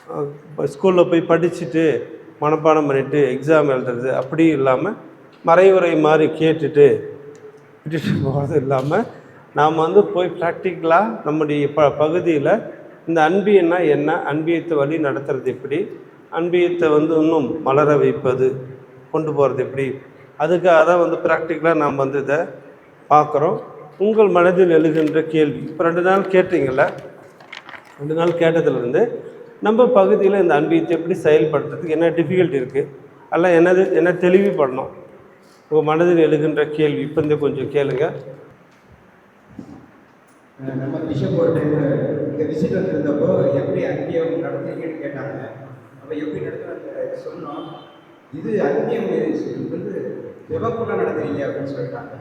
இப்போ ஸ்கூலில் போய் படிச்சுட்டு மனப்பாடம் பண்ணிவிட்டு எக்ஸாம் எழுதுறது அப்படி இல்லாமல் மறைவுரை மாதிரி கேட்டுட்டு விட்டுட்டு போகிறது இல்லாமல் நாம் வந்து போய் ப்ராக்டிக்கலாக நம்முடைய பகுதியில் இந்த அன்பியன்னா என்ன, அன்பியத்தை வழி நடத்துறது எப்படி, அன்பியத்தை வந்து இன்னும் மலர வைப்பது, கொண்டு போகிறது எப்படி, அதுக்காக தான் வந்து ப்ராக்டிக்கலாக நாம் வந்து இதை பார்க்குறோம். உங்கள் மனதில் எழுகின்ற கேள்வி இப்போ 2 நாள் கேட்டீங்கள, 2 நாள் கேட்டதுலேருந்து நம்ம பகுதியில் இந்த அன்பியத்தை எப்படி செயல்படுத்துறதுக்கு என்ன டிஃபிகல்ட்டி இருக்குது, எல்லாம் என்ன தெளிவுபடணும். உங்கள் மனதில் எழுகின்ற கேள்வி இப்போ இந்த கொஞ்சம் கேளுங்க. நம்ம பிஷப் ஒரு டைம் இங்கே விசிட் வந்திருந்தப்போ எப்படி அன்பியம் நடத்துறீங்கன்னு கேட்டாங்க. அப்போ எப்படி நடத்துறாங்க சொன்னோம். இது அன்பியம் வந்து ஜெபக்கூட நடத்துறீங்க அப்படின்னு சொல்லிட்டாங்க.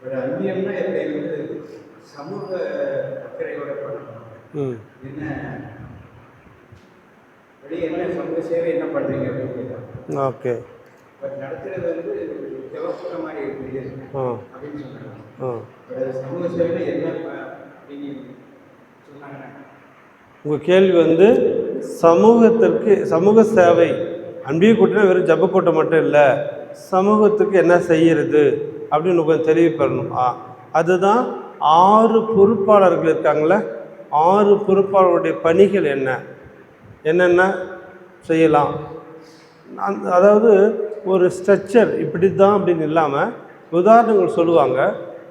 ஒரு அன்பியம்னா எப்படி வந்து சமூக அக்கறையோட பண்ணணும், என்ன வெளியே என்ன சமூக சேவை என்ன பண்ணுறீங்க அப்படின்னு கேட்டாங்க. ஓகே, பட் நடத்துறது வந்து ஜெபக்கூட மாதிரி இருக்குது அப்படின்னு சொன்னாங்க. சமூக சேவை என்ன அப்படின்னு சொன்னாங்க. உங்கள் கேள்வி வந்து சமூகத்திற்கு சமூக சேவை அன்பிய கூட்டம் வெறும் ஜப கூட்டம் மட்டும் இல்லை, சமூகத்துக்கு என்ன செய்கிறது அப்படின்னு கொஞ்சம் தெளிவுபெறணும். அதுதான் 6 பொறுப்பாளர்கள் இருக்காங்களே, 6 பொறுப்பாளருடைய பணிகள் என்னென்ன செய்யலாம். அதாவது ஒரு ஸ்ட்ரக்சர் இப்படி தான் அப்படின்னு இல்லாமல் உதாரணங்கள் சொல்லுவாங்க.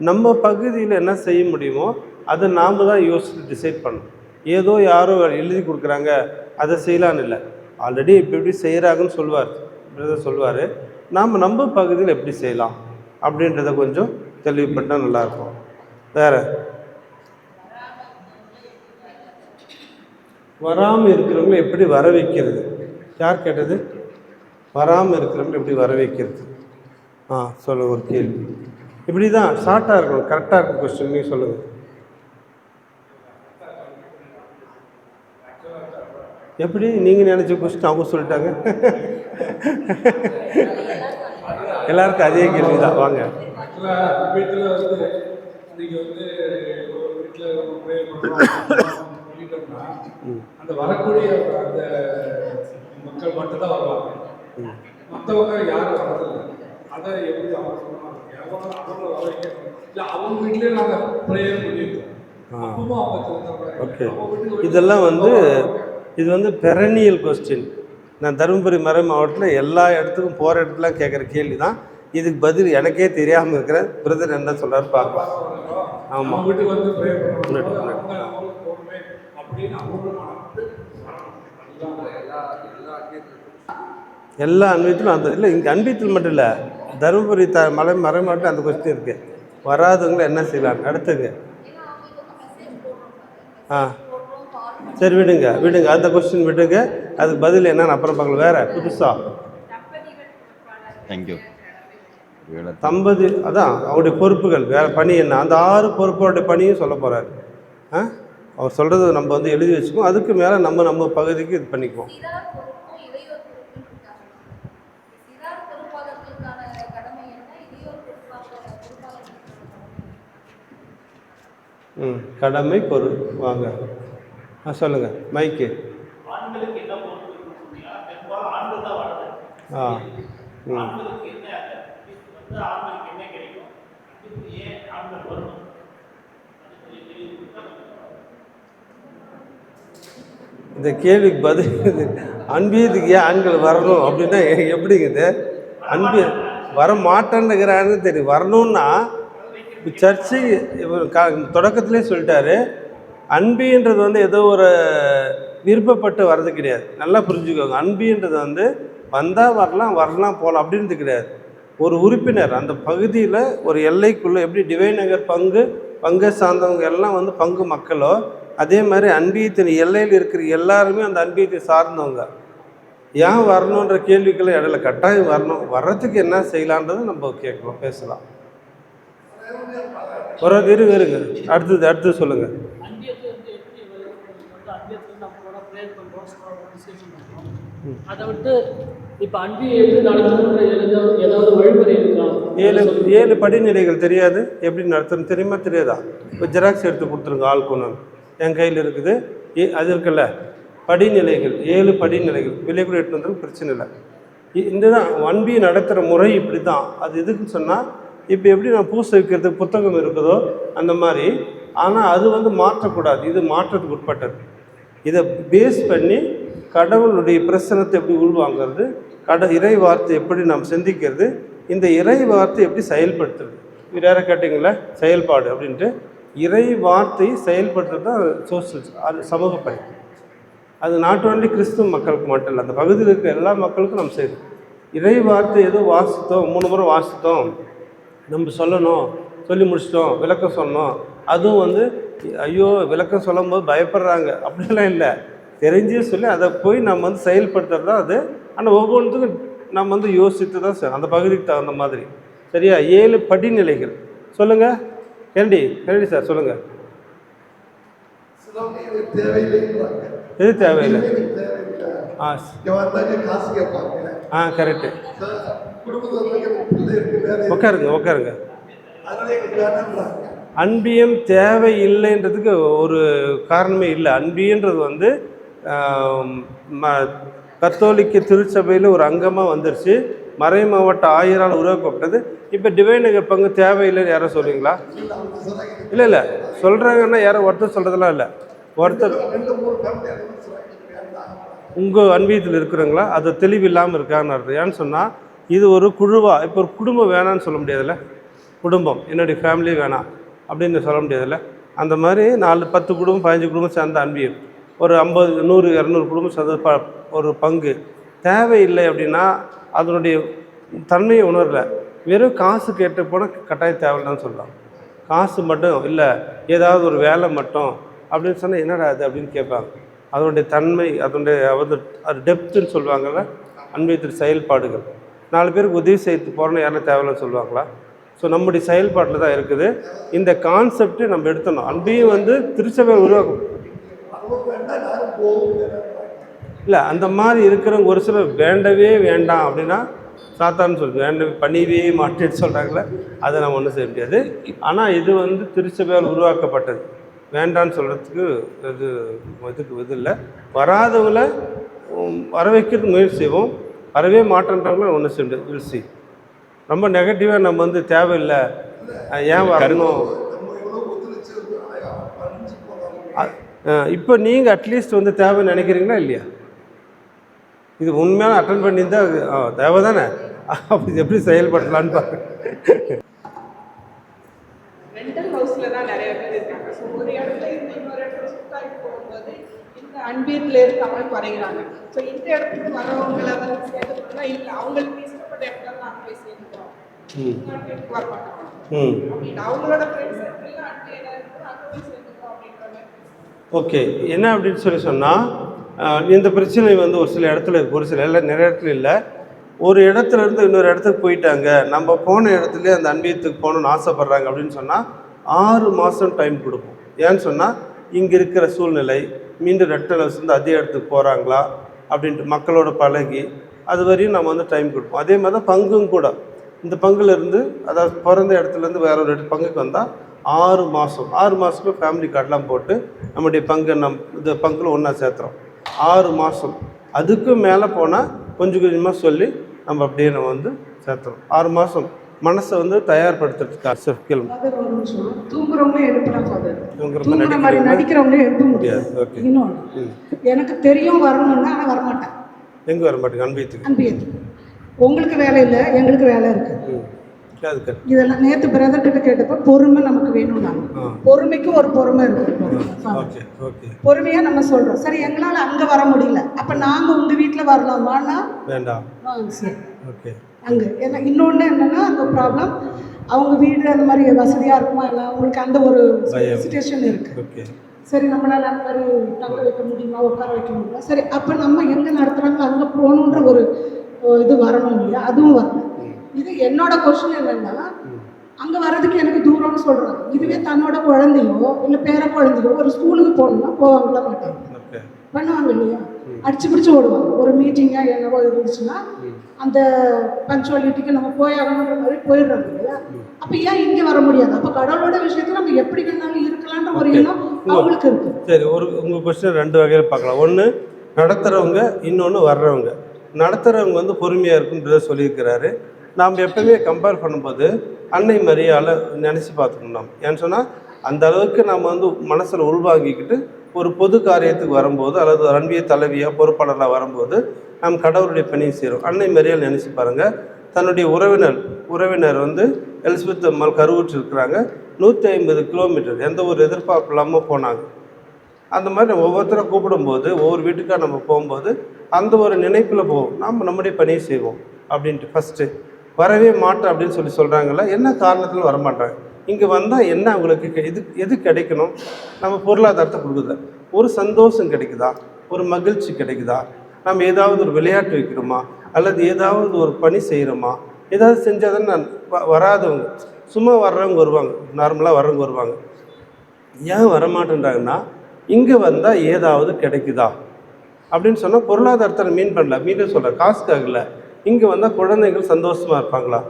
நம்ம பகுதியில் என்ன செய்ய முடியுமோ அதை நாம் தான் யோசித்து டிசைட் பண்ணணும். ஏதோ யாரோ எழுதி கொடுக்குறாங்க அதை செய்யலான்னு இல்லை, ஆல்ரெடி இப்படி செய்கிறாங்கன்னு சொல்லுவார். நாம் நம்ம பகுதியில் எப்படி செய்யலாம் அப்படின்றத கொஞ்சம் தெளிவுபட்டால் நல்லாயிருக்கும். வேறு வராமல் இருக்கிறவங்களை எப்படி வர வைக்கிறது, யார் கேட்டது? வராமல் இருக்கிறவங்களை எப்படி வர வைக்கிறது? சொல்லுங்கள். ஒரு கேள்வி இப்படி தான் ஷார்ட்டாக இருக்கணும், கரெக்டாக இருக்கும் கொஸ்டின். நீங்கள் சொல்லுங்கள். எப்படி நீங்கள் நினச்ச கொஸ்டின் அவங்க சொல்லிட்டாங்க. எல்லாருக்கும் அதே கேள்வி தான். வாங்க. அந்த வரக்கூடிய அந்த மக்கள் மட்டும் தான் வருவாங்க, மற்றவங்க யாரும் வரதில்லை. அதை எப்படி அவங்க சொன்னாங்க, அவங்க வர வைக்கணும் இல்லை அவங்க வீட்டிலே நாங்கள் ப்ரேயர் பண்ணியிருக்கோம். ஓகே, இதெல்லாம் வந்து இது வந்து பெரனியல் கொஸ்டின். நான் தருமபுரி மறை மாவட்டத்தில் எல்லா இடத்துக்கும் போகிற இடத்துல கேட்குற கேள்வி தான். இதுக்கு பதில் எனக்கே தெரியாமல் இருக்கிற பிரதர் என்ன சொல்கிறாரு பார்க்கலாம். ஆமாம், எல்லா அன்பியத்திலும் அந்த இல்லை, இங்கே அன்பியத்தில் மட்டும் இல்லை, தருமபுரி மறை மாவட்டத்தில் அந்த கொஸ்டின் இருக்குது. வராதவங்களை என்ன செய்யலாம். அடுத்தது சரி விடுங்க அந்த கொஸ்டின் விடுங்க, அதுக்கு பதில் என்னன்னு அப்புறம் பார்க்கலாம். வேறு புதுசாக தம்பதி அதான் அவருடைய பொறுப்புகள், வேறு பணி என்ன, அந்த 6 பொறுப்போடைய பணியும் சொல்ல போகிறாரு. அவர் சொல்கிறது நம்ம வந்து எழுதி வச்சுக்குவோம், அதுக்கு மேலே நம்ம பகுதிக்கு இது பண்ணிக்குவோம். கடமை பொருள் வாங்க சொல்லுங்கள். மைக்கு இந்த கேள்விக்கு பதில் அன்பியத்துக்கு ஏன் ஆண்கள் வரணும் அப்படின்னா எப்படிங்குது? அன்பிய வர மாட்டேன்னுங்கிறான்னு தெரியும். வரணும்னா சர்ச்சு தொடக்கத்திலே சொல்லிட்டாரு, அன்பின்றது வந்து ஏதோ ஒரு விருப்பப்பட்டு வர்றது கிடையாது. நல்லா புரிஞ்சுக்கோங்க. அன்பின்றது வந்து வந்தால் வரலாம் போகலாம் அப்படின்றது கிடையாது. ஒரு உறுப்பினர் அந்த பகுதியில் ஒரு எல்லைக்குள்ளே எப்படி டிவைன் நகர் பங்கை சார்ந்தவங்க எல்லாம் வந்து பங்கு மக்களோ, அதே மாதிரி அன்பியத்தின் எல்லையில் இருக்கிற எல்லாருமே அந்த அன்பியத்தை சார்ந்தவங்க. ஏன் வரணுன்ற கேள்விக்கெல்லாம் இடையில கட்டாயம் வரணும். வர்றதுக்கு என்ன செய்யலான்றது நம்ம கேட்கலாம், பேசலாம். ஒரு இருங்க, அடுத்தது சொல்லுங்கள். அதை விட்டு இப்போ அன்பியை எப்படி நடத்தணுன்ற ஏதாவது வழிமுறை இருக்கா? 7 படிநிலைகள் தெரியாது, எப்படி நடத்தணும் தெரியுமா? தெரியாதா? இப்போ ஜெராக்ஸ் எடுத்து கொடுத்துருங்க, ஆள் கொண்டு என் கையில் இருக்குது. அது இருக்குல்ல, படிநிலைகள், 7 படிநிலைகள். வெளியே கூட எடுத்து வந்தாலும் பிரச்சனை இல்லை. இதுதான் 1B நடத்துகிற முறை. இப்படி தான். அது எதுக்குன்னு சொன்னால், இப்போ எப்படி நான் பூசை வைக்கிறதுக்கு புத்தகம் இருக்குதோ அந்த மாதிரி. ஆனால் அது வந்து மாற்றக்கூடாது. இது மாற்றத்துக்கு உட்பட்டது. இதை பேஸ் பண்ணி கடவுளுடைய பிரசனத்தை எப்படி உள்வாங்கிறது, இறை வார்த்தை எப்படி நாம் சிந்திக்கிறது, இந்த இறை வார்த்தை எப்படி செயல்படுத்துறது. இது யாரை கேட்டிங்களா செயல்பாடு அப்படின்ட்டு. இறை வார்த்தை செயல்படுத்துறது தான் சோசியல், அது சமூக பணி. அது நாட் ஒன்லி கிறிஸ்துவ மக்களுக்கு மட்டும் இல்லை, அந்த பகுதியில் இருக்கிற எல்லா மக்களுக்கும் நம்ம செய்யணும். இறை வார்த்தை ஏதோ வாசித்தோம், 3 முறை வாசித்தோம், நம்ம சொல்லணும், சொல்லி முடிச்சிட்டோம், விளக்கம் சொன்னோம், அதுவும் வந்து ஐயோ விளக்கம் சொல்லும் போது பயப்படுறாங்க அப்படிலாம் இல்லை. தெரிஞ்சு சொல்லி அதை போய் நம்ம வந்து செயல்படுத்துறது தான் அது. ஆனால் ஒவ்வொன்றுக்கும் நம்ம வந்து யோசித்து தான் சார் அந்த பகுதிக்கு தகுந்த மாதிரி. சரியா? 7 படிநிலைகள். சொல்லுங்கள் கரடி சார், சொல்லுங்கள். எது தேவையில்லை? கரெக்டு. உட்காருங்க. அன்பியம் தேவையில்லைன்றதுக்கு ஒரு காரணமே இல்லை. அன்பியன்றது வந்து கத்தோலிக்க திருச்சபையில் ஒரு அங்கமாக வந்துருச்சு. மறை மாவட்ட ஆயரால் உருவாக்கப்பட்டது. இப்போ டிவைன் நகர் பங்கு தேவையில்லைன்னு யாரும் சொல்லுவீங்களா? இல்லை சொல்கிறாங்கன்னா யாரும் ஒருத்தர் சொல்கிறதெல்லாம் இல்லை. ஒருத்தர் உங்கள் அன்பியத்தில் இருக்கிறவங்களா அது தெளிவு இல்லாமல் இருக்கான்னு அர்த்தம். ஏன்னு சொன்னால் இது ஒரு குழுவாக, இப்போ ஒரு குடும்பம் வேணான்னு சொல்ல முடியாதுல்ல. குடும்பம் என்னுடைய ஃபேமிலி வேணாம் அப்படின்னு சொல்ல முடியாதுல்ல. அந்த மாதிரி 10 குடும்பம் 15 குடும்பம் சேர்ந்த அன்பியம், ஒரு 50 100 200 குடும்பம் சேர்ந்த ஒரு பங்கு தேவையில்லை அப்படின்னா அதனுடைய தன்மையை உணரல. வெறும் காசு கேட்டு போனால் கட்டாயம் தேவையில்லைன்னு சொல்லலாம். காசு மட்டும் இல்லை, ஏதாவது ஒரு வேலை மட்டும் அப்படின்னு சொன்னால் என்னடா அது அப்படின்னு கேட்பாங்க. அதனுடைய தன்மை, அது டெப்த்துன்னு சொல்லுவாங்கள்ல. அன்பியத்தின் செயல்பாடுகள் 4 பேருக்கு உதவி செய்து போகிறோன்னு யாரும் தேவையில்லைன்னு சொல்லுவாங்களா? ஸோ நம்முடைய செயல்பாட்டில் தான் இருக்குது இந்த கான்செப்ட்டு. நம்ம எடுத்தணும். அன்பியும் வந்து திருச்சபை உருவாக்கும் இல்லை. அந்த மாதிரி இருக்கிறவங்க ஒரு சிலர் வேண்டவே வேண்டாம் அப்படின்னா சாத்தான்னு சொல்லி வேண்டவே பண்ணிவே மாட்டேன்னு சொல்கிறாங்களே, அதை நம்ம ஒன்றும் செய்ய முடியாது. ஆனால் இது வந்து திருச்சபையால் உருவாக்கப்பட்டது. வேண்டான்னு சொல்கிறதுக்கு இது இல்லை. வராதவங்களை வர வைக்கிறதுக்கு முயற்சி செய்வோம். வரவே மாட்டேன்றவங்களும் ஒன்றும் செய்ய முடியாது. வில்சி ரொம்ப நெகட்டிவாக நம்ம வந்து தேவையில்லை, ஏன் வரணும். இப்போ நீங்கள் அட்லீஸ்ட் வந்து தேவைன்னு நினைக்கிறீங்களா இல்லையா? இது உண்மையாக அட்டன் பண்ணியிருந்தால் தேவை தானே. அப்படி எப்படி செயல்படுத்தலான்னு பாருங்க. மென்டல் ஹவுஸில் தான் நிறைய பேர் இருக்காங்க. ஸோ ஒரு இடத்துல இருந்து இன்னொரு இடத்துல ஷிஃப்ட் ஆகிட்டு போகும்போது இந்த அன்பியத்தில் இருக்காமல் குறைகிறாங்க. ஸோ இந்த இடத்துக்கு வரவங்களை வந்து சேர்த்துக்கணும்னா இல்லை, அவங்களுக்கு இஷ்டப்பட்ட இடத்துல நாங்கள் போய் சேர்ந்துக்கிறோம், அன்பியத்துக்கு வர மாட்டாங்க அப்படின்னு அவங்களோட ஃப்ரெண்ட்ஸ் சர்க்கிளில் அன்பியனாக இருக்கும், அங்கே போய் சேர்ந்துக்கிறோம் அப்படின்ற மாதிரி. ஓகே, என்ன அப்படின்னு சொன்னால் இந்த பிரச்சனை வந்து ஒரு சில இடத்துல இருக்குது, ஒரு சில நிறைய இடத்துல இல்லை. ஒரு இடத்துல இருந்து இன்னொரு இடத்துக்கு போயிட்டாங்க, நம்ம போன இடத்துலேயே அந்த அன்பியத்துக்கு போகணுன்னு ஆசைப்பட்றாங்க அப்படின்னு சொன்னால் 6 மாதம் டைம் கொடுப்போம். ஏன்னு சொன்னால் இங்கே இருக்கிற சூழ்நிலை, மீண்டும் ரெட்டலஸ் வந்து அதே இடத்துக்கு போகிறாங்களா அப்படின்ட்டு மக்களோட பழகி அது வரையும் நம்ம வந்து டைம் கொடுப்போம். அதே மாதிரி தான் பங்கும் கூட. இந்த பங்குலேருந்து, அதாவது பிறந்த இடத்துலேருந்து வேற ஒரு பங்குக்கு வந்தால் 6 மாதம் 6 மாதத்துக்கு ஃபேமிலி கார்டெலாம் போட்டு நம்முடைய பங்கை இந்த பங்கில் ஒன்றா சேர்த்துறோம். 6 மாதம் அதுக்கு மேலே போனால் கொஞ்சம் கொஞ்சமாக சொல்லி நம்ம அப்படியே நம்ம வந்து சேர்த்துறோம். 6 மாதம் மனசை வந்து தயார்படுத்துறதுக்கு கேள்வி. தூங்குறவங்களே எழுப்பலாம் ஃபாதர், தூங்குற மாதிரி நடிக்கிறவங்களே எழுப்ப முடியாது. ஓகே, இன்னொன்று எனக்கு தெரியும் வரணும்னா, ஆனால் வரமாட்டேன். எங்கே வர மாட்டேங்க? அன்பியத்துக்கு. அன்பியத்துக்கு உங்களுக்கு வேலை இல்லை, எங்களுக்கு வேலை இருக்குது. இதெல்லாம் நேற்று பிரதர் கிட்ட கேட்டப்போ பொறுமை நமக்கு வேணும். நாங்கள் பொறுமைக்கு ஒரு பொறுமை இருக்கு. பொறுமையா நம்ம சொல்றோம், சரி எங்களால் அங்கே வர முடியல, அப்போ நாங்கள் உங்கள் வீட்டில் வரலாமான்னா வேண்டாம். சரி, ஓகே. அங்கே ஏன்னா இன்னொன்று என்னென்னா அந்த ப்ராப்ளம், அவங்க வீடு அந்த மாதிரி வசதியாக இருக்குமா இல்லை, அவங்களுக்கு அந்த ஒரு சிச்சுவேஷன் இருக்குது. சரி நம்மளால் அந்த மாதிரி தங்க வைக்க முடியுமா, உட்கார வைக்க முடியுமா, சரி அப்போ நம்ம எங்கே நடத்துகிறாங்களோ அங்கே போகணுன்ற ஒரு இது வரணும் இல்லையா, அதுவும் வரல. இது என்னோட கொஸ்டின் என்னன்னா, அங்கே வர்றதுக்கு எனக்கு தூரம்னு சொல்கிறாங்க. இதுவே தன்னோட குழந்தையோ இல்லை பேர குழந்தையோ ஒரு ஸ்கூலுக்கு போகணும்னா போவாங்களா மாட்டாங்க, பண்ணுவாங்க இல்லையா, அடிச்சு பிடிச்சி ஓடுவாங்க. ஒரு மீட்டிங்காக என்னவோ இருந்துச்சுன்னா அந்த பங்க்சுவாலிட்டிக்கு நம்ம போயாகணுன்ற மாதிரி போயிடுறாங்க இல்லையா. அப்போ ஏன் இங்கே வர முடியாது? அப்போ கடவுளோட விஷயத்தில் நம்ம எப்படி வேணாலும் இருக்கலான்ற ஒரு எண்ணம் அவங்களுக்கு இருக்குது. சரி, உங்கள் கொஸ்டின் 2 வகையில் பார்க்கலாம். ஒன்று, நடத்துகிறவங்க, இன்னொன்று வர்றவங்க. நடத்துகிறவங்க வந்து பொறுமையாக இருக்குன்றத சொல்லியிருக்கிறாரு. நாம் எப்பவுமே கம்பேர் பண்ணும்போது அன்னை மரியாதை நினச்சி பார்த்துக்கணும். நாம் ஏன்னு சொன்னால் அந்த அளவுக்கு நம்ம வந்து மனசில் உள்வாங்கிக்கிட்டு ஒரு பொது காரியத்துக்கு வரும்போது, அல்லது அன்பிய தலைவியாக பொறுப்பாளராக வரும்போது நாம் கடவுளுடைய பணியை செய்கிறோம். அன்னை மரியாதை நினச்சி பாருங்கள். தன்னுடைய உறவினர் வந்து எலிசபெத் அம்மாள் கருவுற்று இருக்கிறாங்க. 150 கிலோமீட்டர் எந்த ஒரு எதிர்பார்ப்பு இல்லாமல் போனாங்க. அந்த மாதிரி ஒவ்வொருத்தரை கூப்பிடும்போது, ஒவ்வொரு வீட்டுக்காக நம்ம போகும்போது அந்த ஒரு நினைப்பில் போவோம், நாம் நம்முடைய பணியை செய்வோம் அப்படின்ட்டு. ஃபஸ்ட்டு வரவே மாட்டேன் அப்படின்னு சொல்கிறாங்கல்ல, என்ன காரணத்தில் வரமாட்டாங்க? இங்கே வந்தால் என்ன அவங்களுக்கு எது கிடைக்கணும்? நம்ம பொருளாதாரத்தை கொடுக்குதா, ஒரு சந்தோஷம் கிடைக்குதா, ஒரு மகிழ்ச்சி கிடைக்குதா, நம்ம ஏதாவது ஒரு விளையாட்டு வைக்கிறோமா, அல்லது ஏதாவது ஒரு பணி செய்கிறோமா? ஏதாவது செஞ்சால் தான் நான் வராதவங்க, சும்மா வர்றவங்க வருவாங்க, நார்மலாக வர்றவங்க வருவாங்க. ஏன் வரமாட்டேன்றாங்கன்னா, இங்கே வந்தால் ஏதாவது கிடைக்குதா அப்படின்னு சொன்னால் பொருளாதாரத்தை மீன் பண்ணல, மீண்டும் சொல்கிறேன், காசுக்காகல. இங்கே வந்தால் குழந்தைகள் சந்தோஷமாக இருப்பாங்களா?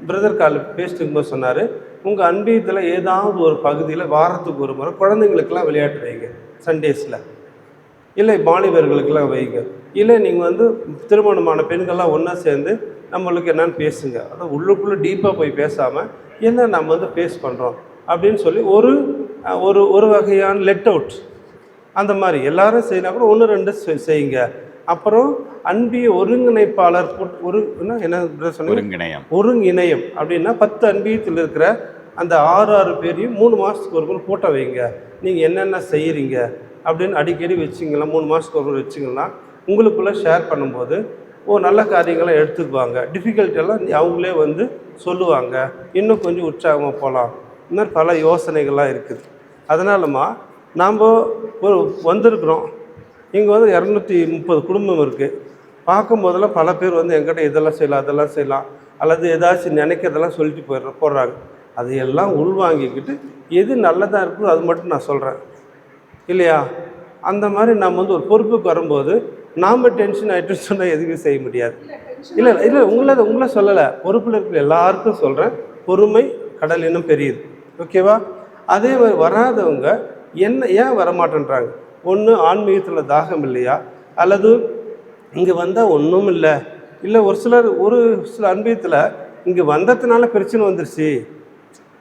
பிரதர் கால் பேசிட்டு இருக்கும்போது சொன்னார், உங்கள் அன்பியத்தில் ஏதாவது ஒரு பகுதியில் வாரத்துக்கு ஒரு முறை குழந்தைங்களுக்கெல்லாம் விளையாட்டு வைங்க, சண்டேஸில். இல்லை மாணவர்களுக்கெல்லாம் வைங்க. இல்லை நீங்கள் வந்து திருமணமான பெண்கள்லாம் ஒன்றா சேர்ந்து நம்மளுக்கு என்னென்னு பேசுங்க. அதான் உள்ளுக்குள்ளே டீப்பாக போய் பேசாமல் என்ன நம்ம வந்து ஃபேஸ் பண்ணுறோம் அப்படின்னு சொல்லி ஒரு ஒரு ஒரு வகையான லெட் அவுட் அந்த மாதிரி எல்லாரும் செய்யினா கூட 1-2 செய்யுங்க. அப்புறம் அன்பிய ஒருங்கிணைப்பாளர் என்ன சொன்னீங்க? ஒருங்கிணையம் அப்படின்னா 10 அன்பியத்தில் இருக்கிற அந்த 6 பேரையும் 3 மாதத்துக்கு ஒரு கூட்டம் வைங்க. நீங்கள் என்னென்ன செய்கிறீங்க அப்படின்னு அடிக்கடி வச்சிங்கன்னா 3 மாதத்துக்கு ஒரு வச்சிங்கன்னா உங்களுக்குள்ளே ஷேர் பண்ணும்போது நல்ல காரியங்களை எடுத்துக்குவாங்க. டிஃபிகல்ட்டெல்லாம் அவங்களே வந்து சொல்லுவாங்க. இன்னும் கொஞ்சம் உற்சாகமாக போகலாம். இந்த மாதிரி பல யோசனைகள்லாம் இருக்குது. அதனாலமா நாம் வந்திருக்கிறோம். இங்கே வந்து 230 குடும்பம் இருக்குது. பார்க்கும்போதெல்லாம் பல பேர் வந்து என்கிட்ட இதெல்லாம் செய்யலாம், அதெல்லாம் செய்யலாம், அல்லது ஏதாச்சும் நினைக்கிறதெல்லாம் சொல்லிட்டு போடுறாங்க. அதையெல்லாம் உள்வாங்கிக்கிட்டு எது நல்லதாக இருக்குதோ அது மட்டும் நான் சொல்கிறேன் இல்லையா? அந்த மாதிரி நம்ம வந்து ஒரு பொறுப்புக்கு வரும்போது நாம் டென்ஷன் ஆகிட்டு சொன்னால் எதுவுமே செய்ய முடியாது. இல்லை உங்களை சொல்லலை, பொறுப்பில் இருக்கிற எல்லாருக்கும் சொல்கிறேன். பொறுமை கடல் இன்னும் பெரியது. ஓகேவா? அதே மாதிரி வராதவங்க ஏன் வரமாட்டேன்றாங்க? ஒன்று ஆன்மீகத்தில் தாகம் இல்லையா, அல்லது இங்கே வந்தால் ஒன்றும் இல்லை ஒரு சில அன்பியத்தில் இங்கே வந்ததுனால பிரச்சனை வந்துருச்சு,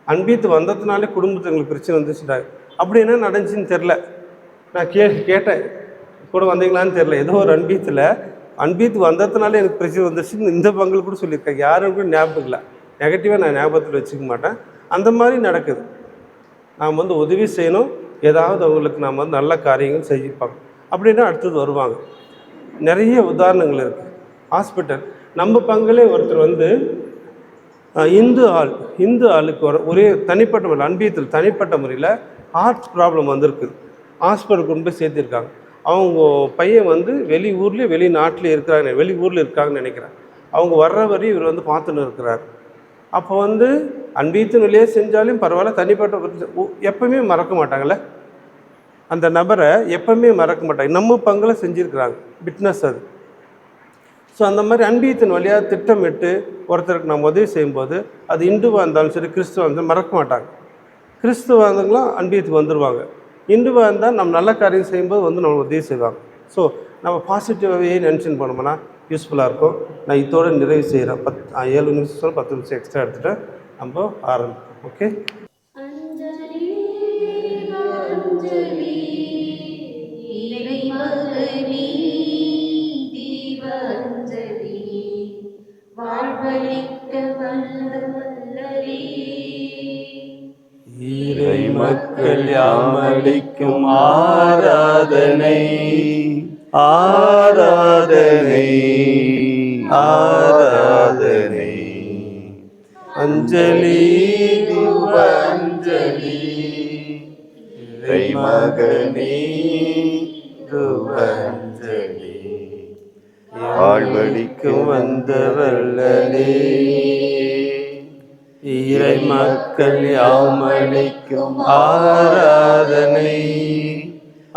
அன்பியத்து வந்ததுனாலே குடும்பத்துங்களுக்கு பிரச்சனை வந்துருச்சுட்டாங்க. அப்படி என்ன நடந்துச்சுன்னு தெரில. நான் கேட்டேன், கூட வந்தீங்களான்னு தெரில. ஏதோ ஒரு அன்பியத்து வந்ததுனால எனக்கு பிரச்சனை வந்துருச்சுன்னு இந்த பங்கில் கூட சொல்லியிருக்காங்க. யாரும் கூட ஞாபகம் இல்லை. நெகட்டிவாக நான் ஞாபகத்தில் வச்சுக்க மாட்டேன். அந்த மாதிரி நடக்குது. நாம் வந்து உதவி செய்யணும், ஏதாவது அவங்களுக்கு நாம் வந்து நல்ல காரியங்கள் செய்யப்பாங்க அப்படின்னா அடுத்தது வருவாங்க. நிறைய உதாரணங்கள் இருக்குது. ஹாஸ்பிட்டல் நம்ம பங்கிலே ஒருத்தர் வந்து இந்து ஆளுக்கு ஒரே தனிப்பட்ட முறையில் அன்பியத்தில் தனிப்பட்ட முறையில் ஹார்ட் ப்ராப்ளம் வந்திருக்குது. ஹாஸ்பிட்டலுக்கு கொண்டு போய் சேர்த்திருக்காங்க. அவங்க பையன் வந்து வெளிநாட்டில் இருக்கிறாங்க, வெளியூரில் இருக்காங்கன்னு நினைக்கிறேன். அவங்க வர்ற வரையும் இவர் வந்து பார்த்துன்னு இருக்கிறார். அப்போ வந்து அன்பியத்தின் வழியே செஞ்சாலும் பரவாயில்ல, தனிப்பட்ட எப்பவுமே மறக்க மாட்டாங்கள்ல, அந்த நபரை எப்பவுமே மறக்க மாட்டாங்க. நம்ம பங்கில் செஞ்சுருக்கிறாங்க, விட்னஸ் அது. ஸோ அந்த மாதிரி அன்பியத்தின் வழியாக திட்டமிட்டு ஒருத்தருக்கு நம்ம உதவி செய்யும்போது அது இந்துவாக இருந்தாலும் சரி, கிறிஸ்துவாக இருந்தாலும் மறக்க மாட்டாங்க. கிறிஸ்துவாக இருந்தாலும் அன்பியத்துக்கு வந்துடுவாங்க. இந்துவாக இருந்தால் நம்ம நல்ல காரியம் செய்யும்போது வந்து நம்ம உதவி செய்வாங்க. ஸோ நம்ம பாசிட்டிவாகவே மென்ஷன் பண்ணோம்னா யூஸ்ஃபுல்லாக இருக்கும். நான் இதோட நிறைவு செய்கிறேன். 7 நிமிஷம் 10 நிமிஷம் எக்ஸ்ட்ரா எடுத்துகிட்டு நம்ம ஆரம்பிப்போம். ஓகே. இறை மக்கள் யாமளிக்கும் ஆராதனை ஆராதனை ஆராதனை. அஞ்சலி அஞ்சலி இறை மகனே அஞ்சலி. வாழ்வழிக்கும் வந்த வல்லலே இறை மக்கள் யாமளிக்கும் ஆராதனை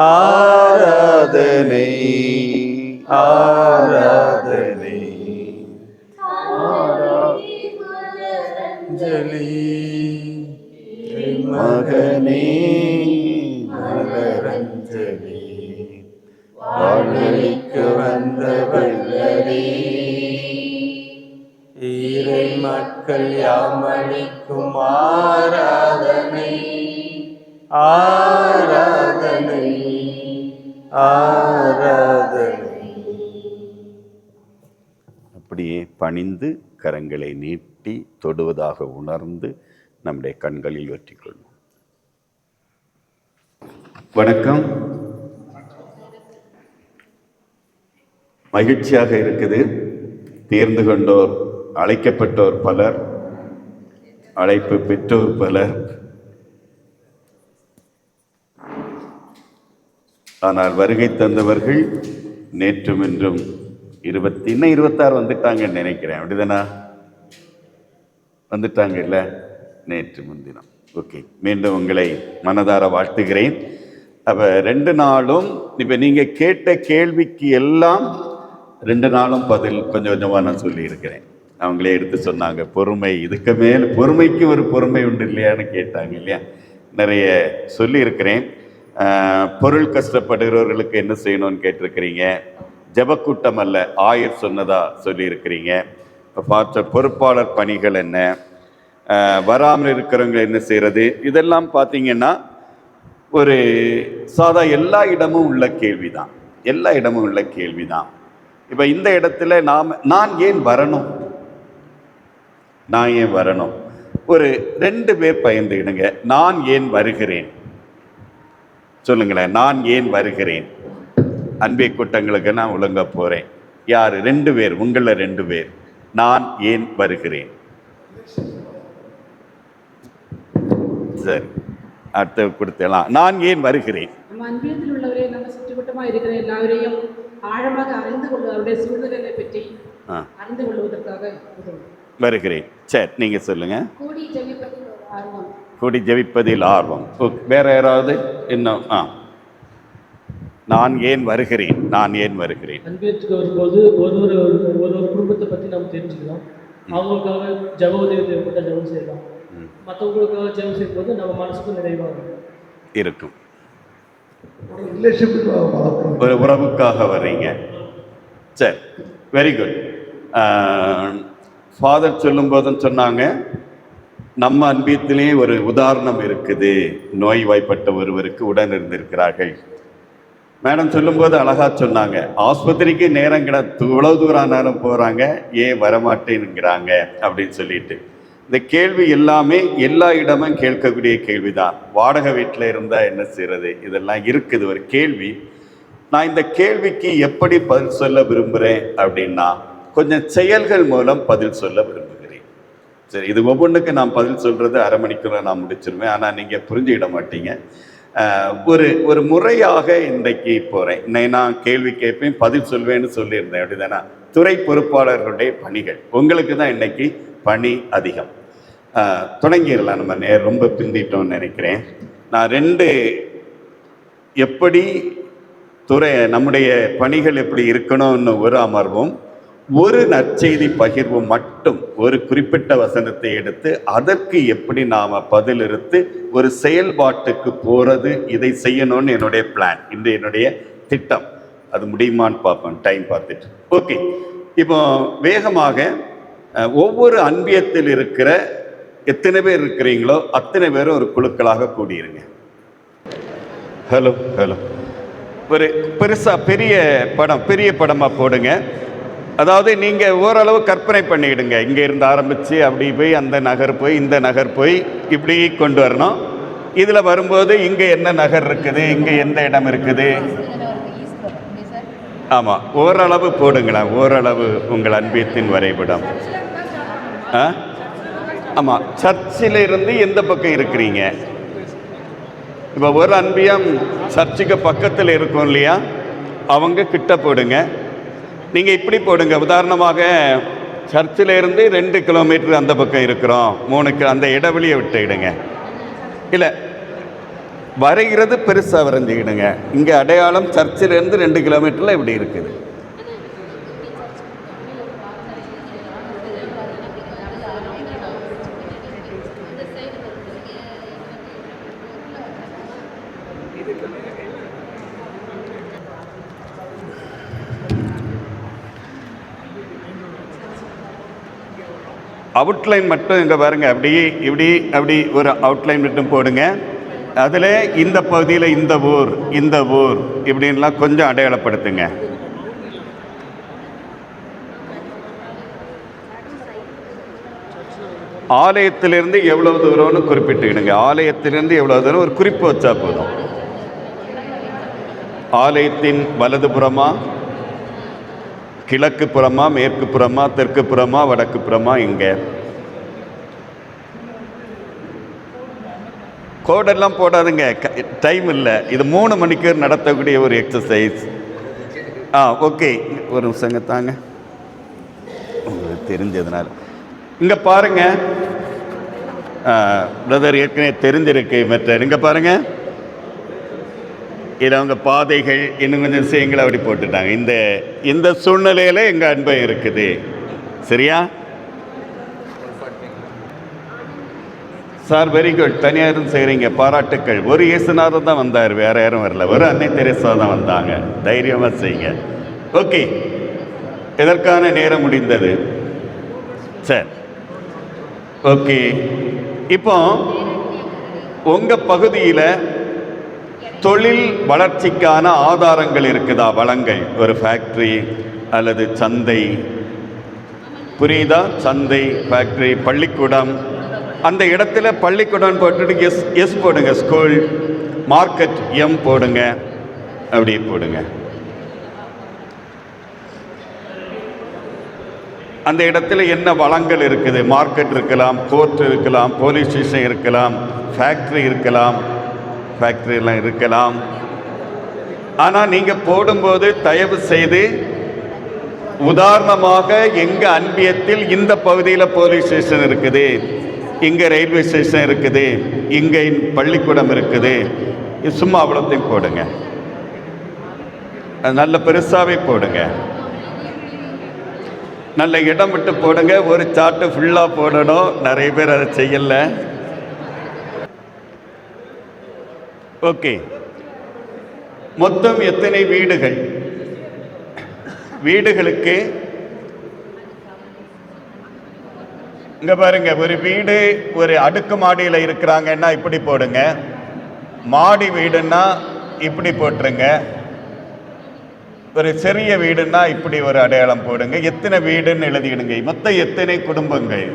ஆராதனை ஆராதனை. அஞ்சலி மகனே மலரஞ்சலி. வாழ்வழிக்கும் வல்லரே. இறை மக்கள் யாமளிக்கும் ஆராதனை ஆராதனை ஆராதனை. அப்படியே பணிந்து கரங்களை நீட்டி தொடுவதாக உணர்ந்து நம்முடைய கண்களில் வெற்றிக்கொள்வோம். வணக்கம். மகிழ்ச்சியாக இருக்குது. தேர்ந்து கொண்டோர், அழைக்கப்பட்டோர் பலர், அழைப்பு பெற்றோர் பலர். ஆனால் வருகை தந்தவர்கள் நேற்றும் இன்றும் 26 வந்துட்டாங்கன்னு நினைக்கிறேன். அப்படிதானா? வந்துட்டாங்க இல்லை? நேற்று முன்தினம். ஓகே, மீண்டும் உங்களை மனதார வாழ்த்துகிறேன். அப்போ 2 நாளும் இப்போ நீங்கள் கேட்ட கேள்விக்கு எல்லாம் 2 நாளும் பதில் கொஞ்சம் கொஞ்சமாக நான் சொல்லியிருக்கிறேன். அவங்களே எடுத்து சொன்னாங்க. பொறுமை, இதுக்கு மேல் பொறுமைக்கு ஒரு பொறுமை உண்டு இல்லையான்னு கேட்டாங்க இல்லையா? நிறைய சொல்லியிருக்கிறேன். பொருள் கஷ்டப்படுகிறவர்களுக்கு என்ன செய்யணும்னு கேட்டிருக்கிறீங்க. ஜபக்கூட்டம் அல்ல, ஆயர் சொன்னதா சொல்லியிருக்கிறீங்க. இப்போ பார்த்த பொறுப்பாளர் பணிகள் என்ன, வராமல் இருக்கிறவங்க என்ன செய்கிறது, இதெல்லாம் பார்த்தீங்கன்னா ஒரு சாதா எல்லா இடமும் உள்ள கேள்வி தான். எல்லா இடமும் உள்ள கேள்வி தான். இப்போ இந்த இடத்துல நான் ஏன் வரணும், நான் ஏன் வரணும், ஒரு 2 பேர் பயந்துக்கிடுங்க. நான் ஏன் வருகிறேன் சொல்லுங்களேன். நான் ஏன் வருகிறேன்? அன்பே கூட்டங்களுக்கு நான் ஒழுங்க போகிறேன். யார்? 2 பேர், உங்கள 2 பேர். நான் ஏன் வருகிறேன்? சரி, அடுத்த கொடுத்தலாம். நான் ஏன் வருகிறேன்? நம்ம அன்பியத்தில் உள்ளவரே, நம்ம சுற்றுவட்டமாக இருக்கிற எல்லாவரையும் ஆழமாக அறிந்து கொள்ள, அவருடைய சூழ்நிலை பற்றி அறிந்து கொள்வதற்காக வருகிறேன். சரி, நீங்க சொல்லுங்க. கூடி ஜெபிப்பதில் ஒரு ஆர்வம். கூடி ஜெபிப்பதில் ஆர்வம். வேற யாராவது இன்னும்? நான் ஏன் வருகிறேன்? நான் ஏன் வருகிறேன்? அன்பியத்துக்கு வரும்போது ஒரு குடும்பத்தை பற்றி நம்ம தெரிஞ்சுக்கலாம். அவங்களுக்காக ஜப உதவி தேவைப்பட்ட ஜபம் செய்யலாம். மற்றவங்களுக்காக ஜபம் செய்யும்போது நம்ம மனசுக்கு நிறைவாக இருக்கும். ஒரு உறவுக்காக வர்றீங்க. சரி, வெரி குட். ஃபாதர் சொல்லும் போதும் சொன்னாங்க, நம்ம அன்பியத்திலே ஒரு உதாரணம் இருக்குது. நோய்வாய்ப்பட்ட ஒருவருக்கு உடன் இருந்திருக்கிறார்கள். மேடம் சொல்லும்போது அழகா சொன்னாங்க, ஆஸ்பத்திரிக்கு நேரம் இவ்வளவு தூரம் நேரம் போகிறாங்க, ஏன் வரமாட்டேனுங்கிறாங்க அப்படின்னு சொல்லிட்டு. இந்த கேள்வி எல்லாமே எல்லா இடமும் கேட்கக்கூடிய கேள்விதான். வாடகை வீட்டில் இருந்தால் என்ன செய்யறது, இதெல்லாம் இருக்குது ஒரு கேள்வி. நான் இந்த கேள்விக்கு எப்படி பதில் சொல்ல விரும்புகிறேன் அப்படின்னா, கொஞ்சம் செயல்கள் மூலம் பதில் சொல்ல விரும்புகிறேன். சரி, இது ஒவ்வொன்றுக்கு நான் பதில் சொல்கிறது 1/2 மணிக்குள்ள நான் முடிச்சிருவேன். ஆனால் நீங்கள் புரிஞ்சுக்கிட மாட்டீங்க. ஒரு முறையாக இன்றைக்கு போகிறேன். நான் கேள்வி கேட்பேன், பதில் சொல்வேன்னு சொல்லியிருந்தேன். அப்படிதானா? துறை பொறுப்பாளர்களுடைய பணிகள் உங்களுக்கு தான் இன்னைக்கு பணி அதிகம். தொடங்கிடலாம். நம்ம ரொம்ப பிந்திட்டோம்னு நினைக்கிறேன். நான் 2 எப்படி துறை நம்முடைய பணிகள் எப்படி இருக்கணும்னு ஒரு அமர்வும், ஒரு நற்செய்தி பகிர்வு மட்டும், ஒரு குறிப்பிட்ட வசனத்தை எடுத்து அதற்கு எப்படி நாம் பதில் எடுத்து ஒரு செயல்பாட்டுக்கு போகிறது, இதை செய்யணும்னு என்னுடைய பிளான், இந்த என்னுடைய திட்டம். அது முடியுமான்னு பார்ப்போம், டைம் பார்த்துட்டு. ஓகே, இப்போ வேகமாக ஒவ்வொரு அன்பியத்தில் இருக்கிற எத்தனை பேர் இருக்கிறீங்களோ அத்தனை பேரும் ஒரு குழுக்களாக கூடியிருங்க. Hello hello. ஒரு பெரிய படமாக போடுங்க. அதாவது நீங்கள் ஓரளவு கற்பனை பண்ணிவிடுங்க. இங்கே இருந்து ஆரம்பித்து அப்படி போய் அந்த நகர் போய் இந்த நகர் போய் இப்படி கொண்டு வரணும். இதில் வரும்போது இங்கே என்ன நகர் இருக்குது, இங்கே எந்த இடம் இருக்குது. ஆமாம், ஓரளவு போடுங்களேன். ஓரளவு உங்கள் அன்பியத்தின் வரைபடம். ஆமாம், சர்ச்சில் இருந்து எந்த பக்கம் இருக்கிறீங்க? இப்போ ஒரு அன்பியம் சர்ச்சுக்கு பக்கத்தில் இருக்கும் இல்லையா, அவங்க கிட்ட போடுங்க. நீங்கள் இப்படி போடுங்க. உதாரணமாக சர்ச்சில் இருந்து 2 கிலோமீட்டர் அந்த பக்கம் இருக்கிறோம், 3 அந்த இடைவெளியை விட்டுக்கிடுங்க. இல்லை, வரைகிறது பெருசாக வரைஞ்சிக்கிடுங்க. இங்கே அடையாளம் சர்ச்சிலேருந்து 2 கிலோமீட்டரில் இப்படி இருக்குது. அவுட்லைன் மட்டும் இங்கே பாருங்க, அப்படி ஒரு அவுட்லைன் மட்டும் போடுங்க. அதில் இந்த பகுதியில் இந்த ஊர் இப்படின்லாம் கொஞ்சம் அடையாளப்படுத்துங்க. ஆலயத்திலிருந்து எவ்வளவு தூரம்னு குறிப்பிட்டுக்கிடுங்க. ஆலயத்திலிருந்து எவ்வளவு தூரம் ஒரு குறிப்பு வச்சா போதும். ஆலயத்தின் வலது புறமா, கிழக்கு புறமா, மேற்கு புறமா, தெற்கு புறமா, வடக்கு புறமா, இங்கே கோடெல்லாம் போடாதுங்க, டைம் இல்லை. இது 3 மணிக்கு நடத்தக்கூடிய ஒரு எக்ஸசைஸ். ஓகே, ஒரு நிமிஷங்க தாங்க, உங்களுக்கு தெரிஞ்சதுனால. இங்கே பாருங்க பிரதர், ஏற்கனவே தெரிஞ்சிருக்கு மற்ற. இங்கே பாருங்க, இது அவங்க பாதைகள் இன்னும் கொஞ்சம் விஷயங்களை அப்படி போட்டுட்டாங்க. இந்த சூழ்நிலையில எங்க அன்பை இருக்குது. சரியா சார்? Very good. தனியாரும் செய்கிறீங்க, பாராட்டுக்கள். ஒரு இயேசுநாதர் தான் வந்தார், வேற யாரும் வரல. ஒரு அன்னை தெரேசா தான் வந்தாங்க. தைரியமாக செய்யுங்க. ஓகே, இதற்கான நேரம் முடிந்தது. சரி, ஓகே. இப்போ உங்கள் பகுதியில் தொழில் வளர்ச்சிக்கான ஆதாரங்கள் இருக்குதா? வளங்கள், ஒரு ஃபேக்ட்ரி அல்லது சந்தை, புரியுதா? சந்தை, ஃபேக்ட்ரி, பள்ளிக்கூடம். அந்த இடத்துல பள்ளிக்கூடம் போட்டுட்டு எஸ் போடுங்க. ஸ்கூல், மார்க்கெட் எம் போடுங்க. அப்படி போடுங்க. அந்த இடத்துல என்ன வளங்கள் இருக்குது? மார்க்கெட் இருக்கலாம், கோர்ட் இருக்கலாம், போலீஸ் ஸ்டேஷன் இருக்கலாம், ஃபேக்ட்ரி இருக்கலாம், ஃபேக்ட்ரியெல்லாம் இருக்கலாம். ஆனால் நீங்கள் போடும்போது தயவு செய்து உதாரணமாக எங்கள் அன்பியத்தில் இந்த பகுதியில் போலீஸ் ஸ்டேஷன் இருக்குது, இங்கே ரயில்வே ஸ்டேஷன் இருக்குது, இங்கே பள்ளிக்கூடம் இருக்குது, சும்மா அவ்வளோத்தையும் போடுங்க. நல்ல பெருசாகவே போடுங்க. நல்ல இடம் விட்டு போடுங்க. ஒரு சார்ட்டு ஃபுல்லாக போடணும். நிறைய பேர் அதை செய்யலை. ஓகே, மொத்தம் எத்தனை வீடுகள்? வீடுகளுக்கு இங்க பாருங்க, ஒரு வீடு ஒரு அடுக்கு மாடியில் இருக்கிறாங்கன்னா இப்படி போடுங்க. மாடி வீடுன்னா இப்படி போட்டுருங்க. ஒரு சிறிய வீடுன்னா இப்படி ஒரு அடையாளம் போடுங்க. எத்தனை வீடுன்னு எழுதிடுங்க. மொத்தம் எத்தனை குடும்பங்கள்?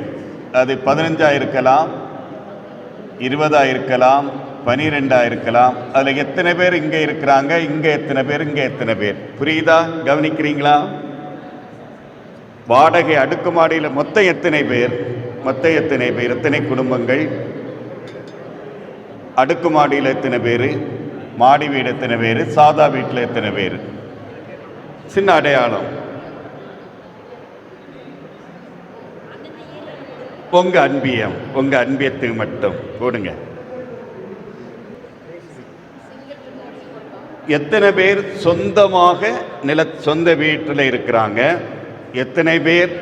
அது 15 இருக்கலாம், 20 இருக்கலாம், 12 இருக்கலாம். அதில் எத்தனை பேர் இங்கே இருக்கிறாங்க, இங்கே எத்தனை பேர், இங்கே எத்தனை பேர்? புரியுதா? கவனிக்கிறீங்களா? வாடகை அடுக்குமாடியில் மொத்தம் எத்தனை பேர்? மொத்தம் எத்தனை பேர்? எத்தனை குடும்பங்கள்? அடுக்குமாடியில் எத்தனை பேர்? மாடி வீடு எத்தனை பேர்? சாதா வீட்டில் எத்தனை பேர்? சின்ன அடையாளம். உங்க அன்பியம், உங்க அன்பியத்துக்கு மட்டும் போடுங்க. எத்தனை பேர் சொந்தமாக சொந்த வீட்டில் இருக்கிறாங்க? எத்தனை பேர்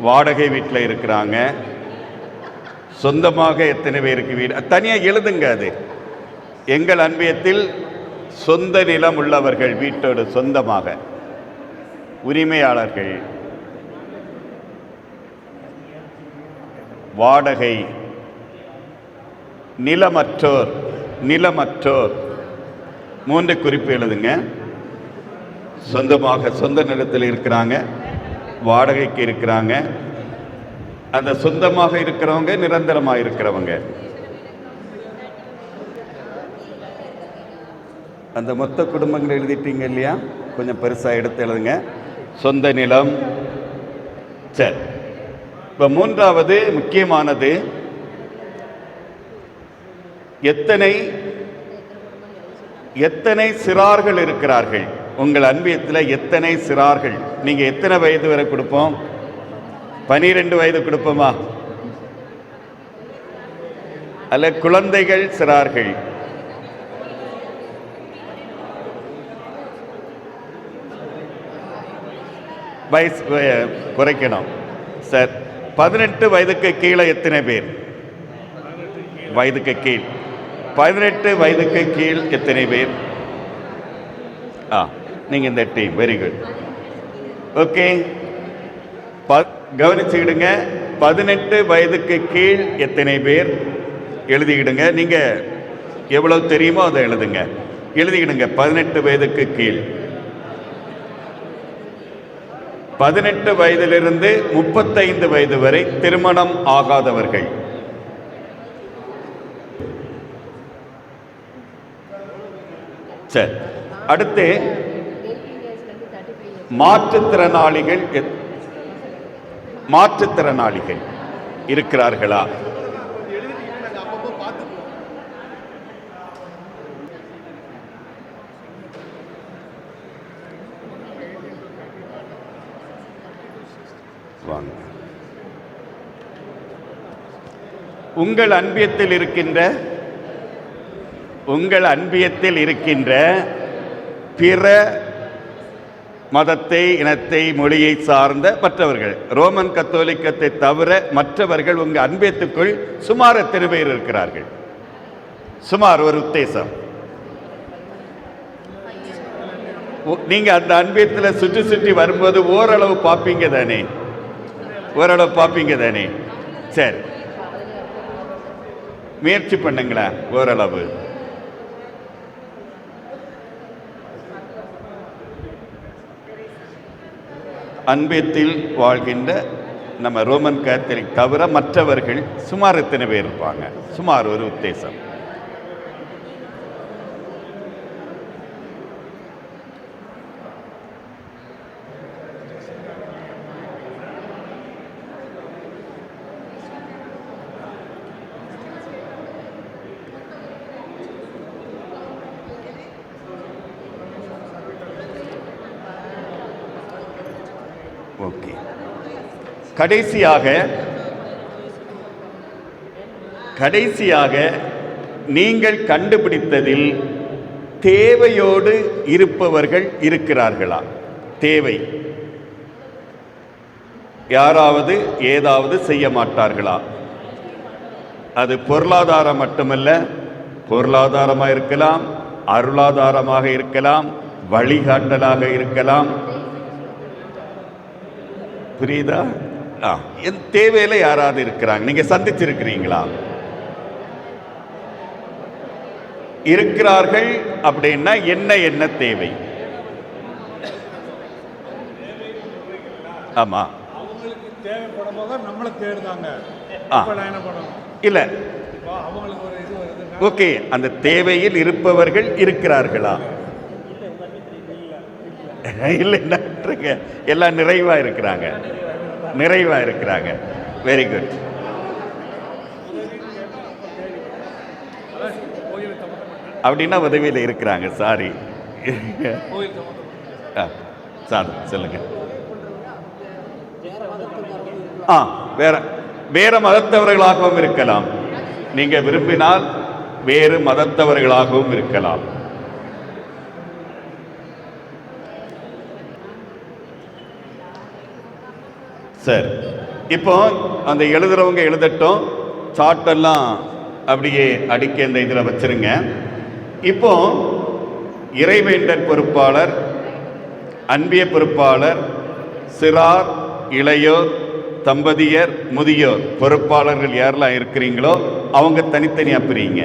வாடகை வீட்டில் இருக்கிறாங்க? சொந்தமாக எத்தனை பேருக்கு வீடு? தனியாக எழுதுங்க. அது எங்கள் அன்பியத்தில் சொந்த நிலம் உள்ளவர்கள், வீட்டோடு சொந்தமாக உரிமையாளர்கள், வாடகை, நிலமற்றோர், நிலமற்றோர் 3 குறிப்பு எழுதுங்க. சொந்தமாக சொந்த நிலத்தில் இருக்கிறாங்க, வாடகைக்கு இருக்கிறாங்க, அந்த சொந்தமாக இருக்கிறவங்க, நிரந்தரமாக இருக்கிறவங்க. அந்த மொத்த குடும்பங்கள் எழுதிட்டீங்க இல்லையா? கொஞ்சம் பெருசாக எடுத்து எழுதுங்க. சொந்த நிலம். சரி, இப்போ 3வது முக்கியமானது, எத்தனை சிறார்கள் இருக்கிறார்கள்? உங்கள் அன்பியத்தில் எத்தனை சிறார்கள்? நீங்கள் எத்தனை வயது வரை கொடுப்போம்? 12 வயது கொடுப்போமா? அல்ல குழந்தைகள் சிறார்கள்? வயசு குறைக்கணும் சார். 18 வயதுக்கு கீழே எத்தனை பேர்? வயதுக்கு கீழ் 18 வயதுக்கு கீழ் எத்தனை பேர்? நீங்கள் இந்த டீம். Very good. ஓகே. கவனிச்சுக்கிடுங்க. 18 வயதுக்கு கீழ் எத்தனை பேர் எழுதிக்கிடுங்க. நீங்கள் எவ்வளவு தெரியுமோ அதை எழுதுங்க. எழுதிக்கிடுங்க. 18 வயதுக்கு கீழ். 18 வயதிலிருந்து 35 வயது வரை திருமணம் ஆகாதவர்கள். சரி, அடுத்து மாற்றுத்திறனாளிகள் மாற்றுத்திறனாளிகள் இருக்கிறார்களா? வாங்க. உங்கள் அன்பியத்தில் இருக்கின்ற பிற மதத்தை, இனத்தை, மொழியை சார்ந்த மற்றவர்கள், ரோமன் கத்தோலிக்கத்தை தவிர மற்றவர்கள் உங்கள் அன்பியத்துக்குள் சுமார் எத்தனை பேர் இருக்கிறார்கள்? சுமார் ஒரு உத்தேசம். நீங்க அந்த அன்பியத்தில் சுற்றி சுற்றி வரும்போது ஓரளவு பார்ப்பீங்க தானே? ஓரளவு பார்ப்பீங்க தானே? சரி, முயற்சி பண்ணுங்களேன். ஓரளவு அன்பியத்தில் வாழ்கின்ற நம்ம ரோமன் கேத்தலிக் தவிர மற்றவர்கள் சுமார் எத்தனை பேர் இருப்பாங்க? சுமார் ஒரு உத்தேசம். ஓகே, கடைசியாக நீங்கள் கண்டுபிடித்ததில் தேவையோடு இருப்பவர்கள் இருக்கிறார்களா? தேவை, யாராவது ஏதாவது செய்ய மாட்டார்களா? அது பொருளாதாரம் மட்டுமல்ல, பொருளாதாரமாக இருக்கலாம், அருளாதாரமாக இருக்கலாம், வழிகாட்டலாக இருக்கலாம். புரியுதா? என் தேவையில யாராவது இருக்கிறாங்க, நீங்க சந்திச்சிருக்கிறீங்களா? இருக்கிறார்கள் அப்படின்னா என்ன தேவை? ஆமா, அவங்களுக்கு தேவைப்படும் போது நம்மளை தேடுதாங்க. இல்ல, அவங்களுக்கு ஒரு இது வருது. ஓகே, அந்த தேவையில் இருப்பவர்கள் இருக்கிறார்களா? இல்லை, எல்லாம் நிறைவா இருக்கிறாங்க. Very good. அப்படின்னா உதவியில் இருக்கிறாங்க. சாரி, சொல்லுங்க. வேற மதத்தவர்களாகவும் இருக்கலாம். நீங்க விரும்பினால் வேறு மதத்தவர்களாகவும் இருக்கலாம். சரி, இப்போ அந்த எழுதுறவங்க எழுதட்டும். சாட்டெல்லாம் அப்படியே அடிக்க இந்த இதில் வச்சிருங்க. இப்போ இறைவேண்டல் பொறுப்பாளர், அன்பிய பொறுப்பாளர், சிறார், இளையோர், தம்பதியர், முதியோர் பொறுப்பாளர்கள் யாரெல்லாம் இருக்கிறீங்களோ அவங்க தனித்தனியாக பிரியுங்க.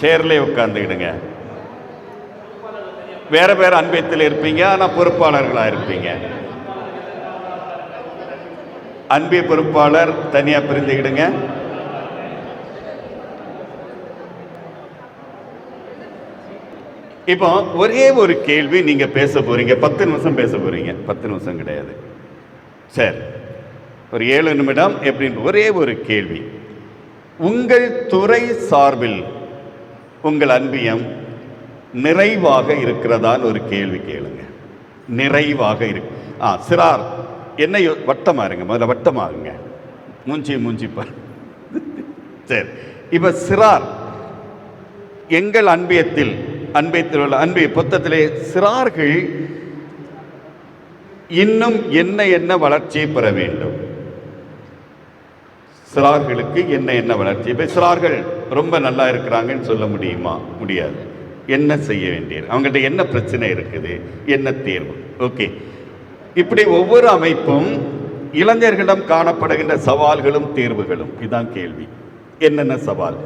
சேர்லே உட்கார்ந்துக்கிடுங்க. வேற வேற அன்பியத்தில் இருப்பீங்க, ஆனால் பொறுப்பாளர்களாக இருப்பீங்க. அன்பிய பொறுப்பாளர் தனியாக பிரிந்துக்கிடுங்க. இப்போ ஒரே ஒரு கேள்வி நீங்க பேச போறீங்க. 10 நிமிஷம் பேச போறீங்க. 10 நிமிஷம் கிடையாது. சரி, ஒரு 7 நிமிடம் எப்படின்னு ஒரே ஒரு கேள்வி. உங்கள் துறை சார்பில் உங்கள் அன்பியம் நிறைவாக இருக்கிறதான்னு ஒரு கேள்வி கேளுங்க. நிறைவாக இருக்கு. சிறார் என்ன வட்டமா இருங்க, முதல்ல வட்டமாகுங்க. மூஞ்சி பாரு. சரி, இப்ப சிறார் எங்கள் அன்பியத்தில் உள்ள அன்பிய புத்தகத்திலே சிறார்கள் இன்னும் என்ன வளர்ச்சியை பெற வேண்டும்? சிறார்களுக்கு என்ன வளர்ச்சி? இப்ப சிறார்கள் ரொம்ப நல்லா இருக்கிறாங்கன்னு சொல்ல முடியுமா? முடியாது. என்ன செய்ய வேண்டியது? அவங்ககிட்ட என்ன பிரச்சனை இருக்குது? என்ன தேர்வு? ஓகே, இப்படி ஒவ்வொரு அமைப்பும் இளைஞர்களிடம் காணப்படுகின்ற சவால்களும் தீர்வுகளும். இதுதான் கேள்வி. என்னென்ன சவால்?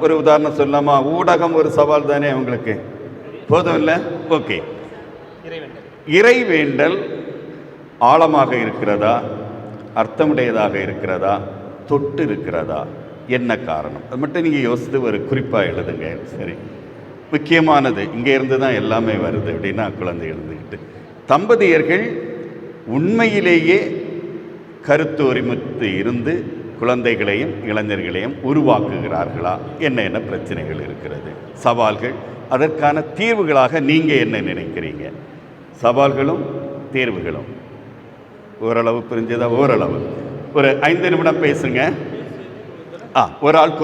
ஒரு உதாரணம் சொல்லாமா? ஊடகம் ஒரு சவால் தானே உங்களுக்கு, போதும் இல்லை? ஓகே. இறைவேண்டல் ஆழமாக இருக்கிறதா, அர்த்தமுடையதாக இருக்கிறதா, தொட்டு இருக்கிறதா, என்ன காரணம்? அது மட்டும் நீங்கள் யோசித்து ஒரு குறிப்பாக எழுதுங்க. சரி, முக்கியமானது இங்கே இருந்து தான் எல்லாமே வருது அப்படின்னா, குழந்தை எழுந்துக்கிட்டு தம்பதியர்கள் உண்மையிலேயே கருத்து ஒருமித்து இருந்து குழந்தைகளையும் இளைஞர்களையும் உருவாக்குகிறார்களா? என்ன பிரச்சனைகள் இருக்கிறது, சவால்கள், அதற்கான தீர்வுகளாக நீங்கள் என்ன நினைக்கிறீங்க? சவால்களும் தீர்வுகளும் ஓரளவு புரிஞ்சதா? ஓரளவு. ஒரு 5 நிமிடம் பேசுங்க. ஒரு ஆள்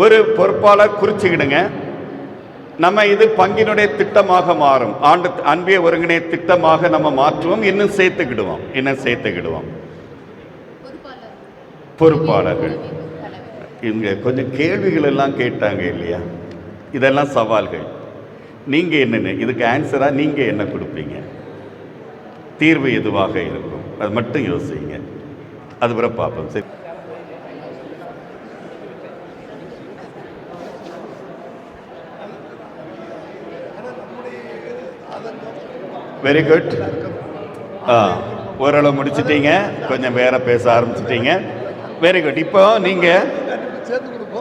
ஒரு பொறுப்பாளர் குறிச்சுக்கிடுங்க. நம்ம இது பங்கினுடைய திட்டமாக மாறும். அன்பிய ஒருங்கிணை திட்டமாக நம்ம மாற்றுவோம். இன்னும் சேர்த்துக்கிடுவோம். பொறுப்பாளர்கள் இங்க கொஞ்சம் கேள்விகள் எல்லாம் கேட்டாங்க இல்லையா? இதெல்லாம் சவால்கள். நீங்க என்னன்னு இதுக்கு ஆன்சரா நீங்க என்ன கொடுப்பீங்க? தீர்வு எதுவாக இருக்கும்? அது மட்டும் யோசிங்க. அதுக்கப்புறம் பார்ப்போம். சரி, வெரி குட். ஓரளவு முடிச்சிட்டீங்க, கொஞ்சம் வேற பேச ஆரம்பிச்சிட்டீங்க. Very good. இப்போ நீங்க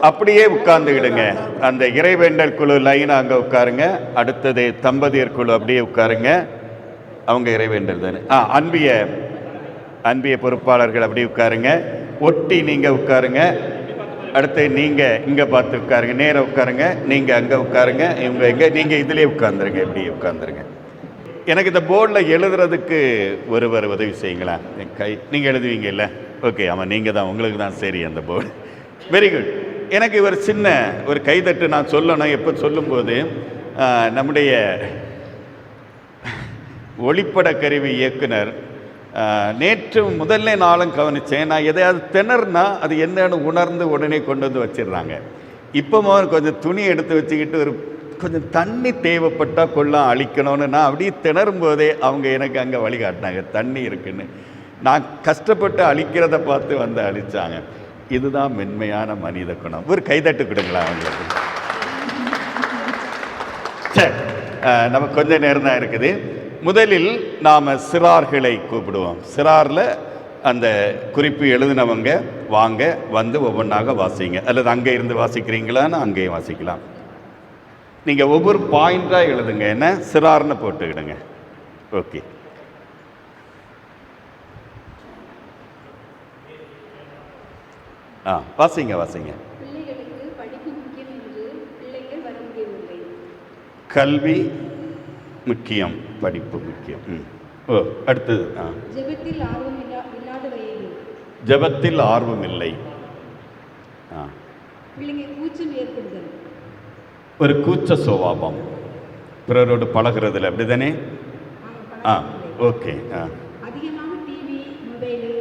அப்படியே உட்கார்ந்துக்கிடுங்க. அந்த இறைவேண்டல் குழு லைன் அங்கே உட்காருங்க. அடுத்தது தம்பதியர் குழு அப்படியே உட்காருங்க. அவங்க இறைவேண்டல் தானே. அன்பிய பொறுப்பாளர்கள் அப்படியே உட்காருங்க. ஒட்டி நீங்கள் உட்காருங்க. அடுத்து நீங்கள் இங்கே பார்த்து உட்காருங்க. நேராக உட்காருங்க. நீங்கள் அங்கே உட்காருங்க. இவங்க எங்கே? நீங்கள் இதிலே உட்காந்துருங்க. இப்படியே உட்காந்துருங்க. எனக்கு இந்த போர்டில் எழுதுறதுக்கு ஒருவர் உதவி செய்யுங்களா? நீங்கள் எழுதுவீங்க இல்லை? ஓகே, ஆமாம், நீங்கள் தான், உங்களுக்கு தான் சரி அந்த போர்டு. Very good. எனக்கு ஒரு சின்ன ஒரு கைதட்டு நான் சொல்லணும். எப்போ சொல்லும்போது நம்முடைய ஒளிப்பட கருவி இயக்குனர் நேற்று முதல்ல நாளும் கவனித்தேன். நான் எதையாவது திணறுனா அது என்னன்னு உணர்ந்து உடனே கொண்டு வந்து வச்சிடுறாங்க. இப்போ கொஞ்சம் துணி எடுத்து வச்சுக்கிட்டு கொஞ்சம் தண்ணி தேவைப்பட்டால் கொள்ளலாம் அழிக்கணும்னு நான் அப்படியே திணறும் போதே அவங்க எனக்கு அங்கே வழிகாட்டினாங்க, தண்ணி இருக்குன்னு. நான் கஷ்டப்பட்டு அழிக்கிறத பார்த்து வந்து அழித்தாங்க. இதுதான் மென்மையான மனித குணம். ஒரு கைதட்டு கொடுங்களா அவங்களுக்கு? சரி, நம்ம கொஞ்ச நேரம் தான் இருக்குது. முதலில் நாம் சிறார்களை கூப்பிடுவோம். சிறாரில் அந்த குறிப்பு எழுதினவங்க வாங்க, வந்து ஒவ்வொன்றாக வாசிங்க. அல்லது அங்கே இருந்து வாசிக்கிறீங்களான்னு அங்கேயும் வாசிக்கலாம். நீங்கள் ஒவ்வொரு பாயிண்டாக எழுதுங்க. என்ன சிறார்னு போட்டுக்கிடுங்க. ஓகே, வாசிங்க. பிள்ளைகளுக்கு படிப்பு முக்கியம் என்று பிள்ளைகள் வர முடியவில்லை. கல்வி முக்கியம், படிப்பு முக்கியம். அடுத்தது ஜெபத்தில் ஆர்வம் இல்லாத வயது. ஜெபத்தில் ஆர்வம் இல்லை. பிள்ளைங்க கூச்சம் ஏற்படுதல். ஒரு கூச்ச சுபாவம் பிறரோடு பழகிறதுல, அப்படிதானே? ஓகே. அதிகமாக டிவி, மொபைலு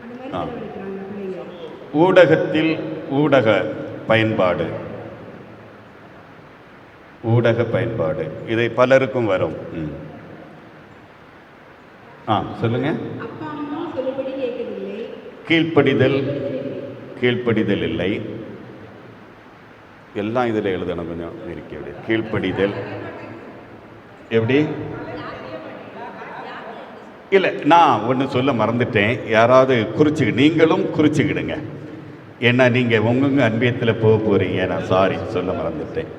அந்த மாதிரி செலவழிக்கிறாங்க பிள்ளைங்க. ஊடகத்தில் ஊடக பயன்பாடு இதை பலருக்கும் வரும். சொல்லுங்க. அப்பா அம்மா சொல்லுபடி கேட்கவில்லை. கீழ்ப்படிதல் இல்லை. எல்லாம் இதில் எழுதணும். கொஞ்சம் இருக்கிறது. கீழ்ப்படிதல் எப்படி? இல்லை, நான் ஒன்று சொல்ல மறந்துட்டேன். யாராவது நீங்களும் குறிச்சுக்கிடுங்க. ஏன்னா நீங்கள் உங்க அன்பியத்தில் போக போகிறீங்க. நான் சாரி, சொல்ல மறந்துட்டேன்.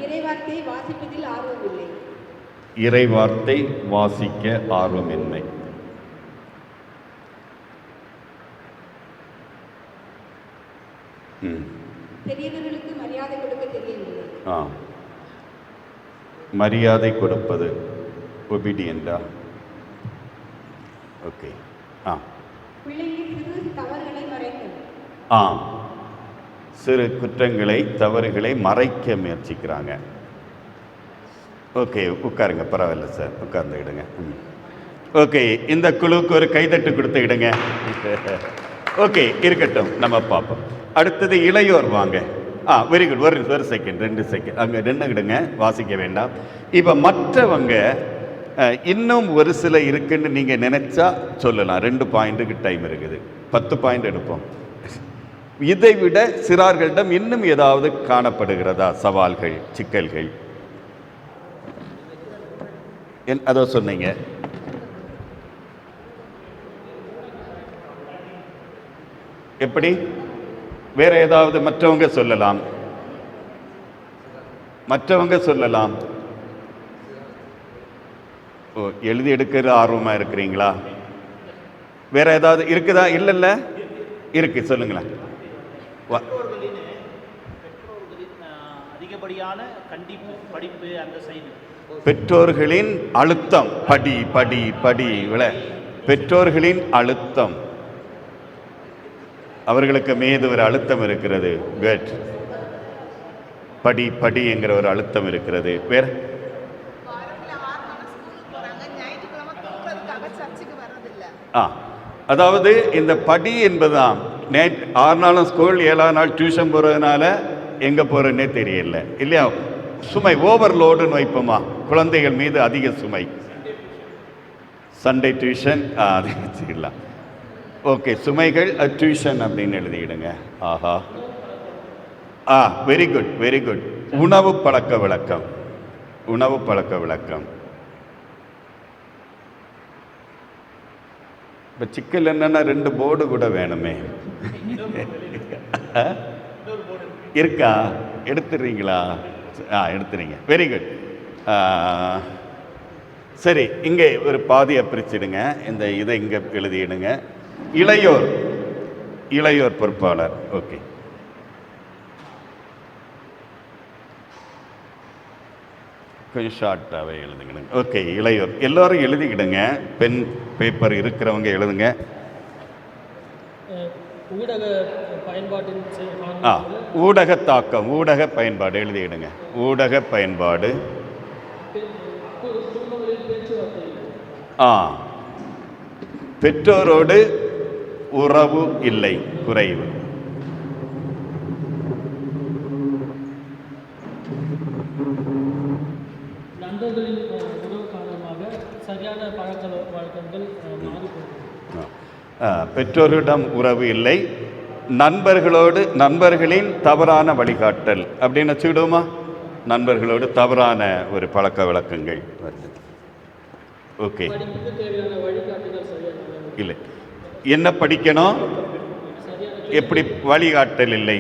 இறைவார்த்தை வாசிப்பதில் ஆர்வம் இல்லை. இறைவார்த்தை வாசிக்க ஆர்வமின்மை. பெரியவர்களுக்கு மரியாதை கொடுக்க தெரியவில்லை. மரியாதை கொடுப்பது ஒபீடியண்டா? ஓகே. பிள்ளைகள் சிறு தவறுகளை மறைத்தல். சிறு குற்றங்களை, தவறுகளை மறைக்க முயற்சிக்கிறாங்க. ஓகே, உட்காருங்க. பரவாயில்ல சார், உட்கார்ந்துக்கிடுங்க. ஓகே, இந்த குழுவுக்கு ஒரு கைதட்டு கொடுத்துக்கிடுங்க. ஓகே, இருக்கட்டும், நம்ம பார்ப்போம். அடுத்தது இளையோர் வாங்க. Very good. ஒரு செகண்ட், 2 செகண்ட் அங்கே நின்றுக்கிடுங்க, வாசிக்க வேண்டாம். இப்போ மற்றவங்க இன்னும் ஒரு சில இருக்குன்னு நீங்கள் நினைச்சா சொல்லலாம். 2 பாயிண்ட்டுக்கு டைம் இருக்குது, 10 பாயிண்ட் எடுப்போம். இதை விட சிறார்களிடம் இன்னும் ஏதாவது காணப்படுகிறதா சவால்கள், சிக்கல்கள்? அதோ சொன்னீங்க. எப்படி? வேற ஏதாவது மற்றவங்க சொல்லலாம், மற்றவங்க சொல்லலாம். ஓ, எழுதி எடுக்கிற ஆர்வமா இருக்கிறீங்களா? வேற ஏதாவது இருக்குதா? இல்லைல்ல, இருக்கு, சொல்லுங்களேன். அதிகப்படியான கண்டிப்பு, படிப்பு, அந்த சைடு பெற்றோர்களின் அழுத்தம், படி படி படி விட பெற்றோர்களின் அழுத்தம், அவர்களுக்கு மீது ஒரு அழுத்தம் இருக்கிறது. குட். படி படி என்கிற ஒரு அழுத்தம் இருக்கிறது. வேற அதாவது இந்த படி என்பதுதான் 6 நாளும் ஸ்கூல், 7ஆம் நாள் டியூஷன் போகிறதுனால எங்கே போகிறதுன்னே தெரியல இல்லையா? சுமை, ஓவர்லோடுன்னு வைப்போமா, குழந்தைகள் மீது அதிக சுமை. சண்டே டியூஷன், அது வச்சுக்கலாம். ஓகே, சுமைகள் டியூஷன் அப்படின்னு எழுதிடுங்க. ஆஹா, வெரி குட், வெரி குட். உணவு பழக்க விளக்கம், உணவு பழக்க விளக்கம். இப்போ சிக்கல் என்னன்னா 2 போர்டு கூட வேணுமே. இருக்கா? எடுத்துடுறீங்களா? எடுத்துறீங்க. Very good. சரி, இங்கே ஒரு பாதியை பிரிச்சிடுங்க. இந்த இதை இங்கே எழுதிடுங்க. இளையோர், இளையோர் பொறுப்பாளர். ஓகே, கொஞ்சம் ஷார்ட்டாகவே எழுதுங்க. ஓகே, இளையோர் எல்லோரும் எழுதிக்கிடுங்க. பென் பேப்பர் இருக்கிறவங்க எழுதுங்க. ஊடக பயன்பாட்டின் ஊடக தாக்கம், ஊடக பயன்பாடு எழுதிக்கிடுங்க. ஊடக பயன்பாடு. பெற்றோரோடு உறவு இல்லை, குறைவு. நண்பர்களின் உறவு காரணமாக சரியான பழக்க வழக்கங்கள் மாறிப்போகும். பெற்றோரிடம் உறவு இல்லை, நண்பர்களோடு, நண்பர்களின் தவறான வழிகாட்டல் அப்படின்னு வச்சுக்கிடுவோமா? நண்பர்களோடு தவறான ஒரு பழக்க வழக்கங்கள். ஓகே, இல்லை. என்ன படிக்கணும், எப்படி வழிகாட்டல் இல்லை,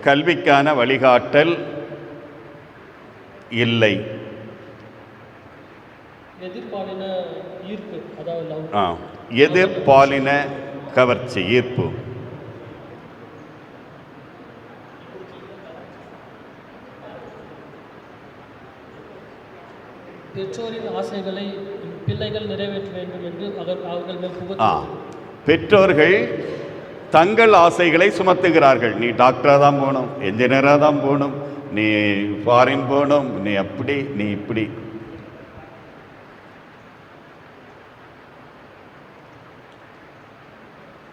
கல்விக்கான வழிகாட்டல் இல்லை. எதிர்பாலின ஈர்ப்பு, அதாவது எதிர்பாலின கவர்ச்சி, ஈர்ப்பு. பெற்றோரின் ஆசைகளை பிள்ளைகள் நிறைவேற்ற வேண்டும் என்று அவர்கள் மேல் பெற்றோர்கள் தங்கள் ஆசைகளை சுமத்துகிறார்கள். நீ டாக்டராக தான் போகணும், என்ஜினியராக தான் போகணும், நீ ஃபாரின் போகணும், நீ அப்படி, நீ இப்படி.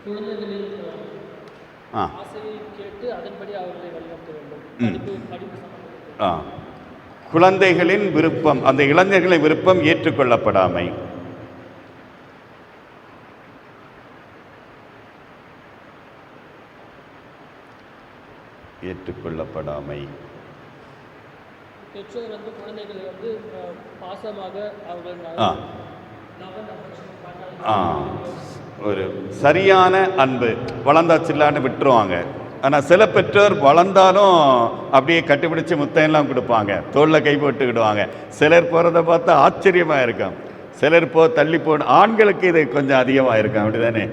குழந்தைகளின் ஆசையை கேட்டு அதன்படி அவர்களை வழிநடத்த வேண்டும். குழந்தைகளின் விருப்பம், அந்த இளைஞர்களின் விருப்பம் ஏற்றுக்கொள்ளப்படாமை. ஏற்றுக்கொள்ளப்படாமை. பெற்றோர் வந்து குழந்தைகளை வந்து பாசமாக அவர்கள் ஒரு சரியான அன்பு, வளர்ந்தாச்சில்லான்னு விட்டுருவாங்க. ஆனால் சில பெற்றோர் வளர்ந்தாலும் அப்படியே கட்டிப்பிடிச்சு முத்தையெல்லாம் கொடுப்பாங்க, தோளில் கை போட்டுக்கிடுவாங்க. சிலர் போகிறத பார்த்தா ஆச்சரியமாக இருக்கும். சிலர் தள்ளி போன ஆண்களுக்கு இது கொஞ்சம் அதிகமாக இருக்கும், அப்படிதானே?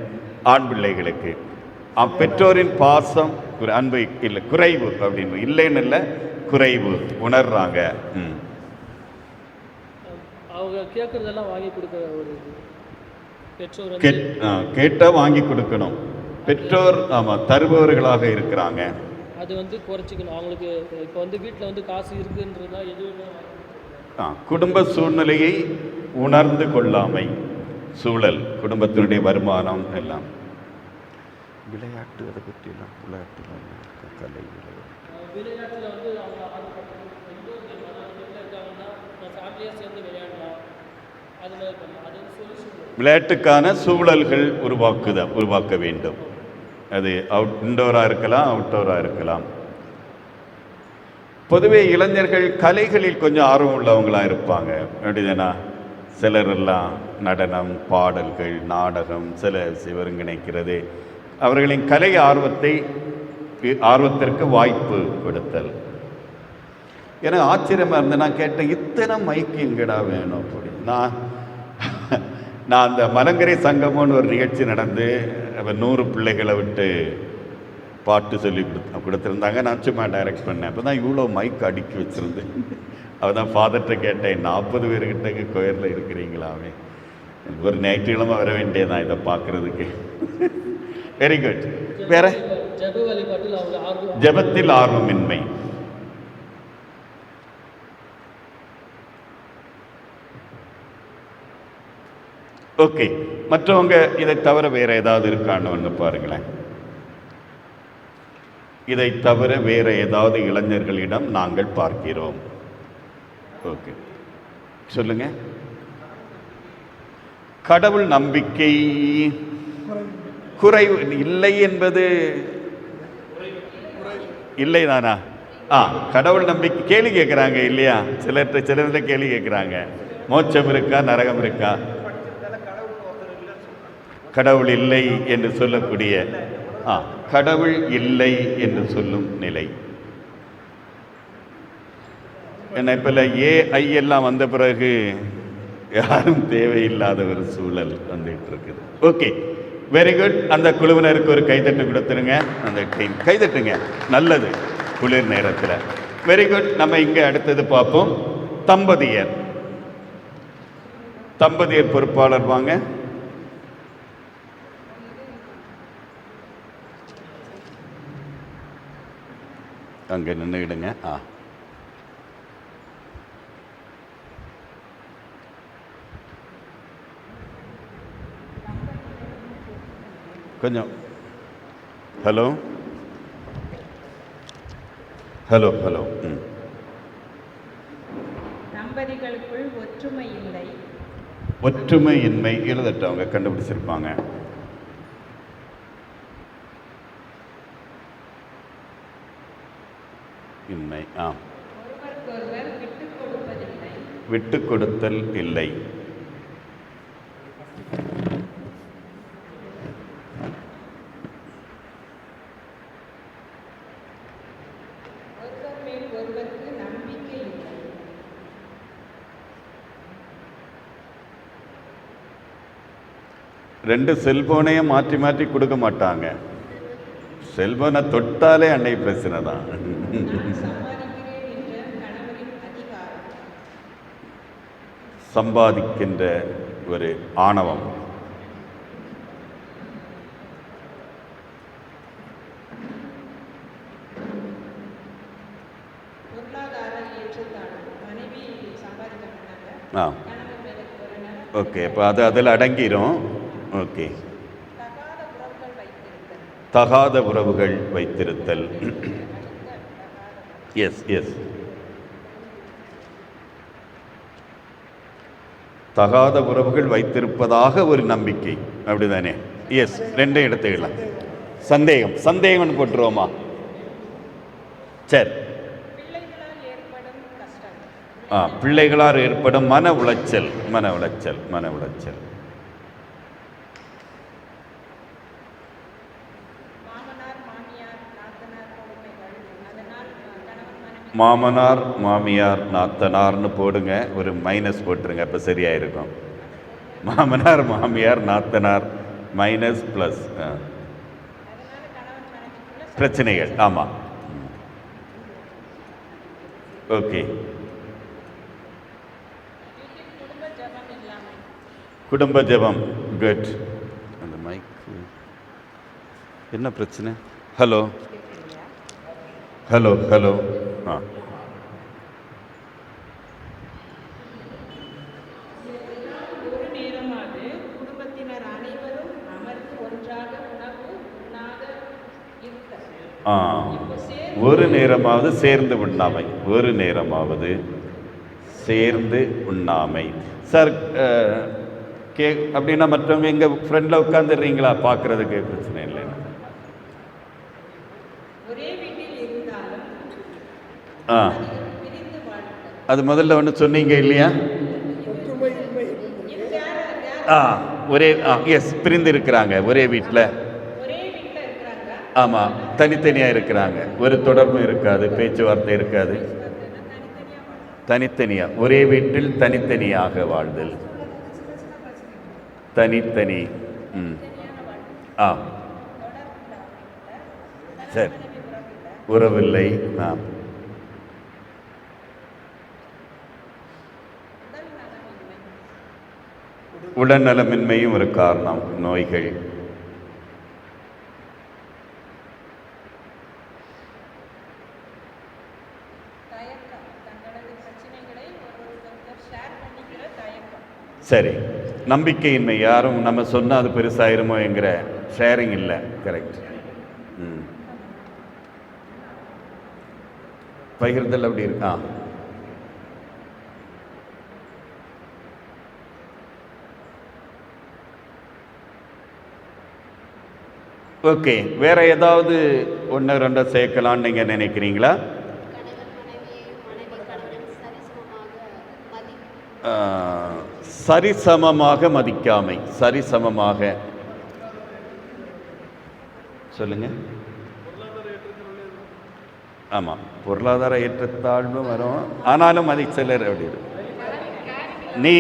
ஆண் பிள்ளைகளுக்கு பெற்றோரின் பாசம், அன்பு இல்லை, குறைவு அப்படின்னு, இல்லைன்னு இல்லை, குறைவு உணர்றாங்க. அவங்க கேட்கறதெல்லாம் வாங்கி கொடுக்க ஒரு பெற்றோர் கேட்டால் வாங்கி கொடுக்கணும். பெற்றோர் தருபவர்களாக இருக்கிறாங்க. அது வந்து குறைச்சிக்கணும். அவங்களுக்கு இப்போ வந்து வீட்டில் வந்து காசு இருக்குன்றதா எதுவுமே குடும்ப சூழ்நிலையை உணர்ந்து கொள்ளாமை, சூழல், குடும்பத்தினுடைய வருமானம் எல்லாம். விளையாட்டு, அதை பற்றியெல்லாம் விளையாட்டில் கலை விளையாட்டில் வந்து அவங்க இருக்காங்கன்னா ஃபேமிலியாக சேர்ந்து விளையாடலாம். அது மாதிரி பண்ணலாம். அது சொல்யூஷன். விளையாட்டுக்கான சூழல்கள் உருவாக்க வேண்டும். அது இன்டோராக இருக்கலாம், அவுட்டோராக இருக்கலாம். பொதுவே இளைஞர்கள் கலைகளில் கொஞ்சம் ஆர்வம் உள்ளவங்களாக இருப்பாங்க. அப்படிதானா? சிலர் எல்லாம் நடனம், பாடல்கள், நாடகம், சில ஒருங்கிணைக்கிறது. அவர்களின் கலை ஆர்வத்திற்கு வாய்ப்பு கொடுத்தல். எனக்கு ஆச்சரியமாக இருந்தது. நான் கேட்டேன், இத்தனை மைக்கு எங்கடா வேணும் அப்படி. நான் அந்த மலங்கரை சங்கமம்னு ஒரு நிகழ்ச்சி நடந்து 100 பிள்ளைகளை விட்டு பாட்டு சொல்லி கொடுத்துருந்தாங்க. நான் சும்மா டைரக்ட் பண்ணேன். அப்போ தான் இவ்வளோ மைக் அடுக்கி வச்சுருந்தேன். அவள் தான் ஃபாதர்கிட்ட கேட்டேன், 40 பேர்கிட்ட கோயிலில் இருக்கிறீங்களாவே, ஒரு ஞாயிற்றுக்கிழமை வர வேண்டியதான் இதை பார்க்குறதுக்கு. Very good. வேற ஜெபத்தில் ஆர்வமின்மை. ஓகே, மற்றவங்க இதை தவிர வேற ஏதாவது இருக்கான்னு ஒன்று பாருங்களேன். இதை தவிர வேற ஏதாவது இளைஞர்களிடம் நாங்கள் பார்க்கிறோம்? ஓகே, சொல்லுங்க. கடவுள் நம்பிக்கை குறைவு இல்லை என்பது இல்லைதானா? கடவுள் நம்பிக்கை கேள்வி கேட்குறாங்க இல்லையா? சிலர்கிட்ட கேள்வி கேட்குறாங்க, மோட்சம் இருக்கா, நரகம் இருக்கா? கடவுள் இல்லை என்று சொல்லக்கூடிய கடவுள் இல்லை என்று சொல்லும் நிலை என்ன? இப்போ AI எல்லாம் வந்த பிறகு யாரும் தேவையில்லாத ஒரு சூழல் வந்துட்டு இருக்குது. Okay, very good. அந்த குழுவினருக்கு ஒரு கைத்தட்டு கொடுத்துருங்க. அந்த டீம் கைதட்டுங்க, நல்லது குளிர் நேரத்தில். Very good. நம்ம இங்கே அடுத்தது பார்ப்போம். தம்பதியர் பொறுப்பாளர் வாங்க. அங்கே நின்றுடுங்க. கொஞ்சம் ஹலோ. தம்பதிகளுக்குள் ஒற்றுமை இல்லை. ஒற்றுமையின்மை எழுதட்டும், அவங்க கண்டுபிடிச்சிருப்பாங்க. இன்மை. ஒருவருக்கொருவர் விட்டுக் கொடுப்பதில்லை. விட்டுக் கொடுத்தல் இல்லை. ஒருவர் மேல் ஒருவருக்கு நம்பிக்கை இல்லை. ரெண்டு செல்போனையும் மாற்றி மாற்றி கொடுக்க மாட்டாங்க. செல்போனை தொட்டாலே அன்னை பிரச்சனை தான். சம்பாதிக்கின்ற ஒரு ஆணவம். ஓகே, இப்போ அதில் அடங்கிரும். ஓகே, தகாத உறவுகள் வைத்திருத்தல். எஸ், தகாத உறவுகள் வைத்திருப்பதாக ஒரு நம்பிக்கை, அப்படிதானே? எஸ், ரெண்டே எடுத்துக்கலாம். சந்தேகம் போட்டுருவோமா? சரி. பிள்ளைகளால் ஏற்படும் மன உளைச்சல். மாமனார் மாமியார் நாத்தனார்னு போடுங்க, ஒரு மைனஸ் போட்டுருங்க, இப்போ சரியா இருக்கும். மாமனார் மாமியார் நாத்தனார் மைனஸ் பிளஸ் பிரச்சனைகள். ஆமாம், ஓகே. குடும்ப ஜெபம். குட். அந்த மைக் என்ன பிரச்சனை? ஹலோ. ஒரு நேரமாவது குடும்பத்தினர் அனைவரும் அமர்ந்து ஒன்றாக உணவு உண்ணாத இருக்க. ஒரு நேரமாவது சேர்ந்து உண்ணாமை. ஒரு நேரமாவது சேர்ந்து உண்ணாமை. சார் அப்படின்னா மற்றவங்க எங்கள் ஃப்ரெண்டில் உட்காந்துடுறீங்களா? பார்க்குறதுக்கு பிரச்சனை இல்லைன்னு. அது முதல்ல ஒன்று சொன்னீங்க இல்லையா? ஒரே எஸ், பிரிந்து இருக்கிறாங்க ஒரே வீட்டில். ஆமாம், தனித்தனியாக இருக்கிறாங்க, ஒரு தொடர்பும் இருக்காது, பேச்சுவார்த்தை இருக்காது. தனித்தனியாக ஒரே வீட்டில் தனித்தனியாக வாழ்தல், தனித்தனி. சரி, உறவில்லை. உடல்நலமின்மையும் ஒரு காரணம், நோய்கள். சரி, நம்பிக்கையின்மை, யாரும் நம்ம சொன்னால் அது பெருசாயிருமோ என்கிற ஷேரிங் இல்லை. கரெக்ட். பகிர்தல் அப்படி இருக்கா? ஓகே, வேற ஏதாவது ஒன்று ரெண்டை சேர்க்கலான்னு நீங்கள் நினைக்கிறீங்களா? சரிசமமாக மதிக்காமை. சரிசமமாக சொல்லுங்க. ஆமாம், பொருளாதார ஏற்றத்தாழ்வு வரும், ஆனாலும் அதை சிலர் அப்படி நீ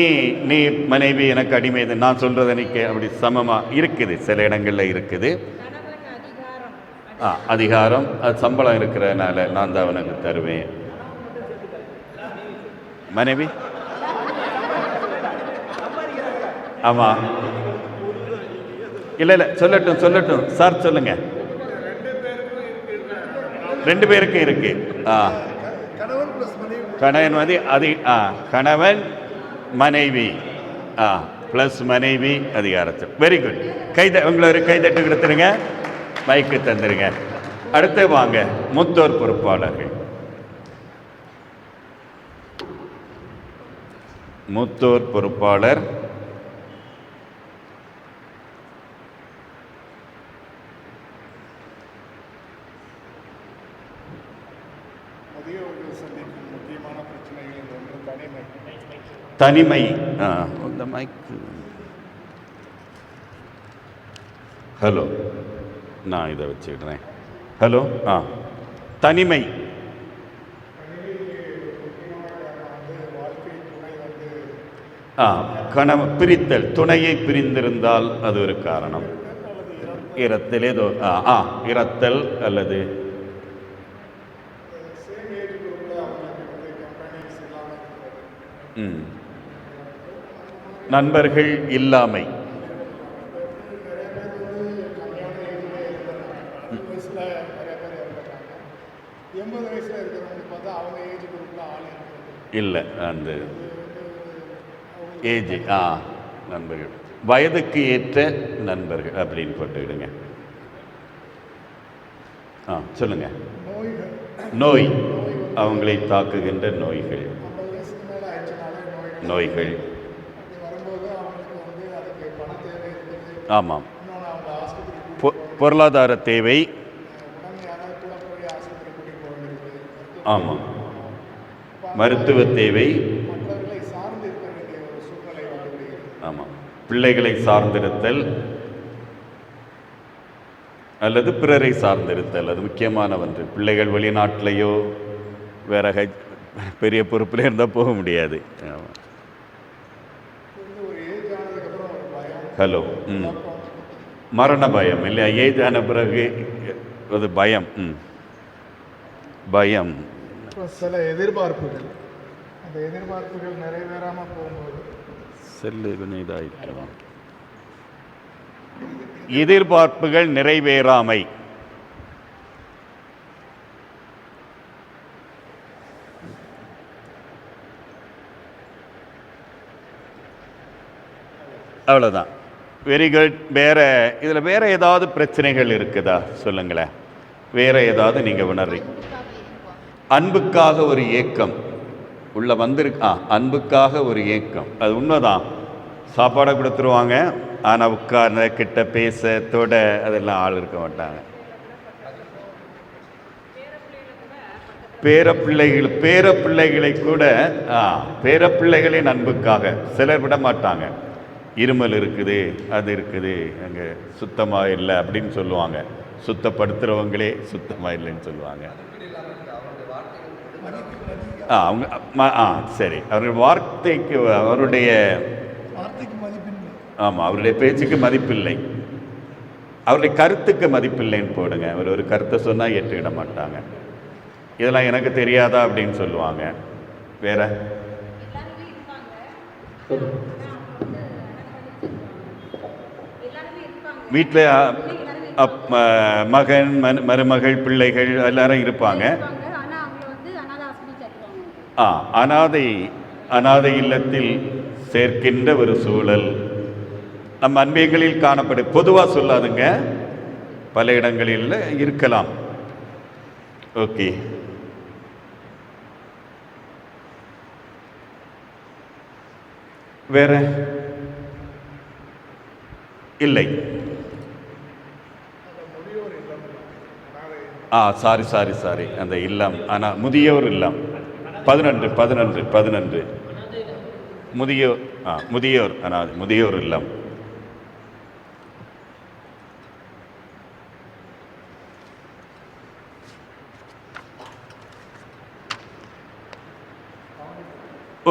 நீ மனைவி எனக்கு அடிமை, நான் சொல்றதை நிற்க அப்படி சமமாக இருக்குது. சில இடங்களில் இருக்குது. அதிகாரம், அது சம்பளம் இருக்கிறதுனால நான் தான் அவனுக்கு தருவேன். மனைவி ஆமாம், இல்லை சொல்லட்டும் சார், சொல்லுங்க. 2 பேருக்கும் இருக்கு. கணவன் கணவன் மனைவி ப்ளஸ் மனைவி அதிகாரத்தில். Very good. உங்களை ஒரு கைதட்டு கொடுத்துருங்க, மைக்கு தந்துருங்க. அடுத்து வாங்க, மூத்தோர் பொறுப்பாளர்கள். மூத்தோர் பொறுப்பாளர் தனிமை. இந்த மைக்கு. ஹலோ, நான் இதை வச்சுக்கிறேன். ஹலோ, தனிமை. கணவன் பிரித்தல், துணையை பிரிந்திருந்தால் அது ஒரு காரணம். இரத்தல், ஏதோ இரத்தல் அல்லது நண்பர்கள் இல்லாமை. இல்லை, அந்த ஏஜ் நண்பர்கள், வயதுக்கு ஏற்ற நண்பர்கள் அப்படின்னு போட்டுக்கிடுங்க. சொல்லுங்க. நோய், அவங்களை தாக்குகின்ற நோய்கள். ஆமாம், பொருளாதார தேவை. ஆமாம், மருத்துவ தேவை. ஆமாம், பிள்ளைகளை சார்ந்திருத்தல் அல்லது பிறரை சார்ந்திருத்தல், அது முக்கியமான ஒன்று. பிள்ளைகள் வெளிநாட்டிலையோ வேற பெரிய பொறுப்பில் இருந்தால் போக முடியாது. ஹலோ, மரண பயம் இல்லையா? ஏஜ் ஆன பிறகு அது பயம். பயம், சில எதிர்பார்ப்புகள், அந்த எதிர்பார்ப்புகள் நிறைவேறாமல் போகும்போது செல்லு கொஞ்சம் இதாகிட்டு. எதிர்பார்ப்புகள் நிறைவேறாமை. அவ்வளோதான். Very good. இதில் வேற ஏதாவது பிரச்சனைகள் இருக்குதா சொல்லுங்களேன். வேற ஏதாவது நீங்கள் உணர்றீங்க? அன்புக்காக ஒரு ஏக்கம். உள்ள வந்திருக்கு. அன்புக்காக ஒரு ஏக்கம், அது உண்மைதான். சாப்பாடை கொடுத்துருவாங்க, ஆனால் உட்கார்ந்த கிட்ட பேச தொட அதெல்லாம் ஆள் இருக்க மாட்டாங்க. பேரப்பிள்ளைகளை கூட பேரப்பிள்ளைகளின் அன்புக்காக சிலர் விட மாட்டாங்க. இருமல் இருக்குது, அது இருக்குது, அங்கே சுத்தமாக இல்லை அப்படின்னு சொல்லுவாங்க. சுத்தப்படுத்துகிறவங்களே சுத்தமாக இல்லைன்னு சொல்லுவாங்க. அவங்க சரி, அவர்கள் வார்த்தைக்கு அவருடைய ஆமாம் அவருடைய பேச்சுக்கு மதிப்பில்லை, அவருடைய கருத்துக்கு மதிப்பில்லைன்னு போடுங்க. அவர் ஒரு கருத்தை சொன்னால் ஏற்றுக்கிட மாட்டாங்க. இதெல்லாம் எனக்கு தெரியாதா அப்படின்னு சொல்லுவாங்க. வேற வீட்டில் மகன் மருமகள் பிள்ளைகள் எல்லாரும் இருப்பாங்க. அனாதை இல்லத்தில் சேர்க்கின்ற ஒரு சூழல் நம்ம அன்பியங்களில் காணப்படும். பொதுவாக சொல்லாதுங்க, பல இடங்களில் இருக்கலாம். ஓகே, வேற இல்லை. சாரி அந்த இல்லம், ஆனால் முதியோர் இல்லம் 11 முதியோர் அனாதை முதியோர் இல்லம்.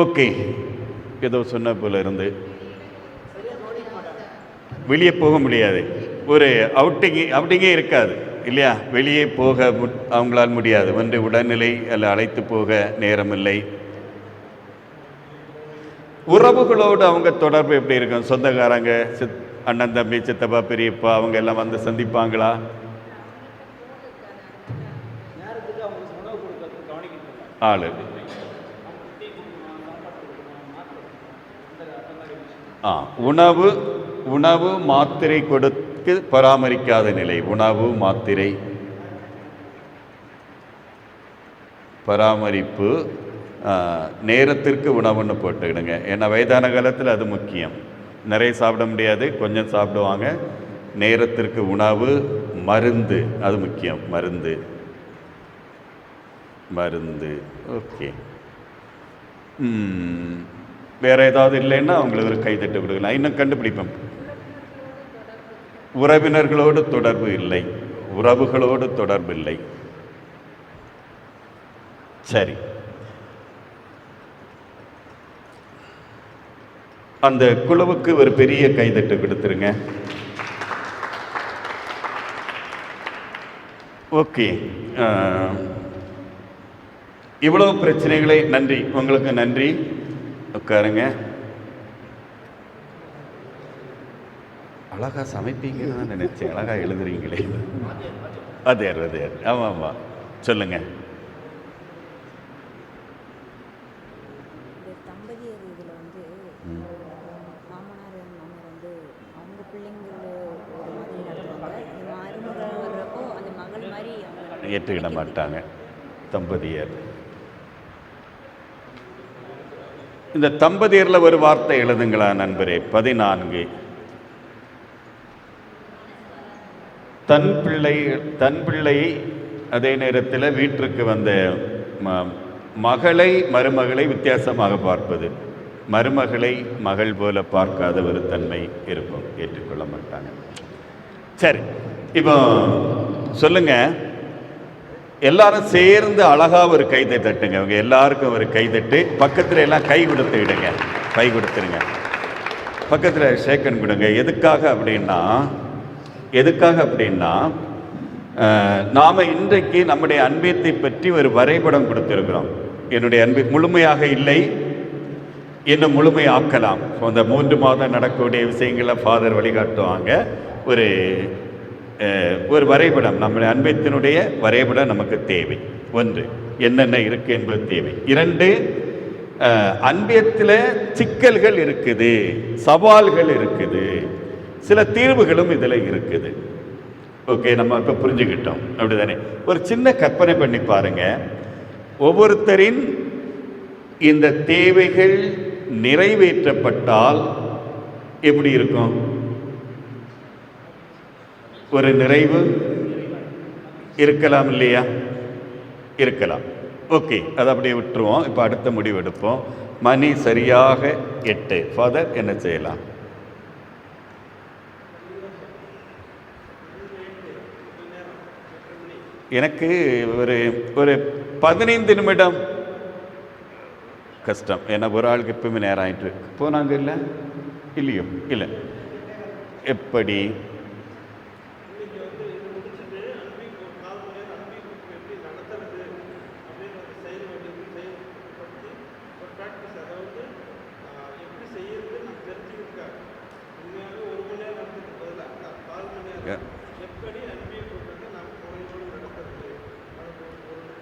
ஓகே, ஏதோ சொன்ன போல இருந்து வெளியே போக முடியாது, ஒரு அவுட்டிங்கே இருக்காது இல்லையா? வெளியே போக அவங்களால் முடியாது. ஒன்று உடல்நிலை அல்ல, அழைத்து போக நேரமில்லை. உறவுகளோடு அவங்க தொடர்பு எப்படி இருக்கும்? சொந்தக்காரங்க, அண்ணன் தம்பி சித்தப்பா பெரியப்பா அவங்க எல்லாம் வந்து சந்திப்பாங்களா? ஆளு உணவு மாத்திரை கொடுத்து பராமரிக்காத நிலை. உணவு மாத்திரை பராமரிப்பு, நேரத்திற்கு உணவுன்னு போட்டுக்கிடுங்க. ஏன்னா வயதான காலத்தில் அது முக்கியம். நிறைய சாப்பிட முடியாது, கொஞ்சம் சாப்பிடுவாங்க. நேரத்திற்கு உணவு, மருந்து அது முக்கியம். மருந்து ஓகே. வேறு ஏதாவது இல்லைன்னா அவங்களுக்கு ஒரு கைதட்டு கொடுக்கலாம். இன்னும் கண்டுபிடிப்போம். உறவினர்களோடு தொடர்பு இல்லை, உறவுகளோடு தொடர்பு இல்லை. சரி, அந்த குழுவுக்கு ஒரு பெரிய கைதட்டு கொடுத்துருங்க. ஓகே, இவ்வளவு பிரச்சனைகளை நன்றி, உங்களுக்கு நன்றி. உட்காருங்க. அழகா சமைப்பீங்கன்னு தான் நினைச்சேன், அழகா எழுதுறீங்களே. அது ஆமாம் சொல்லுங்க. தம்பதியர் இதில் வந்து மாமனார் மாமனார் வந்து அவங்க பிள்ளைங்களை ஒரு மாதிரி நடத்துவாங்க. மருமகள் வர்றப்போ அந்த மகள் மாதிரி ஏற்றுக்கிட மாட்டாங்க தம்பதியர். இந்த தம்பதியரில் ஒரு வார்த்தை எழுதுங்களா நண்பரே? 14 தன் பிள்ளையை அதே நேரத்தில் வீட்டிற்கு வந்த மருமகளை வித்தியாசமாக பார்ப்பது. மருமகளை மகள் போல பார்க்காத ஒரு தன்மை இருக்கும், ஏற்றுக்கொள்ள மாட்டாங்க. சரி, இப்போ சொல்லுங்க, எல்லாரும் சேர்ந்து அழகா ஒரு கைதை தட்டுங்க. அவங்க எல்லாருக்கும் ஒரு கைதட்டு. பக்கத்துல எல்லாம் கை கொடுத்துடுங்க, கை கொடுத்துருங்க. பக்கத்துல ஷேக்கன் கொடுங்க. எதுக்காக அப்படின்னா நாம இன்றைக்கு நம்முடைய அன்பியத்தை பற்றி ஒரு வரைபடம் கொடுத்திருக்கிறோம். என்னுடைய அன்பு முழுமையாக இல்லை, இன்னும் முழுமையாக்கலாம். அந்த 3 மாதம் நடக்கக்கூடிய விஷயங்களை ஃபாதர் வழிகாட்டுவாங்க. ஒரு வரைபடம், நம்முடைய அன்பியத்தினுடைய வரைபடம் நமக்கு தேவை. 1, என்னென்ன இருக்கு என்பது தேவை. 2, அன்பியத்தில் சிக்கல்கள் இருக்குது, சவால்கள் இருக்குது, சில தீர்வுகளும் இதில் இருக்குது. ஓகே, நம்ம இப்போ புரிஞ்சுக்கிட்டோம், அப்படிதானே? ஒரு சின்ன கற்பனை பண்ணி பாருங்க. ஒவ்வொருத்தரின் இந்த தேவைகள் நிறைவேற்றப்பட்டால் எப்படி இருக்கும்? ஒரு நிறைவு இருக்கலாம் இல்லையா? இருக்கலாம். ஓகே, அதை அப்படியே விட்டுருவோம். இப்போ அடுத்த முடிவு எடுப்போம். மணி சரியாக 8. ஃபாதர் என்ன செய்யலாம்? எனக்கு ஒரு 15 நிமிடம் கஷ்டம். ஏன்னா ஒரு ஆளுக்கு எப்பவுமே நேரம் ஆயிட்டு போனாங்க. இல்லை இல்லையோ? இல்லை. எப்படி?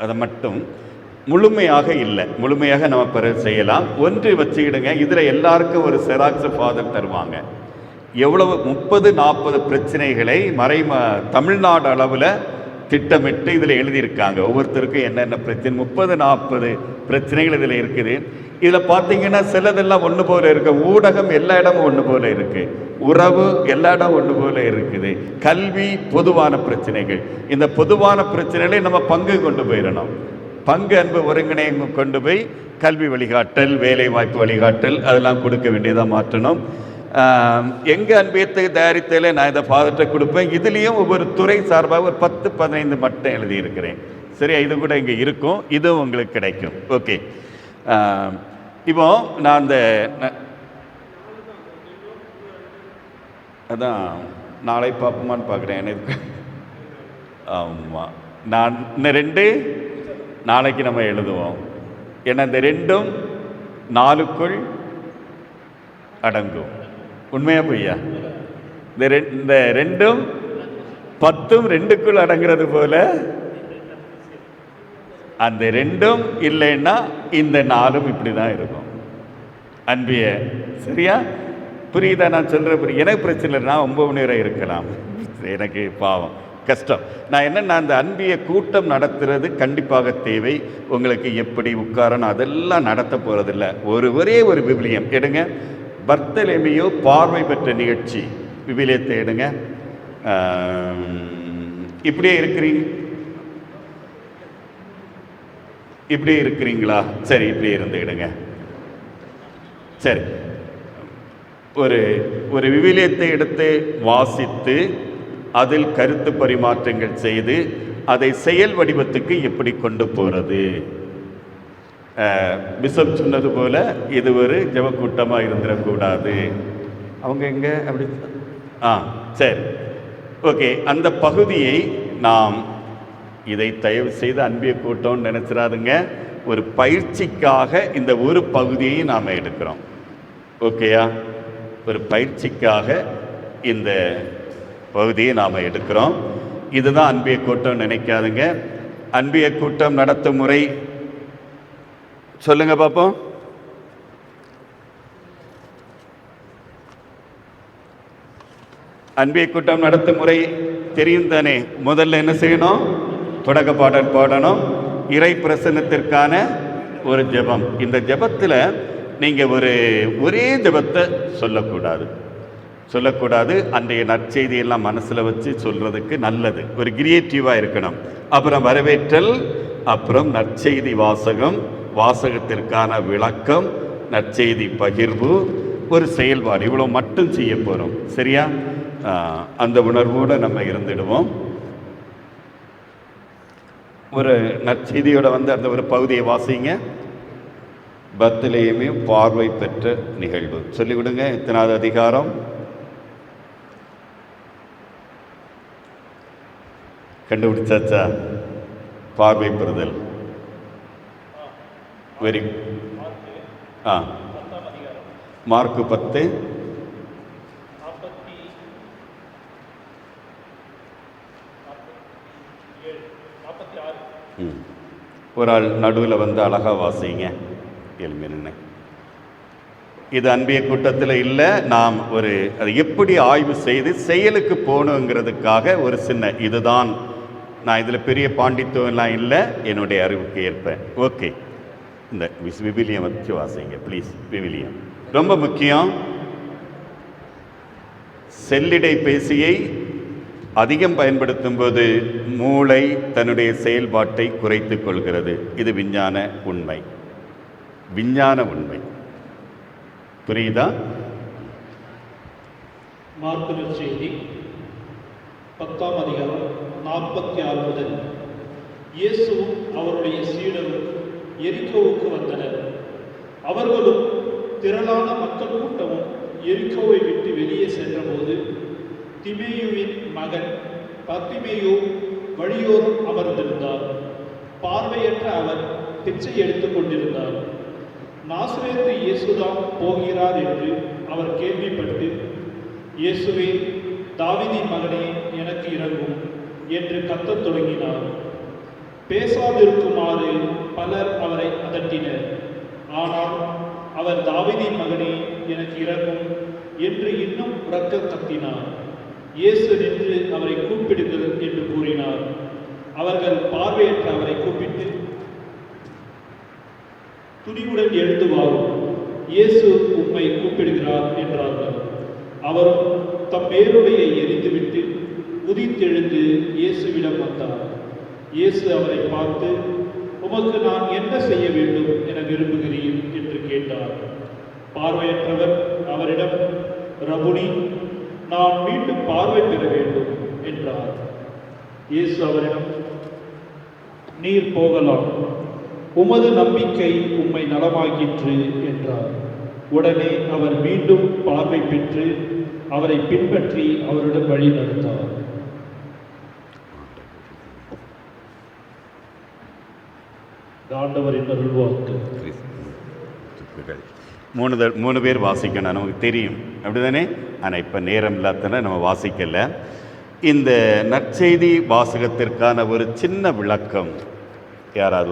அதை மட்டும் முழுமையாக இல்லை, முழுமையாக நம்ம பிற செய்யலாம். ஒன்று வச்சுக்கிடுங்க, இதில் எல்லாருக்கும் ஒரு செராக்ஸ் ஃபாதர் தருவாங்க. எவ்வளவு 30-40 பிரச்சனைகளை தமிழ்நாடு அளவில் திட்டமிட்டு இதில் எழுதியிருக்காங்க. ஒவ்வொருத்தருக்கும் என்னென்ன பிரச்சனை, 30-40 பிரச்சனைகள் இதில் இருக்குது. இதில் பார்த்தீங்கன்னா சிலதெல்லாம் ஒன்று போல இருக்கு. ஊடகம் எல்லா இடமும் ஒன்று போல இருக்கு, உறவு எல்லா இடம் ஒன்று போல இருக்குது, கல்வி பொதுவான பிரச்சனைகள். இந்த பொதுவான பிரச்சனைகளை நம்ம பங்கு கொண்டு போயிடணும். பங்கு அன்பு ஒருங்கிணைந்து கொண்டு போய் கல்வி வழிகாட்டல், வேலை வாய்ப்பு வழிகாட்டல் அதெல்லாம் கொடுக்க வேண்டியதாக மாற்றணும். எங்கள் அன்பியத்தை தயாரித்ததில் நான் இதை ஃபாதர்கிட்ட கொடுப்பேன். இதுலேயும் ஒவ்வொரு துறை சார்பாக ஒரு 10-15 மட்டும் எழுதியிருக்கிறேன். சரியா? இது கூட இங்கே இருக்கும், இதுவும் உங்களுக்கு கிடைக்கும். ஓகே, இப்போ நான் அந்த அதான் நாளை பார்ப்போமான்னு பார்க்குறேன். எனக்கு ஆமாம், நான் இந்த 2 நாளைக்கு நம்ம எழுதுவோம். ஏன்னா இந்த 2ம் 4க்குள் அடங்கும். உண்மையா பொய்யா? இந்த 2ம் 10ம் 2க்குள் அடங்குறது போல அந்த 2ம் இல்லைன்னா இந்த 4ம் இப்படி தான் இருக்கும். அன்பிய சரியா? புரியுதா நான் சொல்கிற? எனக்கு பிரச்சனை இல்லை, நான் 9 மணி வரை இருக்கலாம். எனக்கு பாவம் கஷ்டம். நான் என்னென்னா அந்த அன்பிய கூட்டம் நடத்துறது கண்டிப்பாக தேவை. உங்களுக்கு எப்படி உட்காரணும் அதெல்லாம் நடத்த போகிறதில்ல. ஒரே ஒரு விவிலியம் எடுங்க. பர்த்தலேமியோ பார்வை பெற்ற நிகழ்ச்சி விவிலியத்தை எடுங்க. இப்படியே இருக்கிறீங்களா? சரி, இப்படியே இருந்து எடுங்க. சரி, ஒரு விவிலியத்தை எடுத்து வாசித்து அதில் கருத்து பரிமாற்றங்கள் செய்து அதை செயல் வடிவத்துக்கு எப்படி கொண்டு போகிறது. பிஷப் சொன்னது போல இது ஒரு ஜெபக்கூட்டமாக இருந்துடக்கூடாது. அவங்க எங்கே அப்படி சரி, ஓகே. அந்த பகுதியை நாம் இதை தயவு செய்து அன்பிய கூட்டம்னு நினைச்சிடாதுங்க. ஒரு பயிற்சிக்காக இந்த ஒரு பகுதியை நாம் எடுக்கிறோம். ஓகேயா? ஒரு பயிற்சிக்காக இந்த பகுதியை நாம் எடுக்கிறோம். இதுதான் அன்பிய கூட்டம் நினைக்காதுங்க. அன்பிய கூட்டம் நடத்தும் முறை சொல்லுங்க பாப்போம். அன்பிய கூட்டம் நடத்தும் முறை தெரியும் தானே? முதல்ல என்ன செய்யணும்? தொடக்க பாடல் பாடணும். இறை பிரசன்னத்திற்கான ஒரு ஜெபம். இந்த ஜெபத்தில் நீங்கள் ஒரே ஜெபத்தை சொல்லக்கூடாது. அன்றைய நற்செய்தியெல்லாம் மனசில் வச்சு சொல்கிறதுக்கு நல்லது. ஒரு கிரியேட்டிவாக இருக்கணும். அப்புறம் வரவேற்றல், அப்புறம் நற்செய்தி வாசகத்திற்கான விளக்கம், நற்செய்தி பகிர்வு, ஒரு செயல்பாடு. இவ்வளோ மட்டும் செய்ய போகிறோம். சரியா? அந்த உணர்வோடு நம்ம இருந்துடுவோம். ஒரு நற்செய்தியோட அந்த ஒரு பகுதியை வாசிங்க. பர்த்தலேமியோ பார்வை பெற்ற நிகழ்வு சொல்லிவிடுங்க. எத்தனாவது அதிகாரம்? கண்டுபிடிச்சாச்சா? பார்வை பெறுதல். வெரி மார்க்கு 10 ஒரு ஆள் நடுவில் அழகா வாசிங்க. எலுமின்னு இது அன்பிய கூட்டத்தில் இல்லை. நாம் அதை எப்படி ஆய்வு செய்து செயலுக்கு போகணுங்கிறதுக்காக ஒரு சின்ன இதுதான். நான் இதில் பெரிய பாண்டித்துவம்லாம் இல்லை, என்னுடைய அறிவுக்கு ஏற்ப. ஓகே, இந்த விவிலியம் வச்சு வாசிங்க ப்ளீஸ். விவிலியம் ரொம்ப முக்கியம். செல்லிடை பேசியை அதிகம் பயன்படுத்தும் போது மூளை தன்னுடைய செயல்பாட்டை குறைத்துக் கொள்கிறது. இது விஞ்ஞான உண்மை, விஞ்ஞான உண்மை. புரியுதா? மார்க்கு நற்செய்தி 10ஆம் அதிகாரம் 46 முதல். இயேசுவும் அவருடைய சீடரும் எரிகோவுக்கு வந்தனர். அவர்களும் திரளான மக்கள் கூட்டமும் எரிகோவை விட்டு வெளியே சென்றபோது திமேயுவின் மகன் பர்திமேயு வழியோரம் அமர்ந்திருந்தார். பார்வையற்ற அவர் பிச்சை எடுத்துக் கொண்டிருந்தார். நாசரேத்து இயேசுதான் போகிறார் என்று அவர் கேள்விப்பட்டு, இயேசுவே, தாவீதின் மகனே, எனக்கு இரங்கும் என்று கத்தத் தொடங்கினார். பேசாதிருக்குமாறு பலர் அவரை அதட்டினர். ஆனால் அவர் தாவீதின் மகனே, எனக்கு இரங்கும் என்று இன்னும் உரக்க கத்தினார். இயேசு நின்று அவரை கூப்பிடுங்கள் என்று கூறினார். அவர்கள் பார்வையற்ற அவரை கூப்பிட்டு, துணிவுடன் எழுந்து வாரும், இயேசு உம்மை கூப்பிடுகிறார் என்றார்கள். அவரும் தம் மேலுடையை எரிந்துவிட்டு உதித்தெழுந்து இயேசுவிடம் வந்தார். இயேசு அவரை பார்த்து, உமக்கு நான் என்ன செய்ய வேண்டும் என விரும்புகிறீர் என்று கேட்டார். பார்வையற்றவர் அவரிடம், ரபுனி, நான் மீண்டும் பார்வை பெற வேண்டும் என்றார். இயேசு அவரிடம், நீர் போகலாம், உமது நம்பிக்கை உம்மை நலமாக்கிற்று என்றார். உடனே அவர் மீண்டும் பார்வை பெற்று அவரை பின்பற்றி அவரிடம் வழி நடத்தார். ஆண்டவரின் அருள்வாக்கு. மூணு பேர் வாசிக்கணும், நமக்கு தெரியும் அப்படிதானே. ஆனால் இப்போ நேரம் இல்லாதனால நம்ம வாசிக்கலை. இந்த நற்செய்தி வாசகத்திற்கான ஒரு சின்ன விளக்கம் யாராவது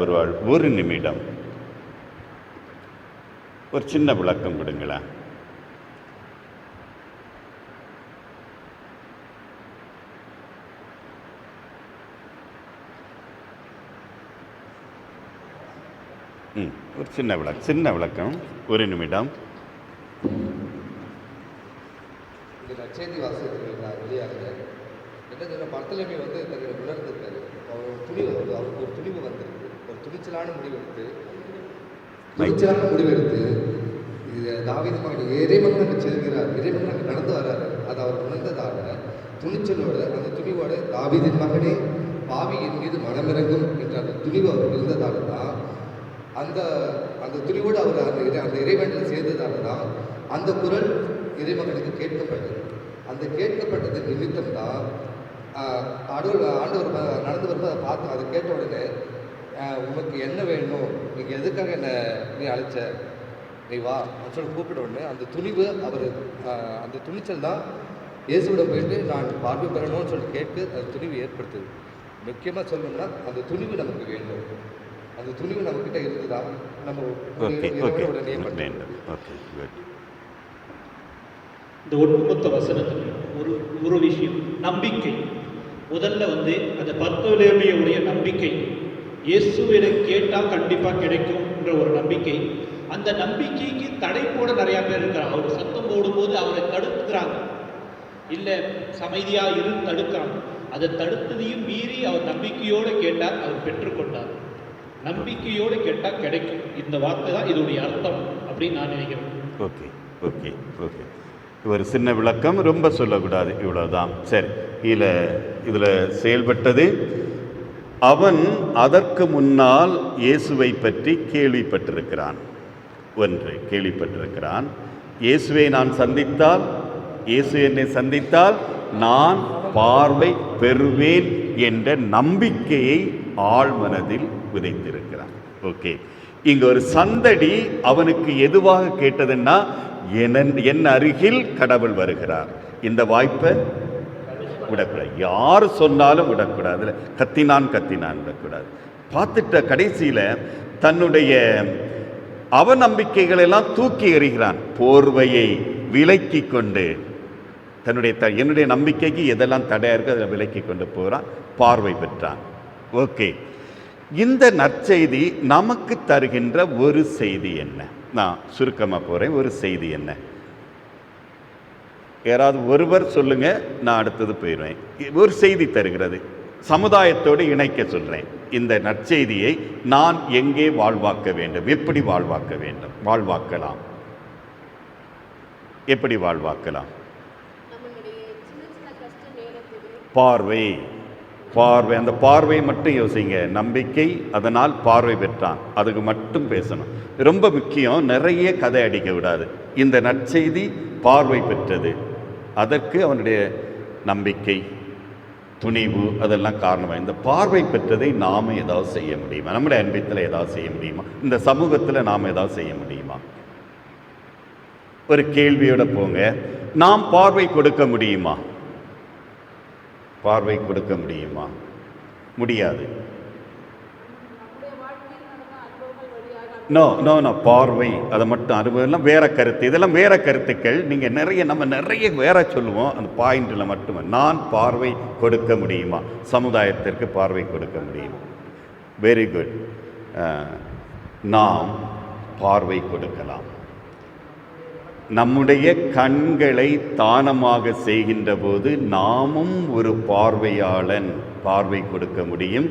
ஒரு நிமிடம் ஒரு சின்ன விளக்கம் கொடுங்களேன். ஒரு சின்ன விளக்கம் ஒரு நிமிடம். இந்த நற்செய்தி வாசகத்தில் நான் வெளியாகிறேன். என்ன சொன்ன பர்த்தலமேயு வந்து தன்னை உணர்ந்திருக்காரு. அவருக்கு ஒரு துணிவு வந்திருக்கு, ஒரு துணிச்சலான முடிவெடுத்து இது தாவீது மகன் இறைமகன் அங்கே செல்கிறார், இறைமகன் அங்கே நடந்து வர்றாரு. அது அவர் உணர்ந்ததால துணிச்சலோட அந்த துணிவோட தாவீதின் மகனே பாவியின் மீது மனமிறங்கும் என்ற அந்த துணிவு அவர் இருந்ததால தான் அந்த துணிவோடு அவர் அந்த இறைவனில் சேர்ந்ததால தான் அந்த குரல் இறைமகனுக்கு கேட்கப்பட்டது. அந்த கேட்கப்பட்டது நிமித்தம் தான் ஆண்டவர் நடந்து வரும்போது அதை பார்த்து அதை கேட்ட உடனே, உனக்கு என்ன வேணும், நீங்கள் எதுக்காக நீ அழைச்ச, நீ வா அப்படின்னு சொல்லி கூப்பிட்ட உடனே அந்த துணிவு அந்த துணிச்சல் தான் இயேசுவிடம் போயிட்டு நான் பார்வை பெறணும்னு சொல்லி கேட்டு அந்த துணிவு ஏற்படுத்துது. முக்கியமாக சொல்லணும்னா அந்த துணிவு நமக்கு வேண்டும். அந்த துணிவு நம்மக்கிட்ட இருந்துதா நம்ம உடனே இந்த ஒட்டுமொத்த வசனத்தில் ஒரு விஷயம், நம்பிக்கை. முதல்ல அந்த பர்த்தலமேயுடைய நம்பிக்கை, இயேசுவிட கேட்டால் கண்டிப்பாக கிடைக்கும்ன்ற ஒரு நம்பிக்கை. அந்த நம்பிக்கைக்கு தடை போட நிறையா பேர் இருக்கிறாங்க. அவர் சத்தம் போடும்போது அவரை தடுக்கிறாங்க, இல்லை சமைதியாக இருந்து தடுக்கிறாங்க. அதை தடுத்ததையும் மீறி அவர் நம்பிக்கையோடு கேட்டார், அவர் பெற்றுக்கொண்டார். நம்பிக்கையோடு கேட்டால் கிடைக்கும். இந்த வார்த்தை தான் இதோடைய அர்த்தம் அப்படின்னு நான் நினைக்கிறேன். ஓகே ஓகே ஓகே ஒரு சின்ன விளக்கம், ரொம்ப சொல்லக்கூடாது, இவ்வளோதான். சரி, இதில் செயல்பட்டது. அவன் அதற்கு முன்னால் இயேசுவை பற்றி கேள்விப்பட்டிருக்கிறான். கேள்விப்பட்டிருக்கிறான், இயேசுவை நான் சந்தித்தால், இயேசு என்னை சந்தித்தால் நான் பார்வை பெறுவேன் என்ற நம்பிக்கையை ஆழ்மனதில் விதைத்திருக்கிறான். ஓகே, இங்கே ஒரு சந்தடி அவனுக்கு எதுவாக கேட்டதுன்னா, என் அருகில் கடவுள் வருகிறார். இந்த வாய்ப்பை விடக்கூடாது, யார் சொன்னாலும் விடக்கூடாது. கத்தினான் விடக்கூடாது. பார்த்துட்ட கடைசியில் தன்னுடைய அவநம்பிக்கைகளெல்லாம் தூக்கி எறிகிறான். போர்வையை விலக்கி கொண்டு என்னுடைய நம்பிக்கைக்கு எதெல்லாம் தடையாக இருக்குது அதில் விலக்கி கொண்டு போகிறான். பார்வை பெற்றான். ஓகே, இந்த நற்செய்தி நமக்கு தருகின்ற ஒரு செய்தி என்ன? நான் சுருக்கமாக போகிறேன். ஒரு செய்தி என்ன? யாராவது ஒருவர் சொல்லுங்க, நான் அடுத்தது போயிடுவேன். ஒரு செய்தி தருகிறது, சமுதாயத்தோடு இணைக்க சொல்கிறேன். இந்த நற்செய்தியை நான் எங்கே வாழ்வாக்க வேண்டும், எப்படி வாழ்வாக்க வேண்டும், வாழ்வாக்கலாம், எப்படி வாழ்வாக்கலாம்? பார்வை, பார்வை, அந்த பார்வை மட்டும் யோசிங்க. நம்பிக்கை, அதனால் பார்வை பெற்றான், அதுக்கு மட்டும் பேசணும். ரொம்ப முக்கியம், நிறைய கதை அடிக்க விடாது. இந்த நற்செய்தி பார்வை பெற்றது, அதற்கு அவனுடைய நம்பிக்கை, துணிவு, அதெல்லாம் காரணமாக. இந்த பார்வை பெற்றதை நாம் ஏதாவது செய்ய முடியுமா? நம்முடைய அன்பியத்தில் ஏதாவது செய்ய முடியுமா? இந்த சமூகத்தில் நாம் ஏதாவது செய்ய முடியுமா? ஒரு கேள்வியோட போங்க. நாம் பார்வை கொடுக்க முடியுமா? பார்வை கொடுக்க முடியுமா? முடியாது. நோ நோ நோ பார்வை, அதை மட்டும் அனுபவம் வேற கருத்து. இதெல்லாம் வேற கருத்துக்கள். நீங்கள் நம்ம நிறைய வேற சொல்லுவோம். அந்த பாயிண்டில் மட்டுமே நான் பார்வை கொடுக்க முடியுமா? சமுதாயத்திற்கு பார்வை கொடுக்க முடியுமா? Very good. நாம் பார்வை கொடுக்கலாம். நம்முடைய கண்களை தானமாக செய்கின்ற போது நாமும் ஒரு பார்வையாளன், பார்வை கொடுக்க முடியும்.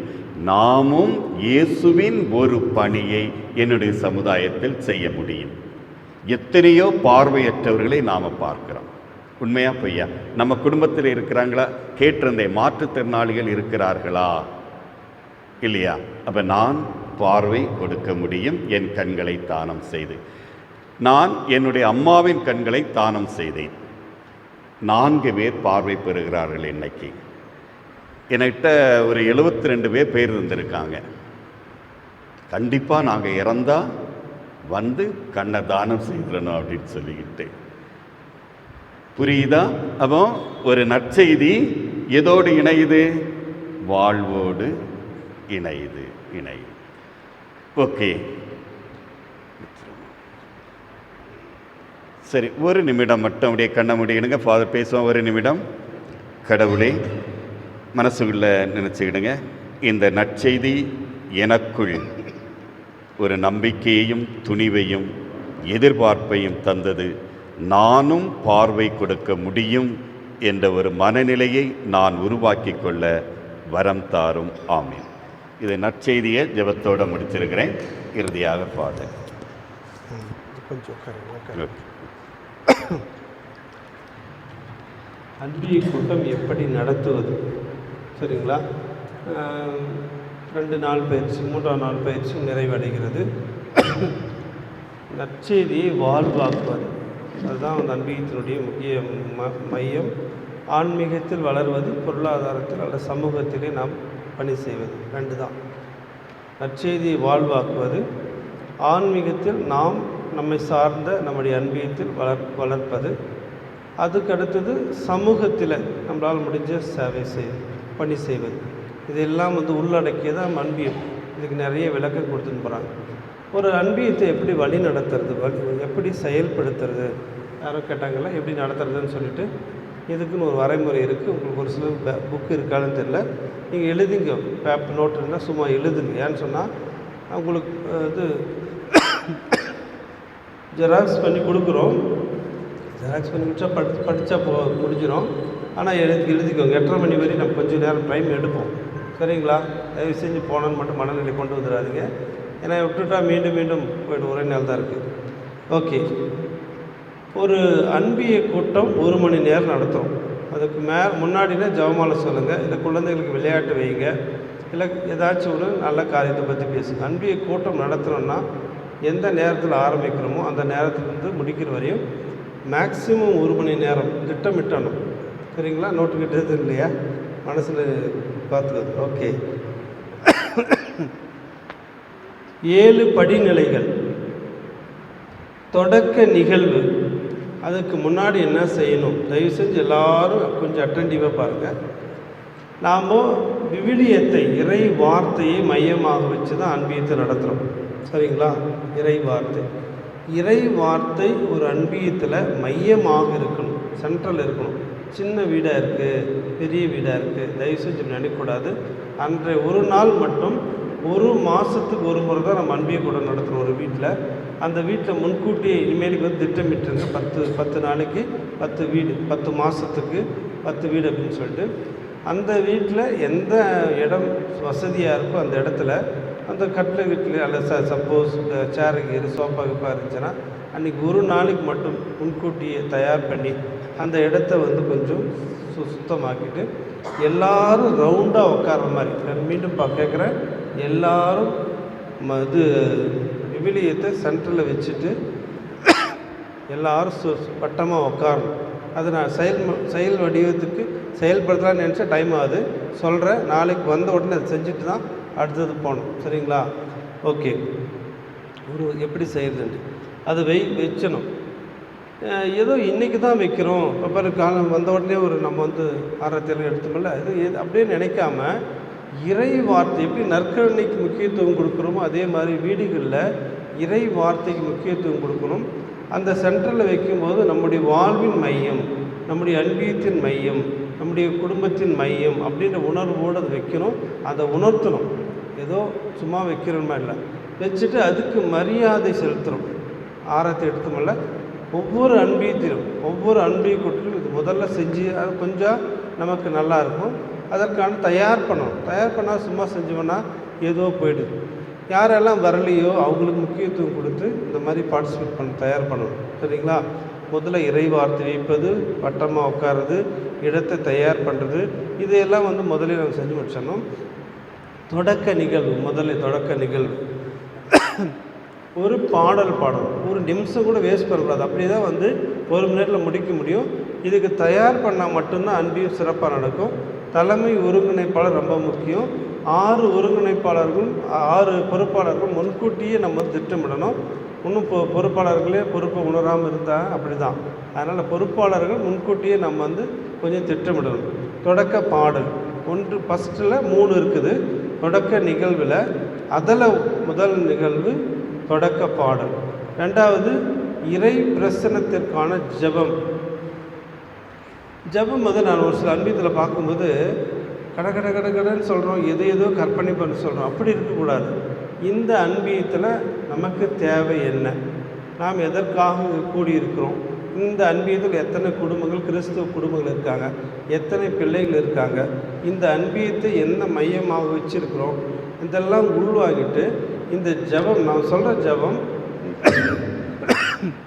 நாமும் இயேசுவின் ஒரு பணியை என்னுடைய சமுதாயத்தில் செய்ய முடியும். எத்தனையோ பார்வையற்றவர்களை நாம் பார்க்கிறோம். உண்மையா பொய்யா? நம்ம குடும்பத்தில் இருக்கிறாங்களா? கேட்டிருந்தேன், மாற்றுத்திறனாளிகள் இருக்கிறார்களா? இல்லையா? அப்போ நான் பார்வை கொடுக்க முடியும் என் கண்களை தானம் செய்து. நான் என்னுடைய அம்மாவின் கண்களை தானம் செய்தேன். 4 பேர் பார்வை பெறுகிறார்கள். இன்னைக்கு என்கிட்ட ஒரு 72 பேர் இருந்திருக்காங்க. கண்டிப்பாக நாங்கள் இறந்தா வந்து கண்ணை தானம் செய்கிறணும் அப்படின்னு சொல்லிக்கிட்டு. புரியுதா? அப்போ ஒரு நற்செய்தி எதோடு இணையுது? வாழ்வோடு இணையுது. ஓகே, சரி, ஒரு நிமிடம் மட்டும் அப்படியே கண்ணை முடியிடுங்க. ஃபாதர் பேசுவோம். ஒரு நிமிடம். கடவுளே, மனசுக்குள்ள நினச்சிக்கிடுங்க, இந்த நற்செய்தி எனக்குள் ஒரு நம்பிக்கையையும் துணிவையும் எதிர்பார்ப்பையும் தந்தது. நானும் பார்வை கொடுக்க முடியும் என்ற ஒரு மனநிலையை நான் உருவாக்கி கொள்ள வரம் தாரும். ஆமீன். இது நற்செய்தியை ஜெபத்தோடு முடிச்சிருக்கிறேன். இறுதியாக ஃபாதர். அன்பிய கூட்டம் எப்படி நடத்துவது? சரிங்களா? 2 நாள் பயிற்சி, 3ஆம் நாள் பயிற்சி நிறைவடைகிறது. நற்செய்தியை வாழ்வாக்குவது, அதுதான் அந்த அன்பியத்தினுடைய முக்கிய மையம். ஆன்மீகத்தில் வளர்வது, பொருளாதாரத்தில் அல்ல சமூகத்திலே நாம் பணி செய்வது, 2 தான். நற்செய்தியை வாழ்வாக்குவது, ஆன்மீகத்தில் நாம் நம்மை சார்ந்த நம்முடைய அன்பியத்தில் வளர்ப்பது. அதுக்கடுத்தது சமூகத்தில் நம்மளால் முடிஞ்ச சேவை பணி செய்வது. இதெல்லாம் உள்ளடக்கியதான் அன்பியம். இதுக்கு நிறைய விளக்கம் கொடுத்துன்னு போகிறாங்க. ஒரு அன்பியத்தை எப்படி வழி நடத்துறது, எப்படி செயல்படுத்துறது, யாரோ கேட்டாங்களா எப்படி நடத்துறதுன்னு சொல்லிட்டு இதுக்குன்னு ஒரு வரைமுறை இருக்குது. உங்களுக்கு ஒரு சில புக்கு இருக்காதுன்னு தெரியல, நீங்கள் எழுதிங்க. பேப்பர் நோட் இருந்தால் சும்மா எழுதுங்க. ஏன்னு சொன்னால் உங்களுக்கு இது ஜெராக்ஸ் பண்ணி கொடுக்குறோம். ஜெராக்ஸ் பண்ணி முடிச்சா படித்தா முடிஞ்சிடும். ஆனால் எழுதிக்கோங்க. 8:30 மணி வரையும் நம்ம கொஞ்சம் நேரம் டைம் எடுப்போம். சரிங்களா? தயவு செஞ்சு போனோன்னு மட்டும் மனநிலை கொண்டு வந்துடாதீங்க. ஏன்னா விட்டுட்டா மீண்டும் மீண்டும் போய்ட்டு ஒரே நாள் தான் இருக்குது. ஓகே, ஒரு அன்பிய கூட்டம் 1 மணி நேரம் நடத்துகிறோம். அதுக்கு முன்னாடினா ஜெபமாலை சொல்லுங்கள், இல்லை குழந்தைகளுக்கு விளையாட்டு வைங்க, இல்லை ஏதாச்சும் ஒரு நல்ல காரியத்தை பற்றி பேசுங்க. அன்பிய கூட்டம் நடத்துகிறோன்னா எந்த நேரத்தில் ஆரம்பிக்கிறோமோ அந்த நேரத்துலேருந்து முடிக்கிற வரையும் மேக்ஸிமம் 1 மணி நேரம் திட்டமிட்டணும். சரிங்களா? நோட்டுக்கிட்டது இல்லையா? மனசில் பார்த்துக்கிறது. ஓகே, 7 படிநிலைகள். தொடக்க நிகழ்வு, அதுக்கு முன்னாடி என்ன செய்யணும்? தயவு செஞ்சு எல்லோரும் கொஞ்சம் அட்டென்டிவாக பாருங்கள். நாம் விவிலியத்தை, இறை வார்த்தையை மையமாக வச்சு தான் அன்பியத்தை நடத்துகிறோம். சரிங்களா? இறை வார்த்தை ஒரு அன்பியத்தில் மையமாக இருக்கணும், சென்ட்ரல் இருக்கணும். சின்ன வீடாக இருக்குது, பெரிய வீடாக இருக்குது, தயவு செஞ்சு நினைக்கக்கூடாது. அன்றைய ஒரு நாள் மட்டும் ஒரு மாதத்துக்கு ஒரு முறை தான் நம்ம அன்பிய கூட்டம் நடத்துகிறோம் ஒரு வீட்டில். அந்த வீட்டில் முன்கூட்டியே இனிமேலுக்கு வந்து திட்டமிட்டுருங்க, 10 நாளைக்கு 10 வீடு, 10 மாதத்துக்கு 10 வீடு அப்படின்னு சொல்லிட்டு. அந்த வீட்டில் எந்த இடம் வசதியாக இருக்கோ அந்த இடத்துல அந்த கட்டில் வீட்டில் அல்ல சப்போஸ் சேரு கீரு சோஃபா கிப்பா இருந்துச்சுன்னா அன்றைக்கி ஒரு நாளைக்கு மட்டும் முன்கூட்டியே தயார் பண்ணி அந்த இடத்த வந்து கொஞ்சம் சுத்தமாக்கிட்டு எல்லோரும் ரவுண்டாக உட்கார்ற மாதிரி. நான் மீண்டும் கேட்குறேன், எல்லோரும் இது விவிலியத்தை சென்டரில் வச்சுட்டு எல்லோரும் வட்டமாக உட்காரணும். அது நான் செயல் வடிவத்துக்கு செயல்படுத்தலான்னு நினச்சா டைம் ஆகுது, சொல்கிறேன். நாளைக்கு வந்த உடனே அதை செஞ்சுட்டு தான் அடுத்தது போகணும். சரிங்களா? ஓகே. எப்படி செய்கிறதுன்ட்டு அதை வச்சணும். ஏதோ இன்றைக்கி தான் வைக்கிறோம், அப்புறம் காலம் வந்த உடனே நம்ம வந்து ஆராய்ச்சியெல்லாம் எடுத்தோம்ல, இது அப்படியே நினைக்காம இறை வார்த்தை எப்படி நற்கருணைக்கு முக்கியத்துவம் கொடுக்குறோமோ அதே மாதிரி வீடுகளில் இறை வார்த்தைக்கு முக்கியத்துவம் கொடுக்கணும். அந்த சென்டரில் வைக்கும்போது நம்முடைய வாழ்வின் மையம், நம்முடைய அன்பியத்தின் மையம், நம்முடைய குடும்பத்தின் மையம் அப்படின்ற உணர்வோடு அதை வைக்கணும். அதை உணர்த்தணும். ஏதோ சும்மா வைக்கிறோமா இல்லை, வச்சுட்டு அதுக்கு மரியாதை செலுத்துகிறோம். ஆரத்தை எடுத்தோம்ல, ஒவ்வொரு அன்பியத்திலும் ஒவ்வொரு அன்பிய கூட்டிலும் இது முதல்ல செஞ்சு அது கொஞ்சம் நமக்கு நல்லாயிருக்கும். அதற்கான தயார் பண்ணணும். தயார் பண்ணால் சும்மா செஞ்சோம்னா ஏதோ போயிடுது. யாரெல்லாம் வரலையோ அவங்களுக்கு முக்கியத்துவம் கொடுத்து இந்த மாதிரி பார்ட்டிசிபேட் பண்ண தயார் பண்ணணும். சரிங்களா? முதல்ல இறை வார்த்தை வைப்பது, வட்டமாக உட்காருறது, இடத்தை தயார் பண்ணுறது, இதையெல்லாம் வந்து முதல்ல நம்ம செஞ்சு முடிச்சிடணும். தொடக்க நிகழ்வு, முதல்ல தொடக்க நிகழ்வு ஒரு பாடல் பாடணும். ஒரு நிமிஷம் கூட வேஸ்ட் பண்ணக்கூடாது. அப்படி தான் வந்து ஒரு மணி நேரத்தில் முடிக்க முடியும். இதுக்கு தயார் பண்ணால் மட்டும்தான் அன்பியும் சிறப்பாக நடக்கும். தலைமை ஒருங்கிணைப்பாளர் ரொம்ப முக்கியம். 6 ஒருங்கிணைப்பாளர்கள் 6 பொறுப்பாளர்கள் முன்கூட்டியே நம்ம திட்டமிடணும். இன்னும் பொறுப்பாளர்களே பொறுப்பை உணராமல் இருந்தால் அப்படி தான். அதனால் பொறுப்பாளர்கள் முன்கூட்டியே நம்ம வந்து கொஞ்சம் திட்டமிடணும். தொடக்க பாடல் ஃபஸ்ட்டில் 3 இருக்குது. தொடக்க நிகழ்வில் அதில் முதல் நிகழ்வு தொடக்க பாடல். 2வது இறை பிரசனத்திற்கான ஜெபம். ஜெபம் வந்து நான் ஒரு சில அன்பியத்தில் பார்க்கும்போது கடன்னு சொல்கிறோம், ஏதோ கற்பனை பண்ணி சொல்கிறோம். அப்படி இருக்கக்கூடாது. இந்த அன்பியத்தில் நமக்கு தேவை என்ன, நாம் எதற்காக கூடியிருக்கிறோம், இந்த அன்பியத்தில் எத்தனை குடும்பங்கள் கிறிஸ்துவ குடும்பங்கள் இருக்காங்க, எத்தனை பிள்ளைகள் இருக்காங்க, இந்த அன்பியத்தை என்ன மையமாக வச்சுருக்கிறோம், இதெல்லாம் உள்வாங்கிட்டு இந்த ஜெபம், நான் சொல்கிற ஜெபம்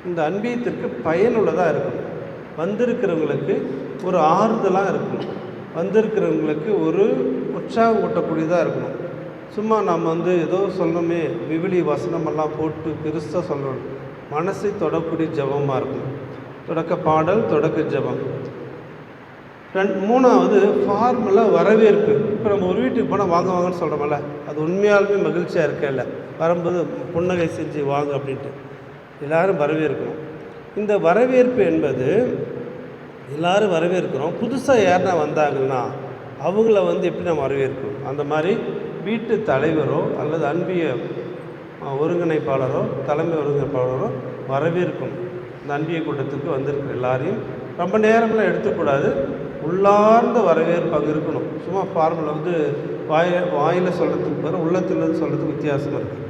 இந்த அன்பியத்திற்கு பயனுள்ளதாக இருக்கணும். வந்திருக்கிறவங்களுக்கு ஒரு ஆறுதலாக இருக்கணும். வந்திருக்கிறவங்களுக்கு ஒரு உற்சாகம் ஊட்டக்கூடியதாக இருக்கணும். சும்மா நாம் வந்து ஏதோ சொல்லணுமே விவிலிய வசனமெல்லாம் போட்டு பெருசாக சொல்லணும். மனசை தொடக்கூடிய ஜெபமாக இருக்கணும். தொடக்க பாடல், தொடக்க ஜெபம். 3வது ஃபார்முலாக வரவேற்பு. இப்போ நம்ம ஒரு வீட்டுக்கு போனால் வாங்கன்னு சொல்கிறோம்ல, அது உண்மையாலுமே மகிழ்ச்சியாக இருக்கல, வரும்போது புன்னகை செஞ்சு வாங்க அப்படின்ட்டு எல்லோரும் வரவேற்கணும். இந்த வரவேற்பு என்பது எல்லோரும் வரவேற்கிறோம். புதுசாக யாருன்னா வந்தாங்கன்னா அவங்கள வந்து எப்படி நம்ம வரவேற்கணும், அந்த மாதிரி வீட்டு தலைவரோ அல்லது அன்பிய ஒருங்கிணைப்பாளரோ தலைமை ஒருங்கிணைப்பாளரோ வரவேற்கணும். இந்த அன்பிய கூட்டத்துக்கு வந்திருக்கிற எல்லாரையும் ரொம்ப நேரம்லாம் எடுத்துக்கூடாது. உள்ளார்ந்த வரவேற்பு அங்கே இருக்கணும். சும்மா ஃபார்முலா வந்து வாயில் சொல்கிறதுக்கு பிறகு உள்ளத்துலேருந்து சொல்கிறதுக்கு வித்தியாசம் இருக்குது.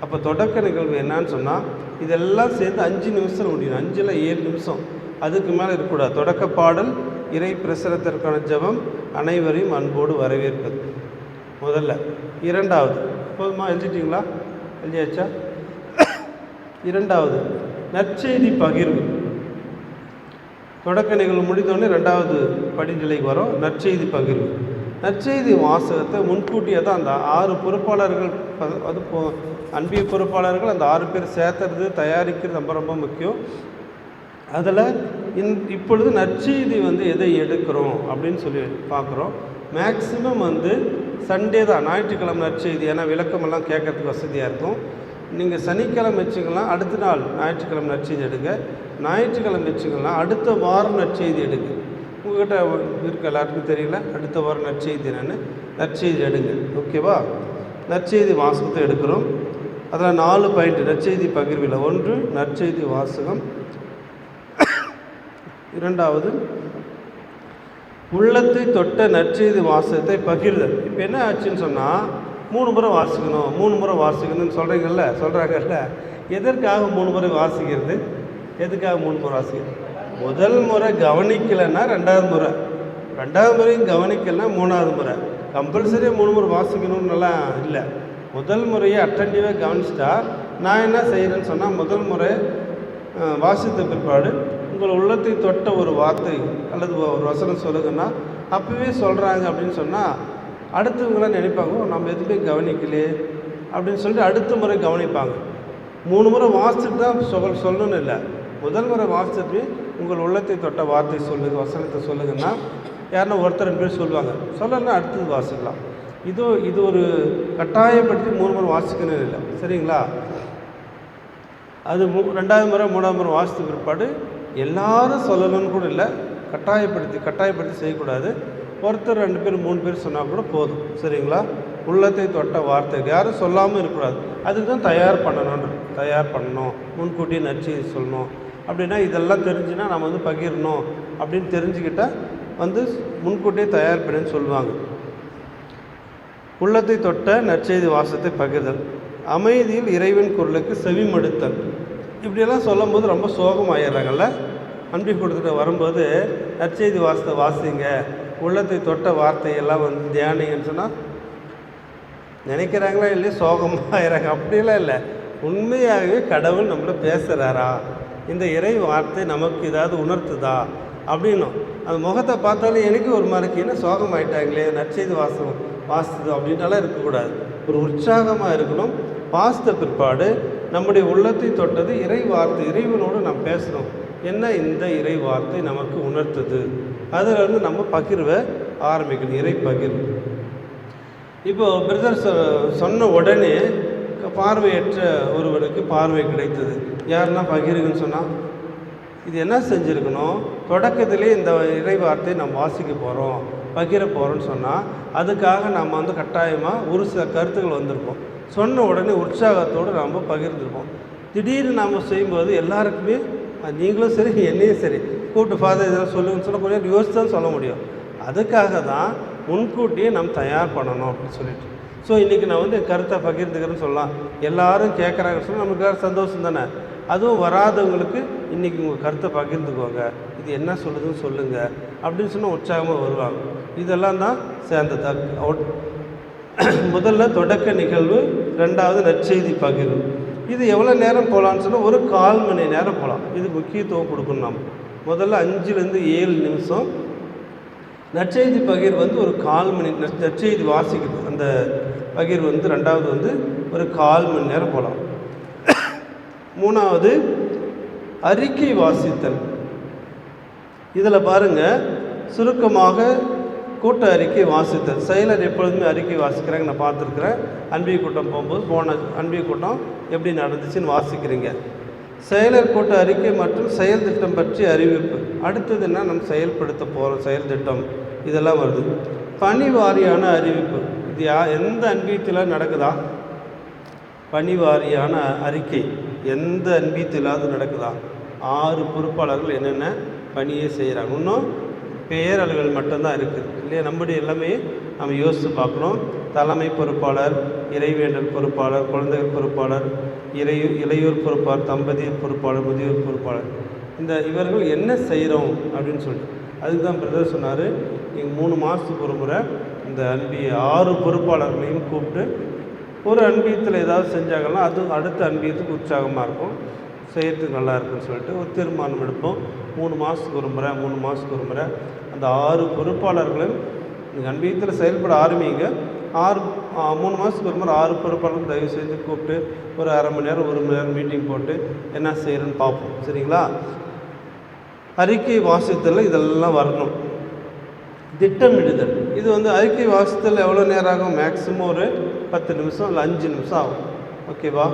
அப்போ தொடக்க நிகழ்வு என்னான்னு சொன்னால் இதெல்லாம் சேர்ந்து 5 நிமிஷம் முடியும். 5 இல்லை 7 நிமிஷம், அதுக்கு மேலே இருக்கக்கூடாது. தொடக்க பாடல், இறை பிரசனத்திற்கான ஜெபம், அனைவரையும் அன்போடு வரவேற்பது முதல்ல. 2வது போதுமா, எழுதிட்டிங்களா? எழுதியாச்சா? 2வது நற்செய்தி பகிர்வு. தொடக்க நிகழ்வு முடிந்தோடனே 2வது படிநிலைக்கு வரும், நற்செய்தி பகிர்வு. நற்செய்தி வாசகத்தை முன்கூட்டியே தான் அந்த 6 பொறுப்பாளர்கள், அது அன்பிய பொறுப்பாளர்கள் அந்த 6 பேர் சேர்த்துறது தயாரிக்கிறது ரொம்ப ரொம்ப முக்கியம். அதில் இப்பொழுது நற்செய்தி வந்து எதை எடுக்கிறோம் அப்படின்னு சொல்லி பார்க்குறோம். மேக்ஸிமம் வந்து சண்டே தான், ஞாயிற்றுக்கிழமை நற்செய்தி, ஏன்னா விளக்கமெல்லாம் கேட்கறதுக்கு வசதியாக இருக்கும். நீங்கள் சனிக்கிழமை வச்சுக்கலாம், அடுத்த நாள் ஞாயிற்றுக்கிழமை நற்செய்தி எடுங்க. ஞாயிற்றுக்கிழமை வச்சுக்கலாம், அடுத்த வாரம் நற்செய்தி எடுங்க. உங்கள்கிட்ட இருக்க எல்லாருக்கும் தெரியல, அடுத்த வாரம் நற்செய்தி என்னென்னு நற்செய்தி எடுங்க. ஓகேவா? நற்செய்தி வாசகத்தை எடுக்கிறோம். அதில் 4 பாயிண்ட் நற்செய்தி பகிர்வில். 1 நற்செய்தி வாசகம், 2வது உள்ளத்தை தொட்ட நற்செய்தி வாசகத்தை பகிர்தல். இப்போ என்ன ஆச்சுன்னு சொன்னால் 3 முறை வாசிக்கணும் 3 முறை வாசிக்கணும்னு சொல்கிறாங்கல்ல. எதற்காக 3 முறை வாசிக்கிறது? எதுக்காக 3 முறை வாசிக்கிறது? முதல் முறை கவனிக்கலைன்னா 2வது முறை, 2வது முறையும் கவனிக்கலைன்னா 3வது முறை. கம்பல்சரியாக 3 முறை வாசிக்கணும்னுலாம் இல்லை. முதல் முறையை அட்டன்டிவாக கவனிச்சிட்டா நான் என்ன செய்கிறேன்னு சொன்னால், முதல் முறை வாசித்த பிற்பாடு உங்கள் உள்ளத்தை தொட்ட ஒரு வார்த்தை அல்லது ஒரு வசனம் சொல்லுங்கன்னா அப்போவே சொல்கிறாங்க அப்படின்னு சொன்னால் அடுத்தவங்களாம் நினைப்பாங்க நம்ம எதுவுமே கவனிக்கலையே அப்படின்னு சொல்லிட்டு அடுத்த முறை கவனிப்பாங்க. 3 முறை வாசிச்சுட்டு தான் சொல்லணும்னு இல்லை. முதல் முறை வாசிச்சுட்டு உங்கள் உள்ளத்தை தொட்ட வார்த்தை சொல்லுங்கள், வசனத்தை சொல்லுங்கன்னா யாருன்னா ஒருத்தர் 2 பேர் சொல்லுவாங்க, சொல்லலைன்னா அடுத்தது வாசிக்கலாம். இது ஒரு கட்டாயப்படுத்தி 3 முறை வாசிக்கணும் இல்லை, சரிங்களா? அது 2வது முறை 3வது முறை வாசித்த பிற்பாடு எல்லாரும் சொல்லணும்னு கூட இல்லை, கட்டாயப்படுத்தி செய்யக்கூடாது. ஒருத்தர் 2 பேர் 3 பேர் சொன்னால் கூட போதும், சரிங்களா? உள்ளத்தை தொட்ட வார்த்தை யாரும் சொல்லாமல் இருக்கக்கூடாது. அதுக்கு தான் தயார் பண்ணணும், முன்கூட்டியே நற்செய்தி சொல்லணும். அப்படின்னா இதெல்லாம் தெரிஞ்சுன்னா நம்ம வந்து பகிரணும் அப்படின்னு தெரிஞ்சுக்கிட்டால் வந்து முன்கூட்டியே தயார் பண்ணுன்னு சொல்லுவாங்க. உள்ளத்தை தொட்ட நற்செய்தி வாசத்தை பகிர்தல், அமைதியில் இறைவன் குரலுக்கு செவிமடுத்தல். இப்படியெல்லாம் சொல்லும் போது ரொம்ப சோகமாயிடுறாங்கல்ல. அன்பி கொடுத்துட்டு வரும்போது நற்செய்தி வாசத்தை வாசிங்க, உள்ளத்தை தொட்ட வார்த்தையெல்லாம் வந்து தியானிங்கன்னு சொன்னால் நினைக்கிறாங்களா இல்லையா, சோகமாயிறாங்க. அப்படிலாம் இல்லை, உண்மையாகவே கடவுள் நம்மள பேசுகிறாரா, இந்த இறை வார்த்தை நமக்கு ஏதாவது உணர்த்துதா அப்படின்னும். அந்த முகத்தை பார்த்தாலும் எனக்கு ஒரு மாதிரி என்ன சோகமாயிட்டாங்களே, நற்செய்தி வாசித்தது அப்படின்ட்டாலாம் இருக்கக்கூடாது. ஒரு உற்சாகமாக இருக்கணும். வாசித்த பிற்பாடு நம்முடைய உள்ளத்தை தொட்டது இறை வார்த்தை, இறைவனோடு நம்ம பேசணும். என்ன இந்த இறை வார்த்தை நமக்கு உணர்த்துது, அதில் வந்து நம்ம பகிர்வை ஆரம்பிக்கணும், இறை பகிர்வு. இப்போது பிரதர் சொன்ன உடனே பார்வையற்ற ஒருவனுக்கு பார்வை கிடைத்தது. யாருன்னா பகிருங்கன்னு சொன்னால் இது என்ன செஞ்சுருக்கணும், தொடக்கத்திலே இந்த இறை வார்த்தையை நம்ம வாசிக்க போகிறோம், பகிர போகிறோன்னு சொன்னால் அதுக்காக நம்ம வந்து கட்டாயமாக ஒரு சில கருத்துக்கள் வந்திருப்போம். சொன்ன உடனே உற்சாகத்தோடு நம்ம பகிர்ந்துருப்போம். திடீர்னு நம்ம செய்யும்போது எல்லாருக்குமே, நீங்களும் சரி என்னையும் சரி, கூப்பிட்டு ஃபாதர் இதெல்லாம் சொல்லுங்கன்னு சொன்னால் கொஞ்சம் யோசிச்சு தான் சொல்ல முடியும். அதுக்காக தான் முன்கூட்டியே நம்ம தயார் பண்ணணும் அப்படின்னு சொல்லிட்டு. ஸோ இன்றைக்கி நான் வந்து என் கருத்தை பகிர்ந்துக்கிறேன்னு சொல்லலாம். எல்லோரும் கேட்குறாங்கன்னு சொன்னால் நமக்கு எல்லாரும் சந்தோஷம் தானே. அதுவும் வராதவங்களுக்கு இன்றைக்கி உங்கள் கருத்தை பகிர்ந்துக்குவாங்க, இது என்ன சொல்லுதுன்னு சொல்லுங்கள் அப்படின்னு சொன்னால் உற்சாகமாக வருவாங்க. இதெல்லாம் தான் சேர்ந்த முதல்ல தொடக்க நிகழ்வு, 2வது நற்செய்தி பகிர்வு. இது எவ்வளோ நேரம் போகலான்னு சொன்னால் ஒரு 1/4 மணி நேரம் போகலாம். இது முக்கியத்துவம் கொடுக்கணும். நம்ம முதல்ல 5லேருந்து 7 நிமிஷம் நற்செய்தி பகிர்வு வந்து ஒரு 1/4 மணி, நற்செய்தி வாசிக்கிறது அந்த பகிர்வு வந்து 2வது வந்து ஒரு 1/4 மணி நேரம் போகலாம். 3வது அறிக்கை வாசித்தல். இதில் பாருங்கள், சுருக்கமாக கூட்ட அறிக்கை வாசித்தல். செயலர் எப்பொழுதுமே அறிக்கை வாசிக்கிறாங்க, நான் பார்த்துருக்குறேன். அன்பிய கூட்டம் போகும்போது போன அன்பிய கூட்டம் எப்படி நடந்துச்சுன்னு வாசிக்கிறீங்க. செயலர் கூட்ட அறிக்கை மற்றும் செயல் திட்டம் பற்றி அறிவிப்பு. அடுத்தது என்ன, நம்ம செயல்படுத்த போகிற செயல் திட்டம் இதெல்லாம் வருது. பணி வாரியான அறிவிப்பு. இது எந்த அன்பியத்தில் நடக்குதா? பணி வாரியான அறிக்கை எந்த அன்பியத்திலாவது நடக்குதா? 6 பொறுப்பாளர்கள் என்னென்ன பணியை செய்கிறாங்க. இன்னும் பேரளவில் மட்டும்தான் இருக்குது இல்லையா? நம்முடைய எல்லாமே நம்ம யோசித்து பார்க்கணும். தலைமை பொறுப்பாளர், இறைவேண்டல் பொறுப்பாளர், குழந்தைகள் பொறுப்பாளர், இளையோர் பொறுப்பாளர், தம்பதியர் பொறுப்பாளர், முதியோர் பொறுப்பாளர், இவர்கள் என்ன செய்கிறோம் அப்படின்னு சொல்லிட்டு அதுக்கு தான் பிரதர் சொன்னார், நீங்கள் 3 மாதத்துக்கு ஒரு முறை இந்த அன்பிய 6 பொறுப்பாளர்களையும் கூப்பிட்டு ஒரு அன்பியத்தில் ஏதாவது செஞ்சாங்கன்னா அது அடுத்த அன்பியத்துக்கு உற்சாகமாக இருக்கும், செய்கிறதுக்கு நல்லா இருக்குன்னு சொல்லிட்டு ஒரு தீர்மானம் எடுப்போம். 3 மாதத்துக்கு ஒரு முறை அந்த 6 பொறுப்பாளர்களும் நீங்கள் அன்பியத்தில் செயல்பட ஆரம்பிங்க. 3 மாதத்துக்கு ஒரு முறை 6 பொறுப்பாளர்கள் தயவு செஞ்சு கூப்பிட்டு ஒரு அரை மணி நேரம் 1 மணி நேரம் மீட்டிங் போட்டு என்ன செய்கிறேன்னு பார்ப்போம், சரிங்களா? அறிக்கை வாசித்தல் இதெல்லாம் வரணும். திட்டமிடுதல், இது வந்து அறிக்கை வாசித்தல் எவ்வளோ நேரம் ஆகும்? மேக்ஸிமம் ஒரு 10 நிமிஷம் இல்லை 5 நிமிஷம் ஆகும், ஓகேவா?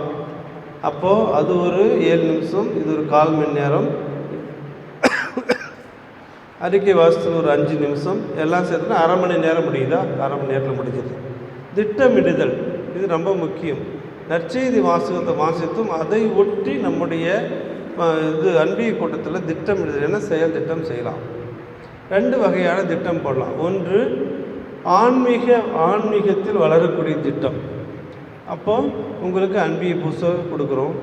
அப்போது அது ஒரு 7 நிமிஷம், இது ஒரு 1/4 மணி நேரம். அறிக்கை வாசித்தல் ஒரு 5 நிமிஷம், எல்லாம் சேர்த்துனா அரை மணி நேரம் முடியுதா? அரை மணி நேரத்தில் முடிஞ்சிது. திட்டமிடுதல் இது ரொம்ப முக்கியம். நற்செய்தி வாசித்தும் அதை ஒட்டி நம்முடைய அன்பிய கூட்டத்தில் திட்டமிடுதல், என்ன செயல் திட்டம் செய்யலாம். 2 வகையான திட்டம் போடலாம். ஒன்று ஆன்மீகத்தில் வளரக்கூடிய திட்டம். அப்போது உங்களுக்கு அன்பிய புஸ்தகம் கொடுக்குறோம்.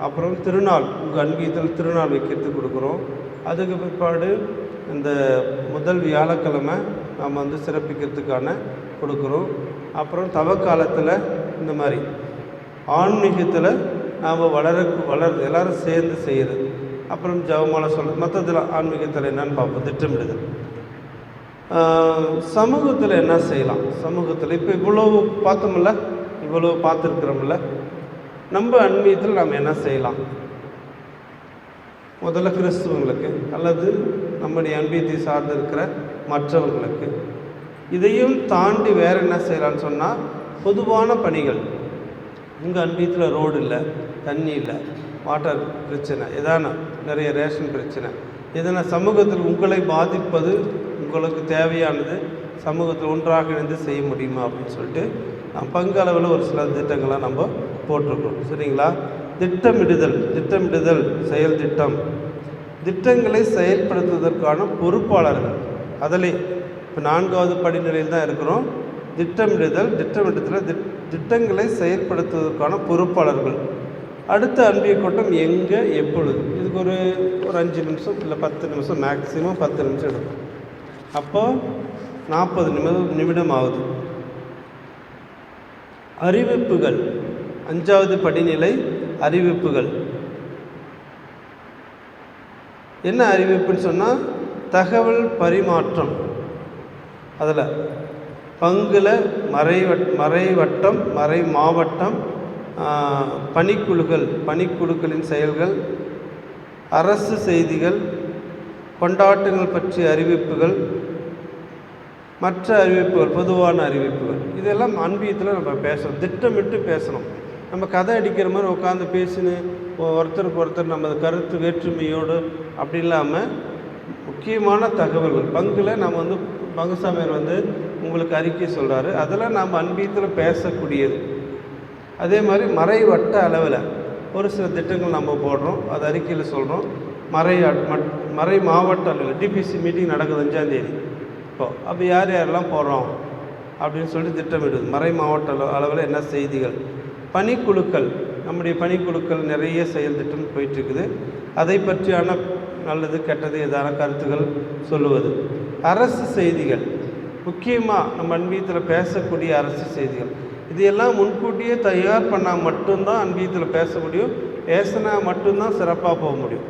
அப்புறம் திருநாள், உங்கள் அன்பியத்தில் திருநாள் வைக்கிறதுக்கு கொடுக்குறோம். அதுக்கு பிற்பாடு இந்த முதல் வியாழக்கிழமை நாம் வந்து சிறப்பிக்கிறதுக்கான கொடுக்குறோம். அப்புறம் தவக்காலத்தில் இந்த மாதிரி ஆன்மீகத்தில் நாம் வளருது எல்லோரும் சேர்ந்து செய்கிறது. அப்புறம் ஜெபமாலை சொல்கிறது, மற்றதில் ஆன்மீகத்தில் என்னன்னு பார்ப்போம். திட்டமிடுதல். சமூகத்தில் என்ன செய்யலாம்? சமூகத்தில் இப்போ இவ்வளோ பார்த்தோம்ல, இவ்வளோ பார்த்துருக்குறோம்ல, நம்ம அன்மீகத்தில் நாம் என்ன செய்யலாம்? முதல்ல கிறிஸ்துவங்களுக்கு அல்லது நம்முடைய அன்பியத்தை சார்ந்து இருக்கிற மற்றவர்களுக்கு. இதையும் தாண்டி வேறு என்ன செய்யலான்னு சொன்னால், பொதுவான பணிகள். உங்கள் அன்பியத்தில் ரோடு இல்லை, தண்ணி இல்லை, வாட்டர் பிரச்சனை, எதான நிறைய ரேஷன் பிரச்சனை, எதனா சமூகத்தில் உங்களை பாதிப்பது, உங்களுக்கு தேவையானது சமூகத்தில் ஒன்றாக இணைந்து செய்ய முடியுமா அப்படின்னு சொல்லிட்டு பங்களவில் ஒரு சில திட்டங்களை நம்ம போட்டிருக்கோம். சரிங்களா? திட்டமிடுதல் செயல் திட்டம். திட்டங்களை செயல்படுத்துவதற்கான பொறுப்பாளர்கள். அதிலே இப்போ 4வது படிநிலையில் தான் இருக்கிறோம். திட்டமிடுதல் திட்டங்களை செயல்படுத்துவதற்கான பொறுப்பாளர்கள். அடுத்த அன்பிய கூட்டம் எங்கே, எப்பொழுது? இதுக்கு ஒரு 5 நிமிஷம் இல்லை 10 நிமிஷம், மேக்ஸிமம் 10 நிமிஷம் எடுக்கும். அப்போது 40 நிமிடம் ஆகுது. அறிவிப்புகள். 5வது படிநிலை அறிவிப்புகள். என்ன அறிவிப்புன்னு சொன்னால், தகவல் பரிமாற்றம். அதில் பங்குல மறைவட்டம், மறை மாவட்டம், பணிக்குழுக்களின் செயல்கள், அரசு செய்திகள், கொண்டாட்டங்கள் பற்றிய அறிவிப்புகள், மற்ற அறிவிப்புகள், பொதுவான அறிவிப்புகள். இதெல்லாம் அன்பியத்தில் நம்ம பேசணும், திட்டமிட்டு பேசணும். நம்ம கதை அடிக்கிற மாதிரி உட்காந்து பேசின்னு ஒருத்தருக்கு ஒருத்தர் நம்ம கருத்து வேற்றுமையோடு அப்படி இல்லாமல் முக்கியமான தகவல்கள். பங்கில் நம்ம வந்து பங்குசாமியார் வந்து உங்களுக்கு அறிக்கை சொல்கிறாரு, அதெல்லாம் நாம் அன்பியத்தில் பேசக்கூடியது. அதே மாதிரி மறைவட்ட அளவில் ஒரு சில திட்டங்கள் நம்ம போடுறோம், அது அறிக்கையில் சொல்கிறோம். மறை மாவட்ட அளவில் டிபிசி மீட்டிங் நடக்குது 5ஆம் தேதி. இப்போது அப்போ யாரெல்லாம் போகிறோம் அப்படின்னு சொல்லிட்டு திட்டமிடுது. மறை மாவட்ட அளவில் என்ன செய்திகள். பணிக்குழுக்கள், நம்முடைய பணிக்குழுக்கள் நிறைய செயல் திட்டம் போயிட்டுருக்குது. அதை பற்றியான நல்லது கெட்டது எதான கருத்துக்கள் சொல்லுவது. அரசு செய்திகள், முக்கியமாக நம்ம அன்பியத்தில் பேசக்கூடிய அரசு செய்திகள். இதையெல்லாம் முன்கூட்டியே தயார் பண்ணால் மட்டும்தான் அன்பியத்தில் பேச முடியும். பேசினா மட்டும்தான் சிறப்பாக போக முடியும்.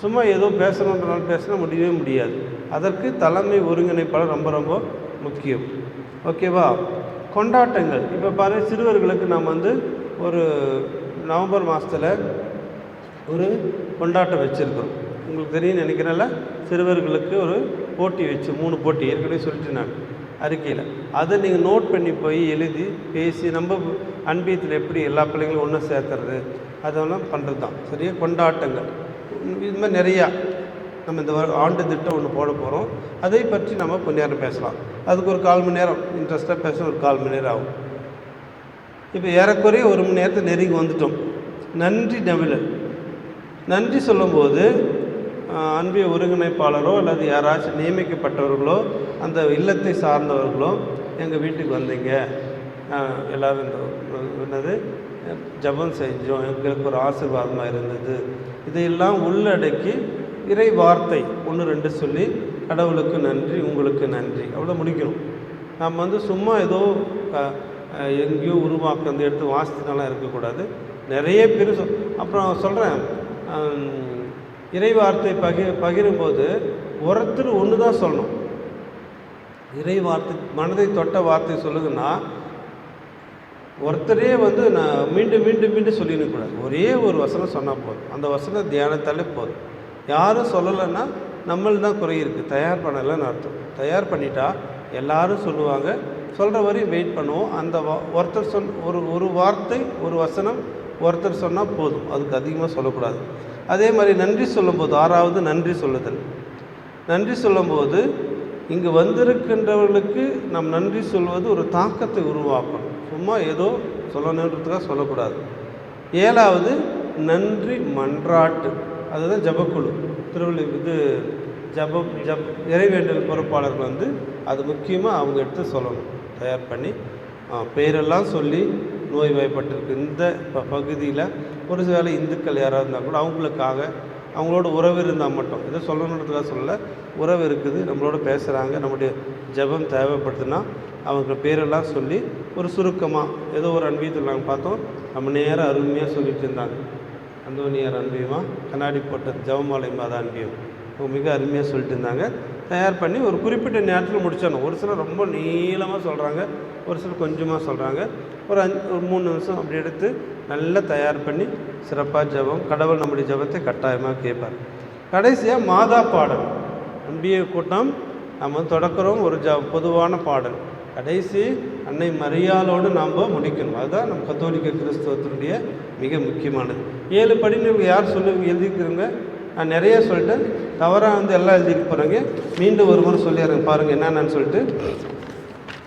சும்மா ஏதோ பேசணுன்றனால பேசினா முடியவே முடியாது. அதற்கு தலைமை ஒருங்கிணைப்பாளர் ரொம்ப ரொம்ப முக்கியம். ஓகேவா? கொண்டாட்டங்கள். இப்போ பாருங்கள், சிறுவர்களுக்கு நாம் வந்து ஒரு நவம்பர் மாதத்தில் ஒரு கொண்டாட்டம் வச்சுருக்கிறோம். உங்களுக்கு தெரியும் நினைக்கிறேன்ல, சிறுவர்களுக்கு ஒரு போட்டி வச்சு 3 போட்டி ஏற்கனவே சொல்லிட்டு நான் அறிக்கையில். அதை நீங்கள் நோட் பண்ணி போய் எழுதி பேசி நம்ம அன்பியத்தில் எப்படி எல்லா பிள்ளைங்களும் ஒன்று சேர்த்துறது அதெல்லாம் பண்ணுறது தான். சரியா? கொண்டாட்டங்கள் இது மாதிரி நிறையா நம்ம இந்த ஆண்டு திட்டம் ஒன்று போட போகிறோம். அதை பற்றி நம்ம கொஞ்ச நேரம் பேசலாம். அதுக்கு ஒரு 1/4 மணி நேரம் இன்ட்ரெஸ்ட்டாக பேச ஒரு 1/4 மணி நேரம் ஆகும். இப்போ ஏறக்குறைய 1 மணி நேரத்தை நெருங்கி வந்துட்டோம். நன்றி நவிழல். நன்றி சொல்லும்போது அன்பிய ஒருங்கிணைப்பாளரோ அல்லது யாராச்சும் நியமிக்கப்பட்டவர்களோ அந்த இல்லத்தை சார்ந்தவர்களோ எங்கள் வீட்டுக்கு வந்தீங்க, எல்லோரும் இந்த என்னது ஜபம் செஞ்சோம், எங்களுக்கு ஒரு ஆசீர்வாதமாக இருந்தது, இதையெல்லாம் உள்ளடக்கி இறை வார்த்தை 1-2 சொல்லி கடவுளுக்கு நன்றி, உங்களுக்கு நன்றி, அவ்வளோ முடிக்கணும். நம்ம வந்து சும்மா ஏதோ எங்கேயோ உருவாக்க எடுத்து வாசித்துனாலாம் இருக்கக்கூடாது. நிறைய பேர் அப்புறம் சொல்கிறேன், இறை வார்த்தை பகிரும்போது ஒருத்தர் ஒன்று தான் சொல்லணும். இறை வார்த்தை மனதை தொட்ட வார்த்தை சொல்லுங்கன்னா ஒருத்தரே வந்து நான் மீண்டும் மீண்டும் மீண்டும் சொல்லிடக்கூடாது. ஒரே ஒரு வசனம் சொன்னால் போதும். அந்த வசனம் தியானத்தாலே போதும். யாரும் சொல்லலைன்னா நம்மள் தான் குறை இருக்குது. தயார் பண்ணலைன்னு அர்த்தம். தயார் பண்ணிட்டா எல்லாரும் சொல்லுவாங்க. சொல்கிற வரையும் வெயிட் பண்ணுவோம். அந்த ஒருத்தர் ஒரு வார்த்தை ஒரு வசனம் ஒருத்தர் சொன்னால் போதும். அதுக்கு அதிகமாக சொல்லக்கூடாது. அதே மாதிரி நன்றி சொல்லும்போது 6வது நன்றி சொல்லுதல். நன்றி சொல்லும்போது இங்கு வந்திருக்கின்றவர்களுக்கு நம் நன்றி சொல்வது ஒரு தாக்கத்தை உருவாக்கணும். சும்மா ஏதோ சொல்லணுன்றதுக்காக சொல்லக்கூடாது. 7வது நன்றி மன்றாட்டு. அதுதான் ஜபக்குழு. இறைவேண்டல் பொறுப்பாளர்கள் வந்து அது முக்கியமாக அவங்க எடுத்து சொல்லணும், தயார் பண்ணி பேரெல்லாம் சொல்லி நோய்வாய்ப்பட்டிருக்கு இந்த பகுதியில் ஒரு சில இந்துக்கள் யாராவது இருந்தால் கூட அவங்களுக்காக அவங்களோட உறவு இருந்தால் மட்டும் இதை சொல்லணுன்றதுக்காக சொல்ல, உறவு இருக்குது, நம்மளோட பேசுகிறாங்க, நம்முடைய ஜெபம் தேவைப்படுதுன்னா அவங்க பேரெல்லாம் சொல்லி ஒரு சுருக்கமாக ஏதோ ஒரு அன்பியத்தில் நாங்கள் பார்த்தோம், நம்ம நேரம் அருமையாக சொல்லிட்டு இருந்தாங்க. அந்தோனியார் அன்பியமா கண்ணாடி போட்ட ஜெபமாலை மாதா அன்பியம் மிக அருமையாக சொல்லிட்டு இருந்தாங்க. தயார் பண்ணி ஒரு குறிப்பிட்ட நேரத்தில் முடிச்சிடணும். ஒரு சிலர் ரொம்ப நீளமாக சொல்கிறாங்க, ஒரு சிலர் கொஞ்சமாக சொல்கிறாங்க. ஒரு 3 நிமிஷம் அப்படி எடுத்து நல்லா தயார் பண்ணி சிறப்பாக ஜெபம், கடவுள் நம்முடைய ஜெபத்தை கட்டாயமாக கேட்பார். கடைசியாக மாதா பாடல், அன்பிய கூட்டம் நம்ம தொடக்கிறோம் ஒரு பொதுவான பாடல். கடைசி அன்னை மரியாளோடு நாம் முடிக்கணும். அதுதான் நம்ம கத்தோலிக்க கிறிஸ்தவத்தினுடைய மிக முக்கியமானது. 7 படிநிலை யார் சொல்லுவீங்க எழுதிக்கிறவங்க? நான் நிறைய சொல்லிட்டேன், தவறாக வந்து எல்லாம் எழுதிட்டு போகிறாங்க. மீண்டும் ஒரு முறை சொல்லிடுறேன் பாருங்கள் என்னென்னு சொல்லிட்டு.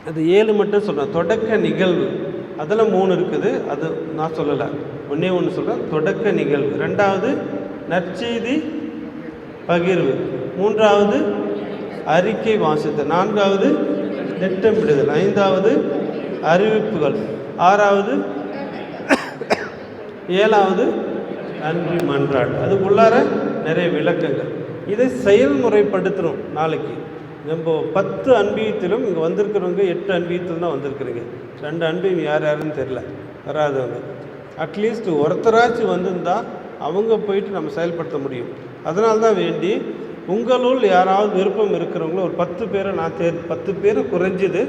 அது 7 மட்டும் சொல்கிறேன். தொடக்க நிகழ்வு அதில் 3 இருக்குது, அது நான் சொல்லலை, ஒன்று சொல்கிறேன். தொடக்க நிகழ்வு, 2வது நற்செய்தி பகிர்வு, 3வது அறிக்கை வாசித்தல், 4வது திட்டமிடுதல், 5வது அறிவிப்புகள், 6வது 7வது நன்றி மன்றாடு. அதுக்குள்ளார நிறைய விளக்கங்கள். இதை செயல்முறைப்படுத்தணும். நாளைக்கு நம்ம 10 அன்பியத்திலும் இங்கே வந்திருக்கிறவங்க 8 அன்பியத்தில் தான் வந்திருக்கிறீங்க. 2 அன்பியம் யார் யாருன்னு தெரில, வராதவங்க. அட்லீஸ்ட் ஒருத்தராச்சும் வந்திருந்தால் அவங்க போயிட்டு நம்ம செயல்படுத்த முடியும். அதனால தான் வேண்டி உங்களுள் யாராவது விருப்பம் இருக்கிறவங்களோ ஒரு 10 பேரை நான் 10 பேர் குறைஞ்சிது,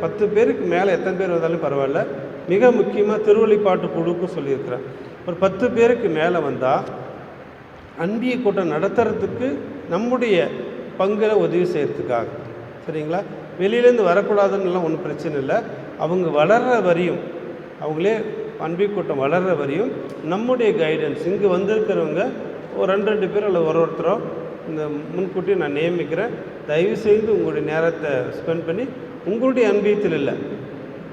10 பேருக்கு மேலே எத்தனை பேர் வந்தாலும் பரவாயில்ல. மிக முக்கியமாக திருவழிப்பாட்டு குழுக்கும் சொல்லியிருக்கிறேன். ஒரு 10 பேருக்கு மேலே வந்தால் அன்பிய கூட்டம் நடத்துறதுக்கு நம்முடைய பங்கில் உதவி செய்கிறதுக்காக, சரிங்களா? வெளியிலேருந்து வரக்கூடாதுன்னெலாம் ஒன்றும் பிரச்சனை இல்லை. அவங்க வளர்கிற வரையும், அவங்களே அன்பிய கூட்டம் வளர்கிற வரையும் நம்முடைய கைடன்ஸ், இங்கே வந்திருக்கிறவங்க ஒரு 2 பேர் அல்லது ஒருத்தரோ இந்த முன்கூட்டியே நான் நியமிக்கிறேன். தயவுசெய்து உங்களுடைய நேரத்தை ஸ்பெண்ட் பண்ணி உங்களுடைய அன்பியத்தில் இல்லை,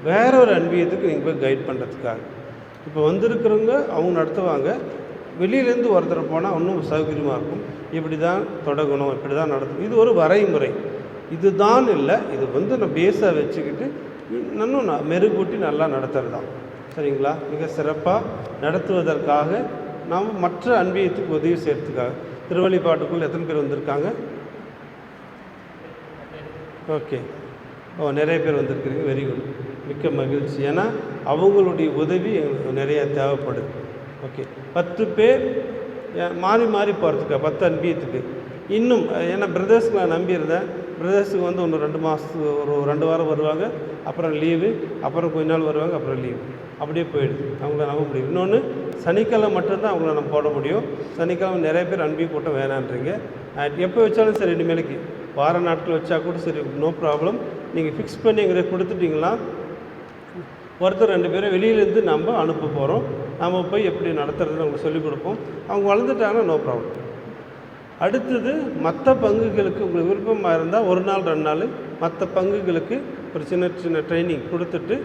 வேற ஒரு அன்பியத்துக்கு நீங்கள் போய் கைட் பண்ணுறதுக்காக. இப்போ வந்திருக்கிறவங்க அவங்க நடத்துவாங்க, வெளியிலேருந்து ஒருத்தர் போனால் இன்னும் சௌகரியமாக இருக்கும். இப்படி தான் தொடங்கணும், இப்படி தான் நடத்தணும். இது ஒரு வரைமுறை, இதுதான் இல்லை. இது வந்து நான் பேஸாக வச்சுக்கிட்டு இன்னும் நான் மெருகூட்டி நல்லா நடத்துறது தான், சரிங்களா? மிக சிறப்பாக நடத்துவதற்காக நாம் மற்ற அன்பியத்துக்கு உதவி செய்கிறதுக்காக. திருவழிப்பாட்டுக்குள் எத்தனை பேர் வந்திருக்காங்க? ஓகே, நிறைய பேர் வந்திருக்கிறீங்க, வெரி குட், மிக்க மகிழ்ச்சி. ஏன்னா அவங்களுடைய உதவி எங்களுக்கு நிறைய தேவைப்படுது. ஓகே, 10 பேர் மாறி மாறி போகிறதுக்கு 10 அன்பியத்துக்கு இன்னும், ஏன்னா பிரதர்ஸ்க்கு நான் நம்பியிருந்தேன். பிரதர்ஸுக்கு வந்து ஒன்று 2 மாதத்துக்கு ஒரு 2 வாரம் வருவாங்க, அப்புறம் லீவு, அப்புறம் கொஞ்ச நாள் வருவாங்க, அப்புறம் லீவு, அப்படியே போயிடுது. அவங்கள நம்ப முடியும். இன்னொன்று சனிக்கிழமை மட்டும்தான் அவங்கள நம்ம போட முடியும். சனிக்கிழமை நிறைய பேர் அன்பிய கூட்டம் வேணான்றீங்க. எப்போ வச்சாலும் சரி, இனிமேலுக்கு வார நாட்கள் வச்சா கூட சரி, நோ ப்ராப்ளம். நீங்கள் ஃபிக்ஸ் பண்ணி எங்களை கொடுத்துட்டிங்களா, ஒருத்தர் 2 பேரை வெளியிலேருந்து நம்ம அனுப்ப போகிறோம். நம்ம போய் எப்படி நடத்துறதுன்னு அவங்களுக்கு சொல்லிக் கொடுப்போம். அவங்க வளர்ந்துட்டாங்கன்னா நோ ப்ராப்ளம். அடுத்தது மற்ற பங்குகளுக்கு உங்களுக்கு விருப்பமாக இருந்தால் 1 நாள் 2 நாள் மற்ற பங்குகளுக்கு ஒரு சின்ன ட்ரைனிங் கொடுத்துட்டு,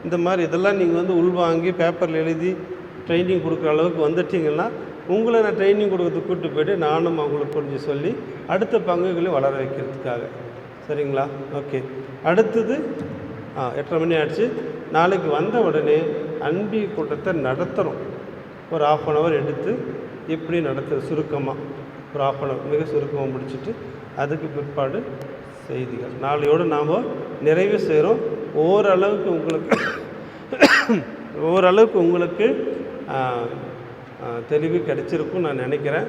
இந்த மாதிரி இதெல்லாம் நீங்கள் வந்து உள்வாங்கி பேப்பரில் எழுதி ட்ரைனிங் கொடுக்குற அளவுக்கு வந்துட்டிங்கன்னா உங்களை நான் ட்ரைனிங் கொடுக்கறதுக்கு கூப்பிட்டு போய்ட்டு நானும் அவங்களுக்கு கொஞ்சம் சொல்லி அடுத்த பங்குகளையும் வளர வைக்கிறதுக்காக, சரிங்களா? ஓகே, அடுத்தது 8:30 மணி ஆகிடுச்சு. நாளைக்கு வந்த உடனே அன்பிய கூட்டத்தை நடத்துகிறோம். ஒரு 1/2 hour எடுத்து எப்படி நடத்துறது சுருக்கமாக, ஒரு 1/2 hour மிக சுருக்கமாக முடிச்சுட்டு அதுக்கு பிற்பாடு செய்திகள். நாளையோடு நாம் நிறைவு செய்கிறோம். ஓரளவுக்கு உங்களுக்கு தெளிவு கிடைச்சிருக்கும் நான் நினைக்கிறேன்.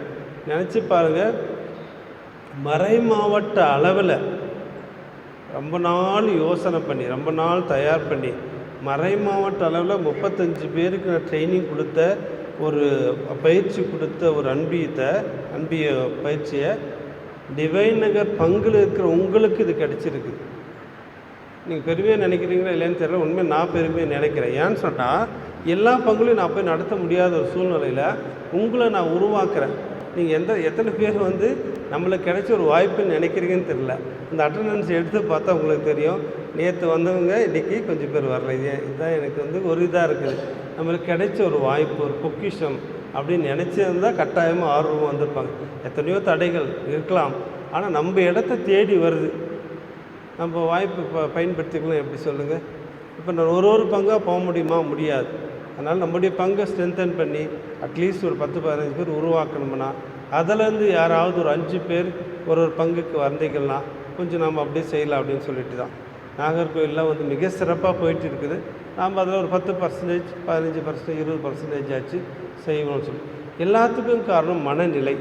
நினச்சி பாருங்கள், மறை மாவட்ட அளவில் ரொம்ப நாள் யோசனை பண்ணி, ரொம்ப நாள் தயார் பண்ணி, மறை மாவட்ட அளவில் 35 பேருக்கு நான் ட்ரைனிங் கொடுத்த, ஒரு பயிற்சி கொடுத்த ஒரு அன்பிய பயிற்சியை டிவைன் நகர் பங்கில் இருக்கிற உங்களுக்கு இது கிடச்சிருக்கு. நீங்கள் பெருமையாக நினைக்கிறீங்களா இல்லைன்னு தெரியல, உண்மையாக நான் பெருமையாக நினைக்கிறேன். ஏன்னு சொன்னால் எல்லா பங்குலையும் நான் போய் நடத்த முடியாத ஒரு சூழ்நிலையில் உங்களை நான் உருவாக்குறேன். நீங்கள் எத்தனை பேர் வந்து நம்மளுக்கு கிடைச்ச ஒரு வாய்ப்புன்னு நினைக்கிறீங்கன்னு தெரியல. இந்த அட்டண்டன்ஸ் எடுத்து பார்த்தா உங்களுக்கு தெரியும். நேற்று வந்தவங்க இன்றைக்கி கொஞ்சம் பேர் வரல. இதுதான் எனக்கு வந்து ஒரு இதாக இருக்குது. நம்மளுக்கு கிடைச்ச ஒரு வாய்ப்பு, ஒரு பொக்கிஷம். அப்படின்னு நினச்சிருந்தால் கட்டாயமாக ஆர்வமாக வந்திருப்பாங்க. எத்தனையோ தடைகள் இருக்கலாம், ஆனால் நம்ம இடத்த தேடி வருது. நம்ம வாய்ப்பு பயன்படுத்திக்கலாம். எப்படி சொல்லுங்கள்? இப்போ நான் ஒரு பங்காக போக முடியுமா? முடியாது. அதனால் நம்முடைய பங்கை ஸ்ட்ரென்தன் பண்ணி அட்லீஸ்ட் ஒரு 10-15 பேர் உருவாக்கணும்னா, அதிலேருந்து யாராவது ஒரு 5 பேர் ஒரு பங்குக்கு வந்தீங்கன்னா கொஞ்சம் நம்ம அப்படியே செய்யலாம் அப்படின்னு சொல்லிட்டு தான் நாகர்கோவிலில் வந்து மிக சிறப்பாக போயிட்டு இருக்குது. நாம் அதில் ஒரு 10%, 15%, 20% ஆச்சு செய்யணும்னு சொல்லி. எல்லாத்துக்கும் காரணம் மனநிலை.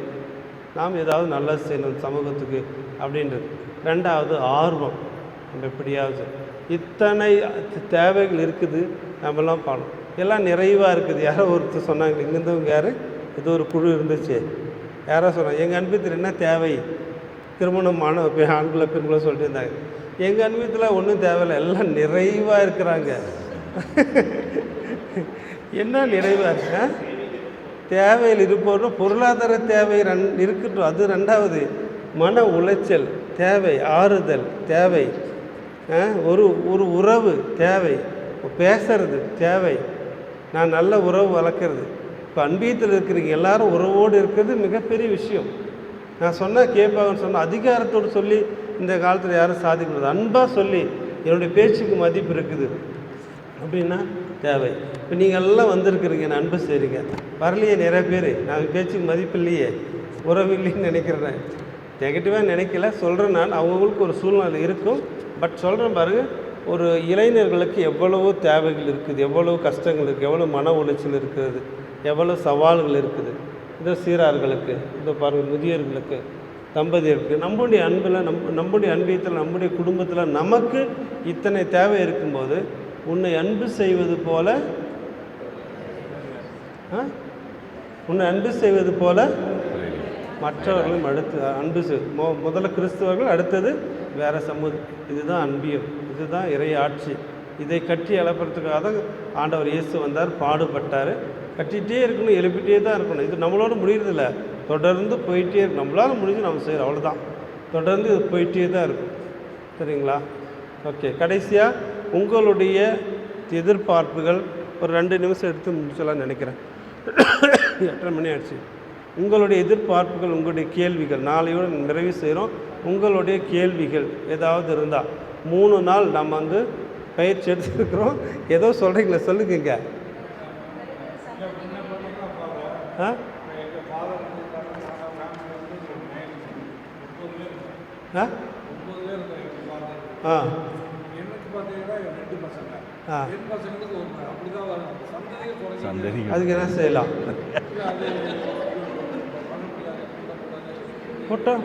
நாம் ஏதாவது நல்லது செய்யணும் சமூகத்துக்கு அப்படின்றது. 2வது ஆர்வம். நம்ம எப்படியாவது இத்தனை தேவைகள் இருக்குது, நம்மலாம் பண்ணணும். எல்லாம் நிறைவாக இருக்குது. யாரோ ஒருத்தர் சொன்னாங்க, இங்கேருந்தவங்க யார், ஏதோ ஒரு குழு இருந்துச்சு, யாரோ சொன்னாங்க எங்கள் அனுபவத்தில் என்ன தேவை, திருமணமான ஆண்களை பெண்களை சொல்லிட்டு இருந்தாங்க. எங்கள் அனுபவத்தில் ஒன்றும் தேவையில்லை, எல்லாம் நிறைவாக இருக்கிறாங்க. என்ன நிறைவாக இருக்க தேவையில் இருப்போம்னா பொருளாதார தேவை இருக்கட்டும், அது 2வது. மன உளைச்சல் தேவை, ஆறுதல் தேவை, ஒரு உறவு தேவை, பேசுறது தேவை, நான் நல்ல உறவு வளர்க்குறது. இப்போ அன்பியத்தில் இருக்கிறீங்க எல்லாரும் உறவோடு இருக்கிறது மிகப்பெரிய விஷயம். நான் சொன்னால் கேட்பாங்கன்னு சொன்னால் அதிகாரத்தோடு சொல்லி இந்த காலத்தில் யாரும் சாதிக்க முடியாது. அன்பாக சொல்லி என்னுடைய பேச்சுக்கு மதிப்பு இருக்குது அப்படின்னா தேவை. இப்போ நீங்கள் எல்லாம் வந்திருக்கிறீங்க, நான் அன்பு செய்கிறீங்க, வரலையே நிறைய பேர், நான் பேச்சுக்கு மதிப்பு இல்லையே, உறவு இல்லைன்னு நினைக்கிறேன். நெகட்டிவாக நினைக்கல, சொல்கிறேன். நான் அவங்களுக்கு ஒரு சூழ்நிலை இருக்கும். பட் சொல்கிறேன் பாருங்க, ஒரு இளைஞர்களுக்கு எவ்வளவோ தேவைகள் இருக்குது, எவ்வளோ கஷ்டங்கள் இருக்குது, எவ்வளோ மன உளைச்சல் இருக்கிறது, எவ்வளோ சவால்கள் இருக்குது. இந்த சீரார்களுக்கு, இந்த பாருங்கள் முதியோர்களுக்கு, தம்பதியருக்கு, நம்முடைய அன்பில் நம்முடைய அன்பியத்தில் நம்முடைய குடும்பத்தில் நமக்கு இத்தனை தேவை இருக்கும்போது உன்னை அன்பு செய்வது போல மற்றவர்களும் அடுத்து அன்பு முதல்ல கிறிஸ்தவர்கள், அடுத்தது வேறு சமூகம். இதுதான் அன்பியம், இதுதான் இறை ஆட்சி. இதை கட்டி எழுப்புறதுக்காக தான் ஆண்டவர் இயேசு வந்தார், பாடுபட்டார். கட்டிகிட்டே இருக்கணும், எழுப்பிட்டே தான் இருக்கணும். இது நம்மளோட முடியறதில்ல, தொடர்ந்து போயிட்டே இருக்கும். நம்மளால் முடிஞ்சு நம்ம செய்கிறோம், அவ்வளோதான். தொடர்ந்து இது போயிட்டே தான் இருக்கும். சரிங்களா? ஓகே. கடைசியாக உங்களுடைய எதிர்பார்ப்புகள் ஒரு 2 நிமிஷம் எடுத்து முடிச்சலாம்னு நினைக்கிறேன். 8:30 மணி ஆயிடுச்சு. உங்களுடைய எதிர்பார்ப்புகள், உங்களுடைய கேள்விகள், நாளையோடு நிறைவு செய்கிறோம். உங்களுடைய கேள்விகள் ஏதாவது இருந்தால் 3 நாள் நம்ம வந்து பயிற்சி எடுத்துருக்குறோம். ஏதோ சொல்கிறீங்களா, சொல்லுங்க. அதுக்கு என்ன செய்யலாம்? கூட்டம்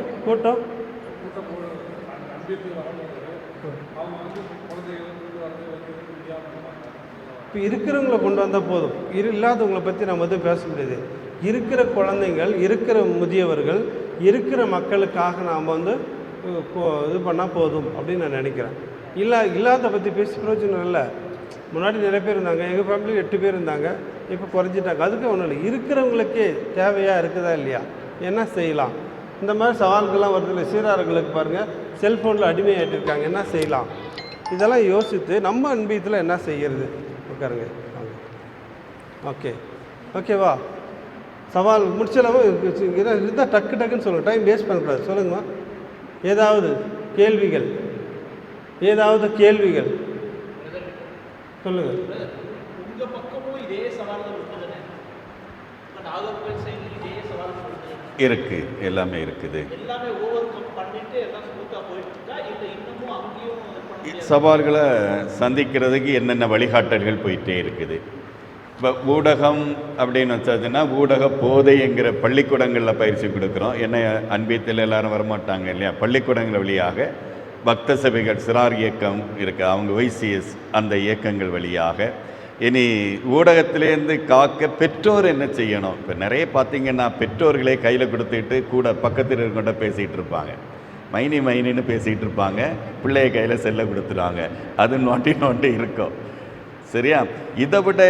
இப்போ இருக்கிறவங்களை கொண்டு வந்தால் போதும். இல்லாதவங்களை பற்றி நம்ம வந்து பேச முடியாது. இருக்கிற குழந்தைங்கள், இருக்கிற முதியவர்கள், இருக்கிற மக்களுக்காக நாம் வந்து இது பண்ணால் போதும் அப்படின்னு நான் நினைக்கிறேன். இல்லாத பற்றி பேசி பிரயோஜனம் இல்லை. முன்னாடி நிறைய பேர் இருந்தாங்க, எங்கள் ஃபேமிலியில் 8 பேர் இருந்தாங்க, இப்போ குறைஞ்சிட்டாங்க. அதுக்கு ஒன்றும் இல்லை. இருக்கிறவங்களுக்கே தேவையாக இருக்குதா இல்லையா, என்ன செய்யலாம்? இந்த மாதிரி சவால்கள்லாம் வருதில்லை. சீரார்களுக்கு பாருங்கள், செல்ஃபோனில் அடிமையாகிட்டு இருக்காங்க, என்ன செய்யலாம்? இதெல்லாம் யோசித்து நம்ம அன்பியத்தில் என்ன செய்கிறது உட்காருங்க. ஓகேவா? சவால் முடிச்சலாமா இருந்தால் டக்குன்னு சொல்லுங்கள், டைம் வேஸ்ட் பண்ணக்கூடாது. சொல்லுங்கம்மா. ஏதாவது கேள்விகள் சொல்லுங்கள். உங்கள் பக்கமும் இதே சவால் இருக்குதுன்னு நாகர்கோவில் சைடு இதே சவால் இருக்கு, எல்லாமே இருக்குது. எல்லாமே ஓவர் கம் பண்ணிட்டு எல்லாம் ஸ்மூத்தாக போயிட்டு இருக்கா, இல்லை இன்னமும் அங்கேயும் சவால்களை சந்திக்கிறதுக்கு என்னென்ன வழிகாட்டல்கள் போயிட்டே இருக்குது. இப்போ ஊடகம் அப்படின்னு வச்சதுன்னா, ஊடக போதைங்கிற பள்ளிக்கூடங்களில் பயிற்சி கொடுக்குறோம். என்ன அன்பியத்தில் எல்லாரும் வரமாட்டாங்க இல்லையா, பள்ளிக்கூடங்கள் வழியாக பக்த சபைகள், சிறார் இயக்கம் இருக்குது, அவங்க YCS அந்த இயக்கங்கள் வழியாக. இனி ஊடகத்திலேருந்து காக்க பெற்றோர் என்ன செய்யணும்? இப்போ நிறைய பார்த்திங்கன்னா பெற்றோர்களே கையில் கொடுத்துட்டு கூட பக்கத்தில் இருக்கிட்ட பேசிகிட்டு இருப்பாங்க, மைனின்னு பேசிகிட்டு இருப்பாங்க, பிள்ளைய கையில் செல்லை கொடுத்துருவாங்க, அது நோண்டி இருக்கும். சரியா? இதை விட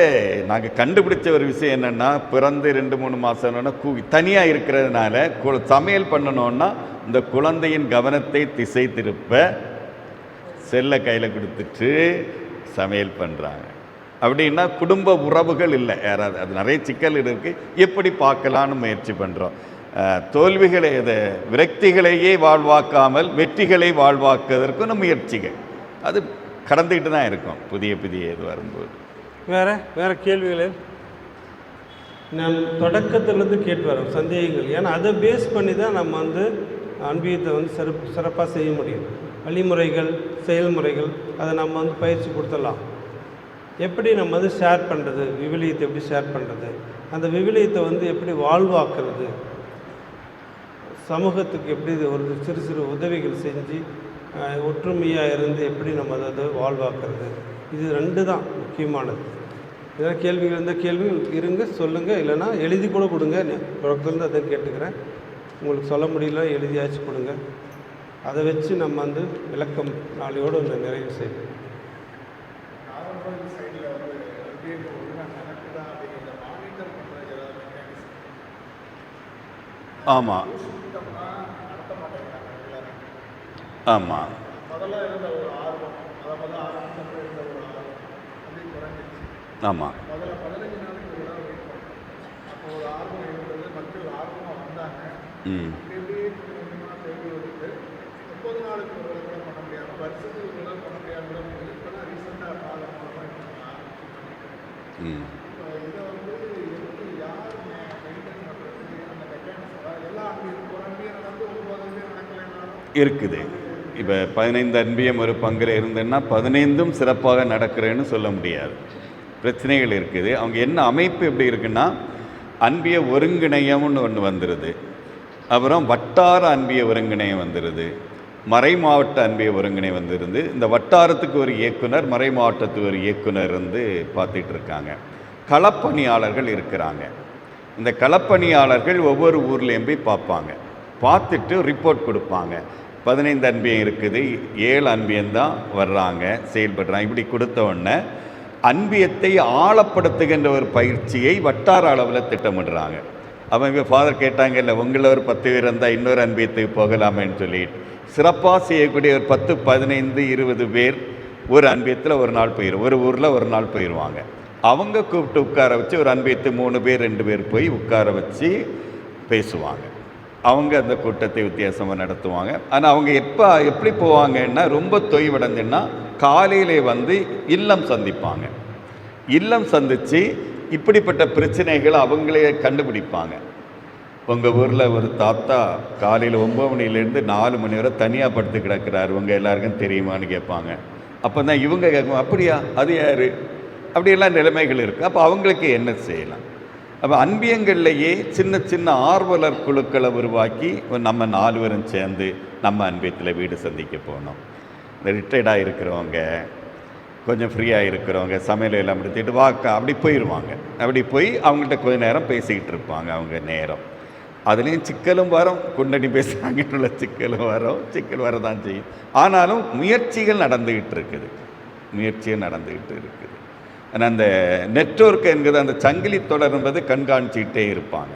நாங்கள் கண்டுபிடிச்ச ஒரு விஷயம் என்னென்னா, பிறந்து 2-3 மாதம்னா தனியாக இருக்கிறதுனால சமையல் பண்ணணுன்னா இந்த குழந்தையின் கவனத்தை திசை திருப்ப செல்லை கையில் கொடுத்துட்டு சமையல் பண்ணுறாங்க. அப்படின்னா குடும்ப உறவுகள் இல்லை யாராவது, அது நிறைய சிக்கல் இருக்குது, எப்படி பார்க்கலான்னு முயற்சி பண்ணுறோம். தோல்விகளை விரக்திகளையே வாழ்வாக்காமல் வெற்றிகளை வாழ்வாக்குவதற்கும் முயற்சிகள் அது கடந்துக்கிட்டு தான் இருக்கும் புதிய இது வரும்போது. வேறு கேள்விகளே நம் தொடக்கத்திலேருந்து கேட்டு வரோம் சந்தேகங்கள். ஏன்னா அதை பேஸ் பண்ணி தான் நம்ம வந்து அன்பியத்தை வந்து சிறப்பாக செய்ய முடியும். வழிமுறைகள், செயல்முறைகள் அதை நம்ம வந்து பயிற்சி கொடுத்துடலாம். எப்படி நம்ம வந்து ஷேர் பண்ணுறது, விவிலியத்தை எப்படி ஷேர் பண்ணுறது, அந்த விவிலியத்தை வந்து எப்படி வாழ்வாக்குறது, சமூகத்துக்கு எப்படி ஒரு சிறு சிறு உதவிகள் செஞ்சு ஒற்றுமையாக இருந்து எப்படி நம்ம அதை வாழ்வாக்குறது, இது 2 தான் முக்கியமானது. ஏதாவது கேள்விகள் இருந்தால் கேள்விகள் இருங்க சொல்லுங்கள், இல்லைன்னா எழுதி கூட கொடுங்க. தொடக்கத்துலேருந்து அதை கேட்டுக்கிறேன். உங்களுக்கு சொல்ல முடியல எழுதியாச்சு கொடுங்க. அதை வச்சு நம்ம வந்து விளக்கம் நாளையோடு இந்த நிறைவு செய்வோம். ஆமாம் ஆமாம் ஆமாம் இருக்குது. இப்போ 15 அன்பியம் ஒரு பங்கில் இருந்தேன்னா 15ம் சிறப்பாக நடக்கிறேன்னு சொல்ல முடியாது. பிரச்சனைகள் இருக்குது. அவங்க என்ன அமைப்பு எப்படி இருக்குன்னா, அன்பிய ஒருங்கிணையம்னு ஒன்று வந்துடுது, அப்புறம் வட்டார அன்பிய ஒருங்கிணையம் வந்துடுது, மறை மாவட்ட அன்பிய ஒருங்கிணையம் வந்துருந்து, இந்த வட்டாரத்துக்கு ஒரு இயக்குனர், மறை மாவட்டத்துக்கு ஒரு இயக்குனர் வந்து பார்த்துட்டு இருக்காங்க. களப்பணியாளர்கள் இருக்கிறாங்க. இந்த களப்பணியாளர்கள் ஒவ்வொரு ஊர்லேயும் போய் பார்ப்பாங்க, பார்த்துட்டு ரிப்போர்ட் கொடுப்பாங்க. 15 அன்பியம் இருக்குது, 7 அன்பியம்தான் வர்றாங்க, செயல்படுறாங்க. இப்படி கொடுத்த உடனே அன்பியத்தை ஆழப்படுத்துகின்ற ஒரு பயிற்சியை வட்டார அளவில் திட்டமிடுறாங்க. அவங்க ஃபாதர் கேட்டாங்க, இல்லை உங்களை ஒரு 10 பேர் இருந்தால் இன்னொரு அன்பியத்துக்கு போகலாமேன்னு சொல்லிட்டு சிறப்பாக செய்யக்கூடிய ஒரு 10, 15, 20 பேர் ஒரு அன்பியத்தில் ஒரு நாள் போயிடும், ஒரு ஊரில் ஒரு நாள் போயிடுவாங்க. அவங்க கூப்பிட்டு உட்கார வச்சு ஒரு அன்பியத்தை 3 பேர் 2 பேர் போய் உட்கார வச்சு பேசுவாங்க. அவங்க அந்த கூட்டத்தை வித்தியாசமாக நடத்துவாங்க. ஆனால் அவங்க எப்படி போவாங்கன்னா, ரொம்ப தொய்வடைஞ்சுன்னா காலையிலே வந்து இல்லம் சந்திப்பாங்க. இல்லம் சந்தித்து இப்படிப்பட்ட பிரச்சனைகளை அவங்களே கண்டுபிடிப்பாங்க. உங்கள் ஊரில் ஒரு தாத்தா காலையில் 9 மணிலேருந்து 4 மணி வரை தனியாக படுத்து கிடக்கிறார், உங்கள் எல்லாருக்கும் தெரியுமான்னு கேட்பாங்க. அப்போ தான் இவங்க கேட்கும், அப்படியா, அது யார், அப்படியெல்லாம் நிலைமைகள் இருக்குது. அப்போ அவங்களுக்கு என்ன செய்யலாம்? அப்போ அன்பியங்கள்லேயே சின்ன சின்ன ஆர்வலர் குழுக்களை உருவாக்கி நம்ம 4 பேரும் சேர்ந்து நம்ம அன்பியத்தில் வீடு சந்திக்க போனோம். இந்த ரிட்டையர்டாக இருக்கிறவங்க, கொஞ்சம் ஃப்ரீயாக இருக்கிறவங்க, சமையல் எல்லாம் முடித்துட்டு அப்படி போயிடுவாங்க. அப்படி போய் அவங்கள்ட்ட கொஞ்ச நேரம் பேசிக்கிட்டு இருப்பாங்க. அவங்க நேரம் அதுலேயும் சிக்கலும் வரும், குண்டடி பேசுகிறாங்கன்னு சிக்கலும் வரும், சிக்கல் வரதான் செய்யும். ஆனாலும் முயற்சிகள் நடந்துக்கிட்டு இருக்குது. ஆனால் அந்த நெட்வொர்க் என்கிறது, அந்த சங்கிலி தொடர் என்பது கண்காணிச்சிக்கிட்டே இருப்பாங்க.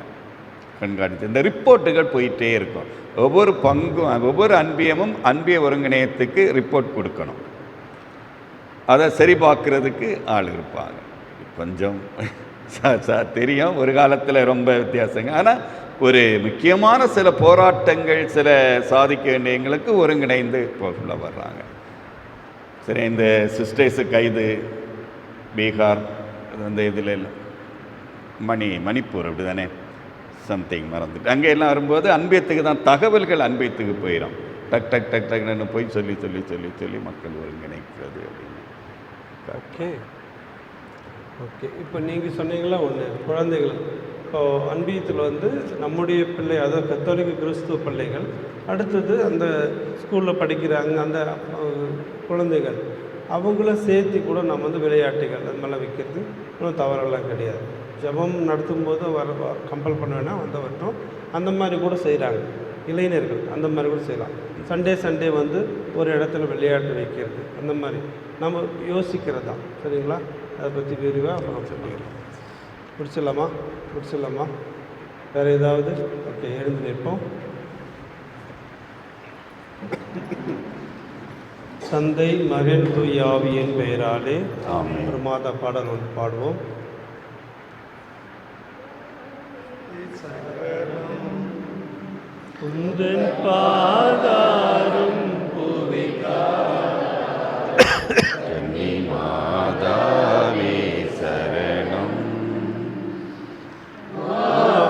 இந்த ரிப்போர்ட்டுகள் போயிட்டே இருக்கும். ஒவ்வொரு பங்கும், ஒவ்வொரு அன்பியமும் அன்பிய ஒருங்கிணையத்துக்கு ரிப்போர்ட் கொடுக்கணும். அதை சரி பார்க்குறதுக்கு ஆள் இருப்பாங்க. கொஞ்சம் தெரியும், ஒரு காலத்தில் ரொம்ப வித்தியாசங்க. ஆனால் ஒரு முக்கியமான சில போராட்டங்கள், சில சாதிக்க வேண்டியவங்களுக்கு ஒருங்கிணைந்து போக்குள்ள வர்றாங்க. சரி, இந்த சிஸ்டர்ஸு கைது பீகார், அந்த இதில் மணிப்பூர் அப்படி தானே சம்திங் மறந்துட்டு அங்கே எல்லாம் வரும்போது அன்பியத்துக்கு தான் தகவல்கள் அன்பியத்துக்கு போயிடும். டக் டக் டக் டக்னு போய் சொல்லி சொல்லி சொல்லி சொல்லி மக்கள் ஒருங்கிணைக்கிறது அப்படின்னு. ஓகே இப்போ நீங்கள் சொன்னீங்களா ஒன்று, குழந்தைகள் இப்போது அன்பியத்தில் வந்து நம்முடைய பிள்ளை, அதாவது கத்தோலிக்க கிறிஸ்துவ பிள்ளைகள், அடுத்தது அந்த ஸ்கூலில் படிக்கிறாங்க அந்த குழந்தைகள், அவங்கள சேர்த்து கூட நம்ம வந்து விளையாட்டுகள் அது மாதிரிலாம் வைக்கிறது ஒன்றும் தவறெல்லாம் கிடையாது. ஜபம் நடத்தும் போது கம்பல் பண்ண வேணாம், வந்த வரட்டும், அந்த மாதிரி கூட செய்கிறாங்க இளைஞர்கள், அந்த மாதிரி கூட செய்யலாம். சண்டே வந்து ஒரு இடத்துல விளையாட்டு வைக்கிறது, அந்த மாதிரி நம்ம யோசிக்கிறது தான். சரிங்களா? அதை பற்றி விரிவாக அப்புறம் சொல்லிக்கலாம். முடிச்சிடலாமா? வேறு ஏதாவது? ஓகே, எழுந்து நிற்போம். தந்தை மகன் தூய ஆவியின் பெயராலே ஆமென். ஒரு மாதா பாடல் ஒன்று பாடுவோம். உந்தன் பாதாரும் கன்னி மாதாவே சரணம்.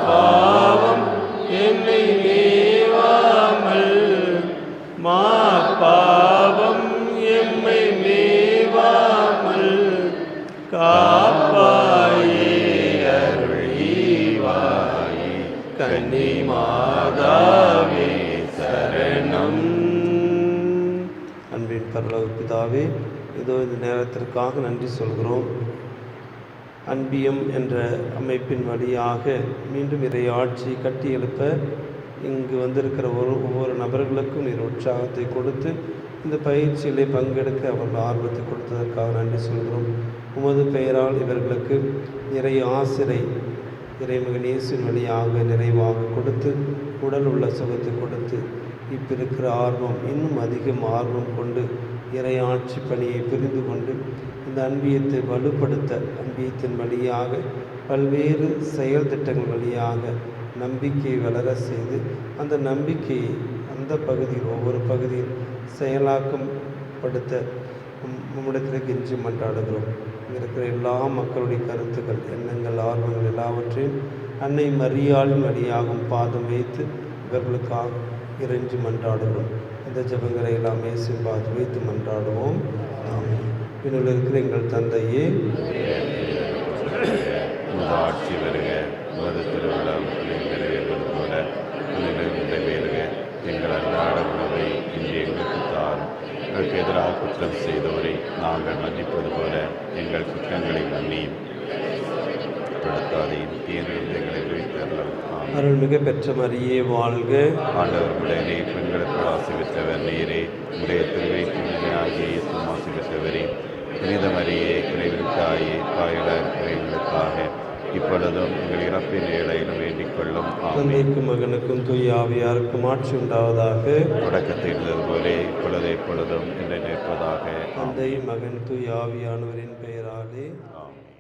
பாவம் என்னை மேவாமல், மா பாவம் எம்மை மேவாமல் காப்பாயே அருள்வாயே கன்னி மாதாவே சரணம். அன்பின் பரலோக பிதாவே, இதோ இந்த நேரத்திற்காக நன்றி சொல்கிறோம். அன்பியம் என்ற அமைப்பின் வழியாக மீண்டும் இறையாட்சி கட்டி எழுப்ப இங்கு வந்திருக்கிற ஒவ்வொரு நபர்களுக்கும் நீர் உற்சாகத்தை கொடுத்து இந்த பயிற்சியிலே பங்கெடுக்க அவர்கள் ஆர்வத்தை கொடுத்ததற்காக நன்றி சொல்கிறோம். உமது பெயரால் இவர்களுக்கு நிறைய ஆசிரை இறைமகன் இயேசுவின் வழியாக நிறைவாக கொடுத்து உடல் உள்ள சுகத்தை கொடுத்து இப்போ இருக்கிற ஆர்வம் இன்னும் அதிகம் ஆர்வம் கொண்டு இறையாட்சி பணியை புரிந்து கொண்டு இந்த அன்பியத்தை வலுப்படுத்த அன்பியத்தின் வழியாக பல்வேறு செயல் திட்டங்கள் வழியாக நம்பிக்கையை வளர செய்து அந்த நம்பிக்கையை அந்த பகுதியில் ஒவ்வொரு பகுதியில் செயலாக்கம் படுத்த நம்மிடத்தில் கெஞ்சி மன்றாடுகிறோம். இங்கே இருக்கிற எல்லா மக்களுடைய கருத்துக்கள், எண்ணங்கள், ஆர்வங்கள் எல்லாவற்றையும் அன்னை மரியாளின் வழியாகவும் பாதம் வைத்து இவர்களுக்காக இறைஞ்சி மன்றாடுகிறோம். இந்த ஜெபங்களை எல்லாம் இயேசுவின் பாதம் வைத்து மன்றாடுவோம். பின்னுள்ள இருக்கிற எங்கள் தந்தையே, ஆட்சி வருக, உமது திருவிழம் நிறைவேறுவது போல நிறைவேறுக. எங்கள் அன்றாட உணவை இன்று எங்களுக்கு தாரும். எங்களுக்கு எதிராக குற்றம் செய்தவரை நாங்கள் மன்னிப்பது போல எங்கள் குற்றங்களை மன்னியும். படுத்தாதையும் தீர்ந்து எங்களை விழித்தரலாம். அருள்மிகு பெற்ற மரியே வாழ்க. ஆண்டவர் உடனே பெண்களுக்கு ஆசி பெற்றவர் நீரே. உடைய திருவைக்கு ஆகிய இயேசுவும் ஆசி பெற்றவரே. புனித மரியே, இறைவனுக்காயே தாயலாக இருக்கிற எங்களுக்காக இப்பொழுதும் எங்கள் இறப்பின் வேளையிலும் வேண்டிக் கொள்ளும். தந்தைக்கும் மகனுக்கும் தூய ஆவியாருக்கும் ஆட்சி உண்டாவதாக. தொடக்கத்தில் இருந்தது போலே இப்பொழுது எப்பொழுதும் என்று நிற்பதாக. தந்தை மகன் தூய ஆவியானவரின் பெயராலே ஆமென்.